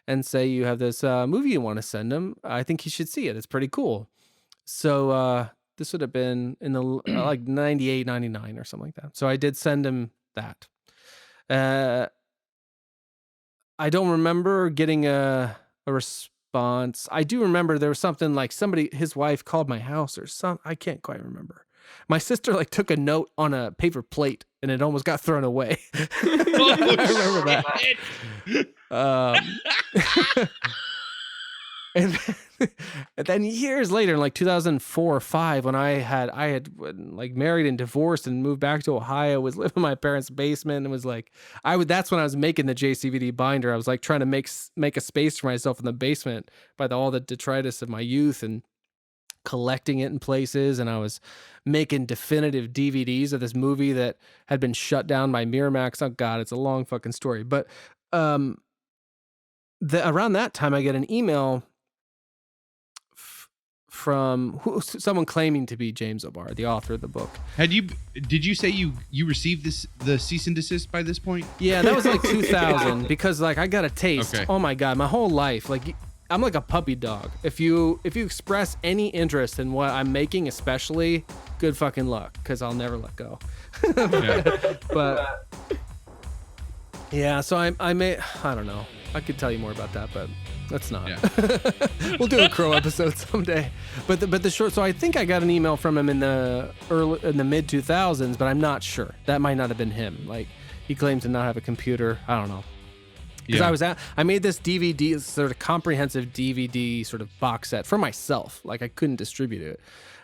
"and say you have this movie you want to send him. I think he should see it. It's pretty cool." So this would have been in the like 98, 99 or something like that. So I did send him that. I don't remember getting a response. I do remember there was something like his wife called my house or something. I can't quite remember. My sister like took a note on a paper plate and it almost got thrown away. I remember that. And then years later, in like 2004 or 5, when I had like married and divorced and moved back to Ohio, was living in my parents' basement, and was like, that's when I was making the JCVD binder. I was like trying to make a space for myself in the basement by all the detritus of my youth and collecting it in places. And I was making definitive DVDs of this movie that had been shut down by Miramax. Oh God, it's a long fucking story. But around that time, I get an email from someone claiming to be James O'Barr, the author of the book. Did you say you received the cease and desist by this point? Yeah, that was like 2000, because like I got a taste. Okay. Oh my God, my whole life, like I'm like a puppy dog. If you express any interest in what I'm making, especially, good fucking luck, because I'll never let go. But yeah, so I don't know. I could tell you more about that, but let's not. Yeah. We'll do a Crow episode someday. But the short. So I think I got an email from him in the mid 2000s, but I'm not sure. That might not have been him. Like he claimed to not have a computer. I don't know. Because I made this DVD, sort of comprehensive DVD sort of box set for myself. Like I couldn't distribute it,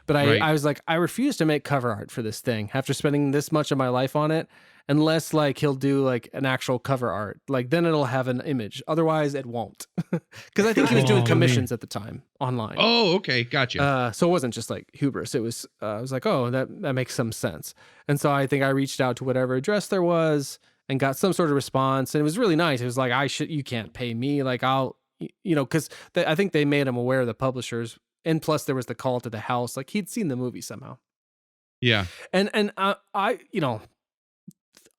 but I was like, I refuse to make cover art for this thing after spending this much of my life on it. Unless like he'll do like an actual cover art, like then it'll have an image. Otherwise, it won't. Because I think he was doing commissions at the time online. Oh, okay, gotcha. So it wasn't just like hubris. It was. I was like, oh, that makes some sense. And so I think I reached out to whatever address there was and got some sort of response. And it was really nice. It was like, you can't pay me. Like I'll, because I think they made him aware of the publishers. And plus, there was the call to the house. Like he'd seen the movie somehow. Yeah. And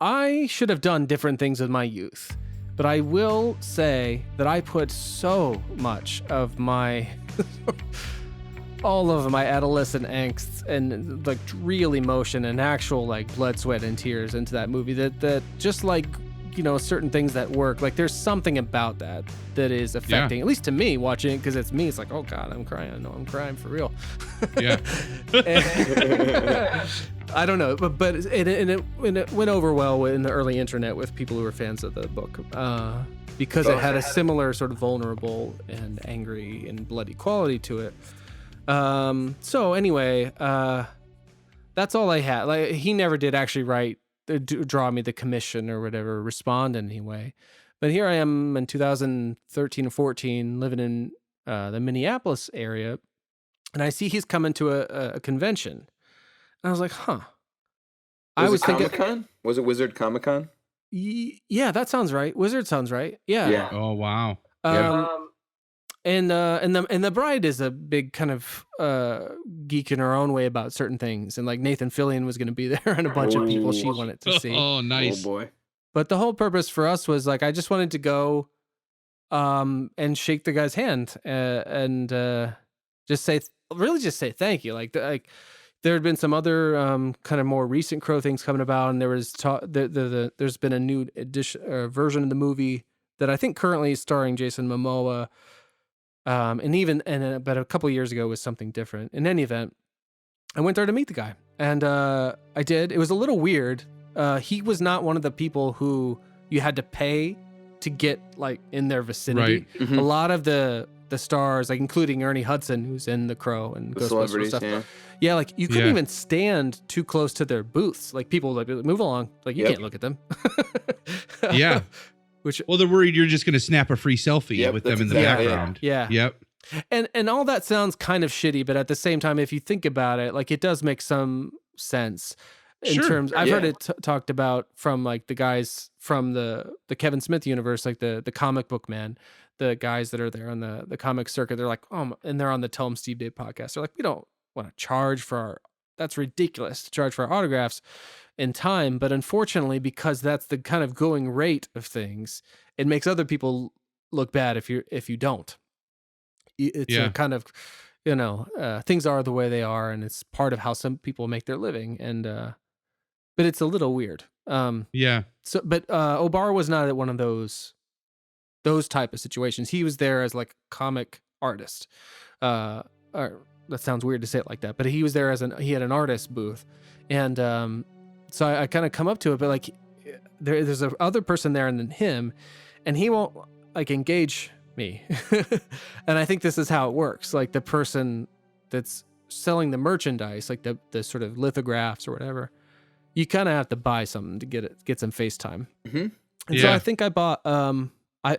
I should have done different things with my youth, but I will say that I put so much of all of my adolescent angst and like real emotion and actual like blood, sweat, and tears into that movie that just like certain things that work. Like there's something about that is affecting, at least to me watching it, because it's me. It's like, oh God, I'm crying. I know I'm crying for real. Yeah. I don't know, but it went over well in the early internet with people who were fans of the book, because it had a similar sort of vulnerable and angry and bloody quality to it. So anyway, that's all I had. Like he never did actually draw me the commission or whatever, respond in any way. But here I am in 2013 or 14, living in the Minneapolis area, and I see he's coming to a convention. And I was like, huh. Was it Comic-Con? Was it Wizard Comic-Con? Yeah, that sounds right. Wizard sounds right. Yeah. Oh wow. And the bride is a big kind of geek in her own way about certain things, and like Nathan Fillion was going to be there, and a bunch of people she wanted to see. Oh, nice. Oh boy. But the whole purpose for us was like I just wanted to go, and shake the guy's hand, and just say thank you. Like there had been some other kind of more recent Crow things coming about, and there was there's been a new version of the movie that I think currently is starring Jason Momoa. But a couple of years ago was something different. In any event, I went there to meet the guy, and I did. It was a little weird. He was not one of the people who you had to pay to get like in their vicinity. Right. Mm-hmm. A lot of the stars, like including Ernie Hudson, who's in The Crow and The Ghostbusters celebrities, stuff. Yeah, like you couldn't even stand too close to their booths. Like people like move along. Like you can't look at them. Yeah. Well, they're worried you're just going to snap a free selfie with them in the background. Yeah. Yep. And all that sounds kind of shitty, but at the same time, if you think about it, like it does make some sense in terms. I've heard it talked about from like the guys from the Kevin Smith universe, like the comic book man, the guys that are there on the comic circuit. They're like, and they're on the Tell 'em Steve Dave podcast. They're like, we don't want to charge for that's ridiculous to charge for our autographs in time. But unfortunately, because that's the kind of going rate of things, it makes other people look bad if you don't. It's a kind of, things are the way they are, and it's part of how some people make their living. And but it's a little weird. So, but Obar was not at one of those type of situations. He was there as like a comic artist. That sounds weird to say it like that, but he was there he had an artist booth, and so I kind of come up to it, but like there's a other person there than him, and he won't like engage me. And I think this is how it works. Like the person that's selling the merchandise, like the sort of lithographs or whatever, you kind of have to buy something to get some FaceTime. Mm-hmm. And so I think I bought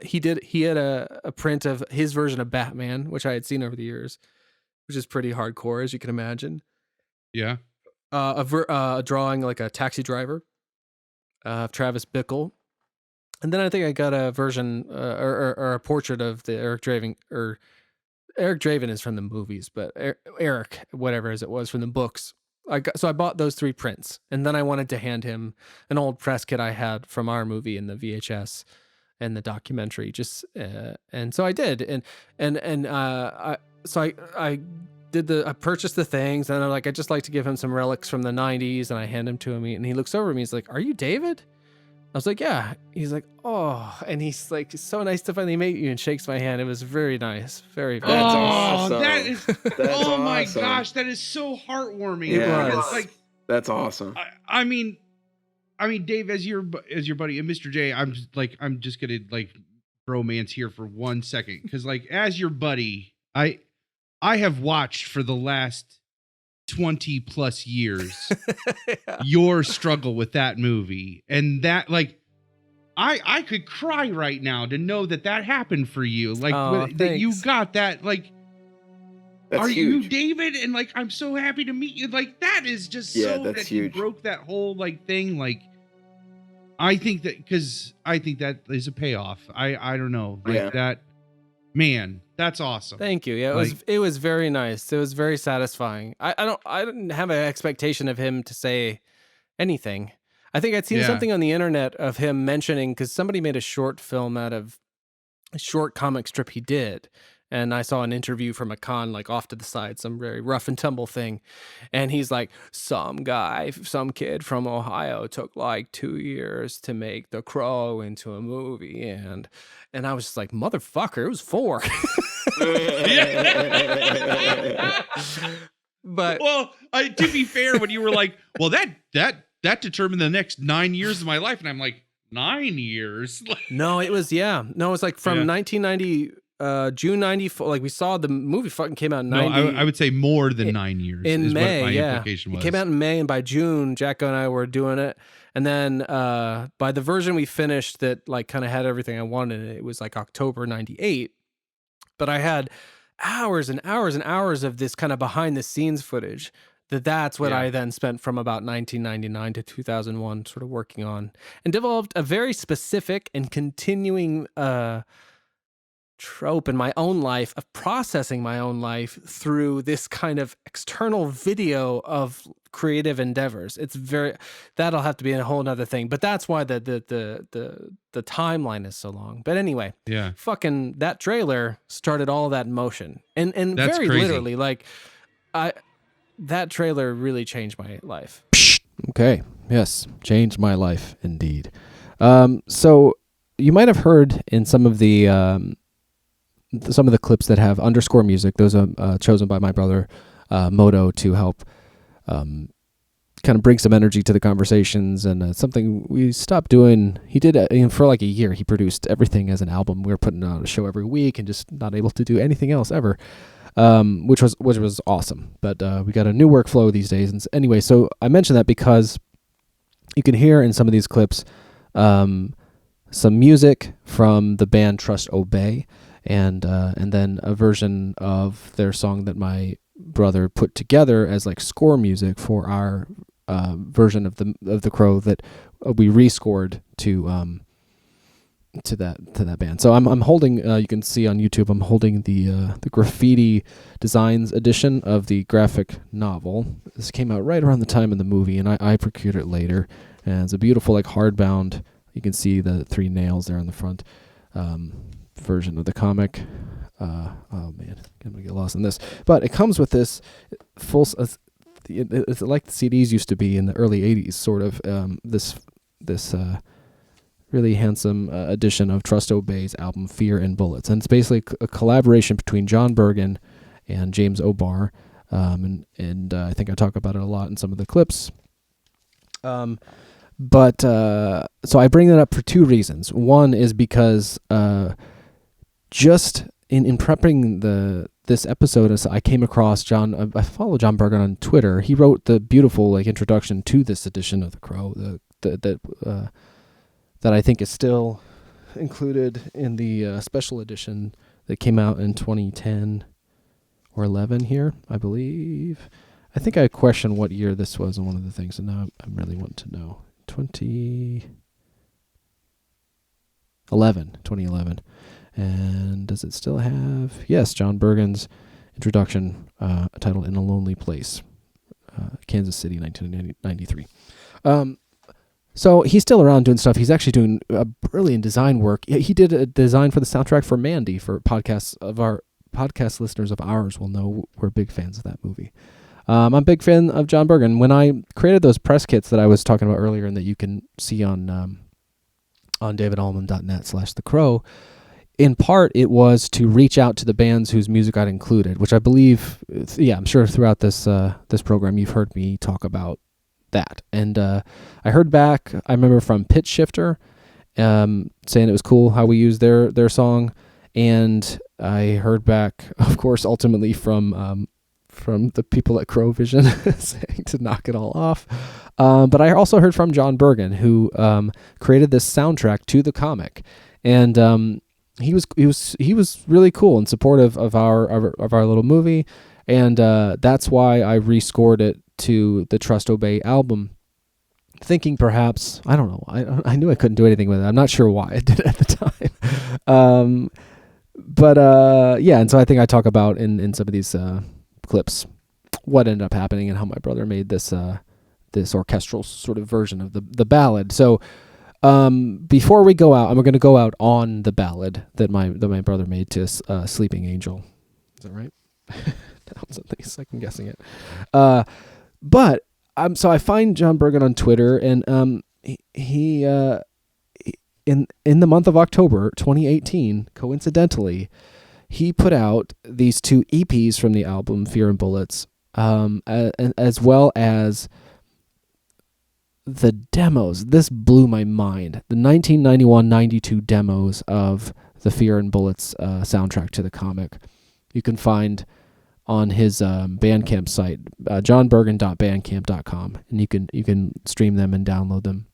he had a print of his version of Batman, which I had seen over the years, which is pretty hardcore, as you can imagine. Yeah. A drawing like a taxi driver of Travis Bickle. And then I think I got a version or a portrait of the Eric Draven, or Eric Draven is from the movies, but Eric, whatever as it was from the books. So I bought those 3 prints, and then I wanted to hand him an old press kit I had from our movie in the VHS and the documentary. And so I did, I purchased the things, and I'm like, I'd just like to give him some relics from the 90s, and I hand them to him, and he looks over at me, he's like, "Are you David?" I was like, "Yeah." He's like, "Oh," and he's like, "It's so nice to finally meet you," and shakes my hand. It was very nice. Very, very nice. Awesome. That is, awesome. My gosh, that is so heartwarming. Yeah, that's awesome. I mean, Dave, as your buddy, and Mr. J, I'm just gonna like bromance here for 1 second, because like as your buddy, I have watched for the last 20 plus years your struggle with that movie, and that like I could cry right now to know that happened for you, like that you got that, like that's huge. You David? And like I'm so happy to meet you. Like that is just that's that huge. You broke that whole like thing. Like I think that is a payoff. I don't know, like that. Man, that's awesome. Thank you. Yeah, it was very nice. It was very satisfying. I didn't have an expectation of him to say anything. I think I'd seen something on the internet of him mentioning, because somebody made a short film out of a short comic strip he did, and I saw an interview from a con, like off to the side, some very rough and tumble thing. And he's like, some kid from Ohio took like 2 years to make The Crow into a movie. And I was just like, motherfucker, it was 4. But well, to be fair, when you were like, well, that determined the next 9 years of my life. And I'm like, 9 years? No, it was like from 1990, June 94. Like we saw the movie fucking came out in 90. No, I would say more than 9 years in May. What my implication was. It came out in May, and by June, Jacko and I were doing it. And then by the version we finished that like kind of had everything I wanted, it was like October 98. But I had hours and hours and hours of this kind of behind the scenes footage. That's what I then spent from about 1999 to 2001 sort of working on, and developed a very specific and continuing trope in my own life of processing my own life through this kind of external video of creative endeavors. That'll have to be a whole nother thing, but that's why the timeline is so long. But anyway, fucking that trailer started all that in motion, and that's very crazy. literally, like that trailer really changed my life. Okay. Yes. Changed my life indeed. So you might have heard in some of the clips that have underscore music. Those are chosen by my brother, Moto, to help kind of bring some energy to the conversations, and something we stopped doing. He did for like a year. He produced everything as an album. We were putting out a show every week and just not able to do anything else ever. Which was awesome, but we got a new workflow these days. And anyway, so I mentioned that because you can hear in some of these clips some music from the band Trust Obey, and then a version of their song that my brother put together as like score music for our version of the Crow that we rescored to that band. So I'm holding, you can see on YouTube, I'm holding the graffiti designs edition of the graphic novel. This came out right around the time of the movie, and I procured it later. And it's a beautiful like hardbound. You can see the 3 nails there on the front version of the comic. Oh man, I'm gonna get lost in this. But it comes with this full. It's like the CDs used to be in the early '80s, sort of. This really handsome edition of Trust Obey's album Fear and Bullets. And it's basically a collaboration between John Bergen and James O'Barr. And I think I talk about it a lot in some of the clips. So I bring that up for 2 reasons. One is because just in prepping this episode, I came across John. I follow John Bergen on Twitter. He wrote the beautiful like introduction to this edition of The Crow, that I think is still included in the special edition that came out in 2010 or 11 here, I believe. I think I questioned what year this was in one of the things, and now I'm really wanting to know. 2011. And does it still have? Yes, John Bergen's introduction titled In a Lonely Place, Kansas City, 1993. So he's still around doing stuff. He's actually doing brilliant design work. He did a design for the soundtrack for Mandy. For podcast listeners of ours will know we're big fans of that movie. I'm a big fan of John Bergen. When I created those press kits that I was talking about earlier and that you can see on davidallman.net/The Crow, in part it was to reach out to the bands whose music I'd included, which I believe, I'm sure throughout this program you've heard me talk about that. And I heard back, I remember from Pitch Shifter saying it was cool how we used their song, and I heard back, of course, ultimately from the people at Crow Vision saying to knock it all off. But I also heard from John Bergen, who created this soundtrack to the comic, and he was really cool and supportive of our little movie, and that's why I rescored it to the Trust Obey album, thinking perhaps, I don't know, I knew I couldn't do anything with it. I'm not sure why I did it at the time. And so I think I talk about in some of these clips what ended up happening and how my brother made this orchestral sort of version of the ballad. So Before we go out, I'm going to go out on the ballad that my brother made to Sleeping Angel. Is that right? Something second guessing it. But so I find John Bergen on Twitter, and he in the month of October 2018, coincidentally, he put out these 2 EPs from the album Fear and Bullets, as well as the demos. This blew my mind. The 1991-92 demos of the Fear and Bullets soundtrack to the comic. You can find on his Bandcamp site, johnbergen.bandcamp.com, and you can stream them and download them.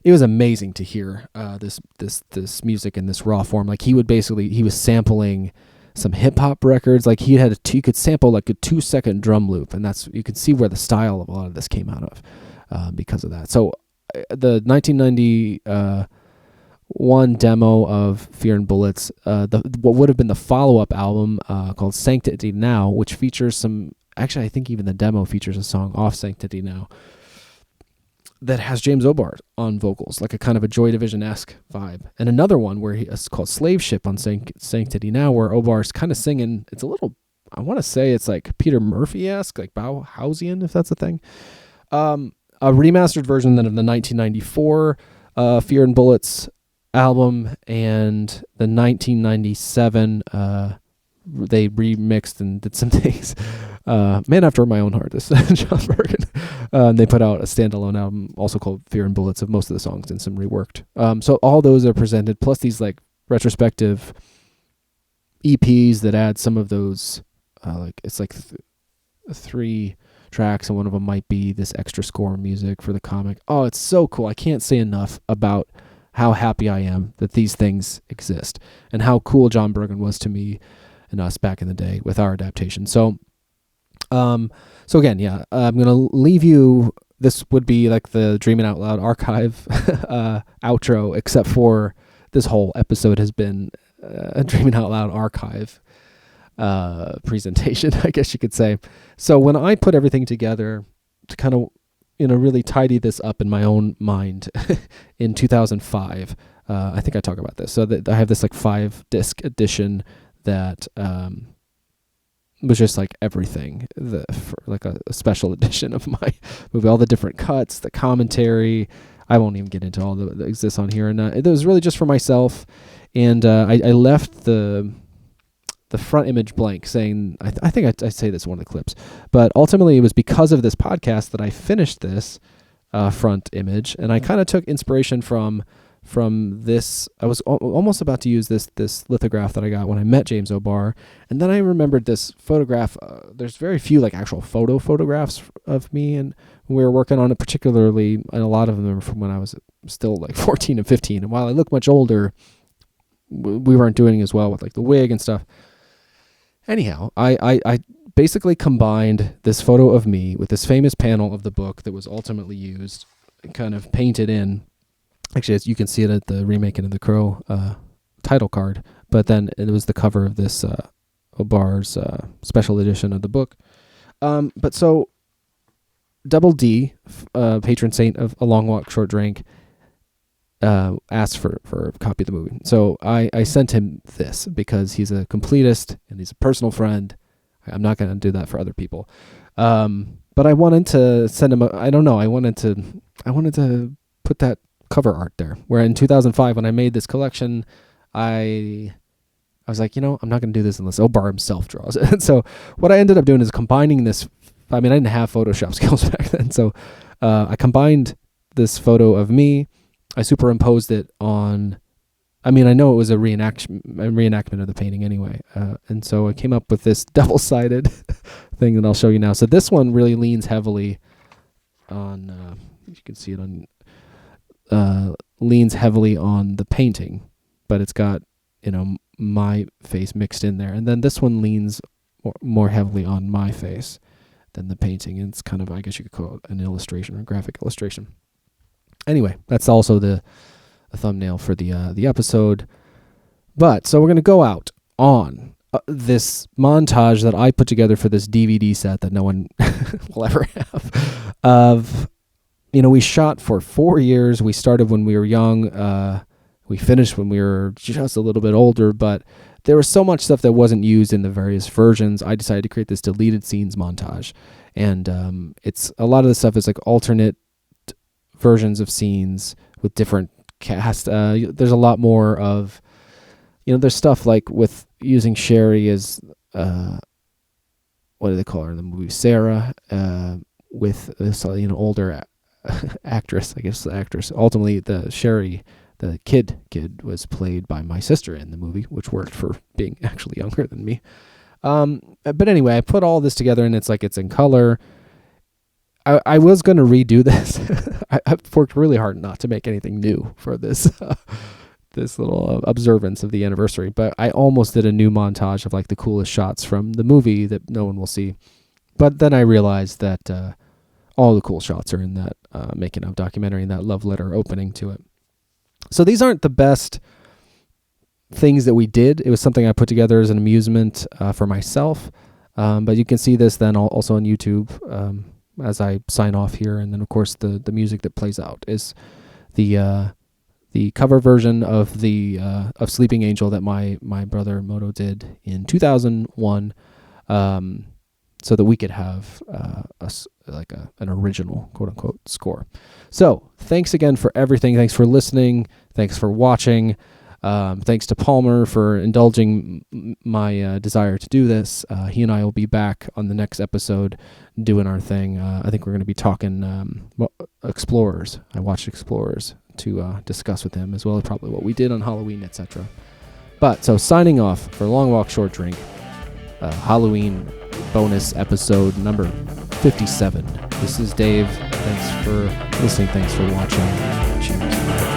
It was amazing to hear this music in this raw form. Like he was sampling some hip hop records. Like he could sample like a 2-second drum loop, and you could see where the style of a lot of this came out of because of that. So the 1991 demo of Fear and Bullets, what would have been the follow-up album called Sanctity Now, which features some. Actually, I think even the demo features a song off Sanctity Now that has James O'Barr on vocals, like a kind of a Joy Division-esque vibe. And another one where it's called Slave Ship on Sanctity Now, where O'Barr's kind of singing. It's a little, I want to say it's like Peter Murphy-esque, like Bauhausian, if that's a thing. A remastered version then of the 1994 Fear and Bullets album, and the 1997 they remixed and did some things. Man after my own heart, this John Bergen. They put out a standalone album also called Fear and Bullets of most of the songs and some reworked. So all those are presented, plus these like retrospective EPs that add some of those, it's like 3 tracks, and one of them might be this extra score music for the comic. Oh, it's so cool. I can't say enough about how happy I am that these things exist and how cool John Bergen was to me and us back in the day with our adaptation. So again, yeah, I'm going to leave you. This would be like the Dreaming Out Loud archive outro, except for this whole episode has been a Dreaming Out Loud archive presentation, I guess you could say. So when I put everything together to kind of, really tidy this up in my own mind in 2005, I think I talk about this. So that I have this like 5-disc edition that was just like everything, like a special edition of my movie, all the different cuts, the commentary. I won't even get into all that exists on here. And it was really just for myself. And I left the front image blank, saying, I think I say this in one of the clips, but ultimately it was because of this podcast that I finished this front image. And I kind of took inspiration from this. I was almost about to use this lithograph that I got when I met James O'Barr, and then I remembered this photograph. There's very few like actual photographs of me, and we were working on it particularly, and a lot of them are from when I was still like 14 and 15. And while I look much older, we weren't doing as well with like the wig and stuff. Anyhow, I basically combined this photo of me with this famous panel of the book that was ultimately used and kind of painted in. Actually, as you can see it at the Remaking of the Crow title card, but then it was the cover of this O'Barr's special edition of the book. But so Double D, patron saint of A Long Walk, Short Drink, asked for a copy of the movie. So I sent him this because he's a completist and he's a personal friend. I'm not going to do that for other people. But I wanted to send him I wanted to put that cover art there, where in 2005 when I made this collection, I was like, I'm not going to do this unless O'Barr himself draws it. And so what I ended up doing is combining this. I mean, I didn't have Photoshop skills back then, so I combined this photo of me. I superimposed it on. I mean, I know it was a reenactment of the painting anyway, and so I came up with this double-sided thing that I'll show you now. So this one really leans heavily on. You can see it on. Leans heavily on the painting, but it's got my face mixed in there, and then this one leans more heavily on my face than the painting. And it's kind of, I guess you could call it an illustration or graphic illustration. Anyway, that's also the thumbnail for the episode. But so we're gonna go out on this montage that I put together for this DVD set that no one will ever have of we shot for 4 years. We started when we were young. We finished when we were just a little bit older, but there was so much stuff that wasn't used in the various versions. I decided to create this deleted scenes montage. And it's a lot of the stuff is like alternate versions of scenes with different cast. There's a lot more of, there's stuff like with using Sherry as, what do they call her in the movie? Sarah, with this, older actress, I guess the actress. Ultimately, the Sherry, the kid was played by my sister in the movie, which worked for being actually younger than me. But anyway, I put all this together and it's in color. I was going to redo this. I've worked really hard not to make anything new for this, this little observance of the anniversary, but I almost did a new montage of like the coolest shots from the movie that no one will see. But then I realized that, all the cool shots are in that, making of documentary and that love letter opening to it. So these aren't the best things that we did. It was something I put together as an amusement for myself. But you can see this then also on YouTube as I sign off here. And then, of course, the music that plays out is the cover version of the of Sleeping Angel that my brother Moto did in 2001, so that we could have an original quote unquote score. So thanks again for everything. Thanks for listening. Thanks for watching. Thanks to Palmer for indulging my desire to do this. He and I will be back on the next episode doing our thing. I think we're going to be talking Explorers. I watched Explorers to discuss with him, as well as probably what we did on Halloween, etc. But so signing off for Long Walk Short Drink, Halloween bonus episode number 57. This is Dave. Thanks for listening. Thanks for watching. Cheers.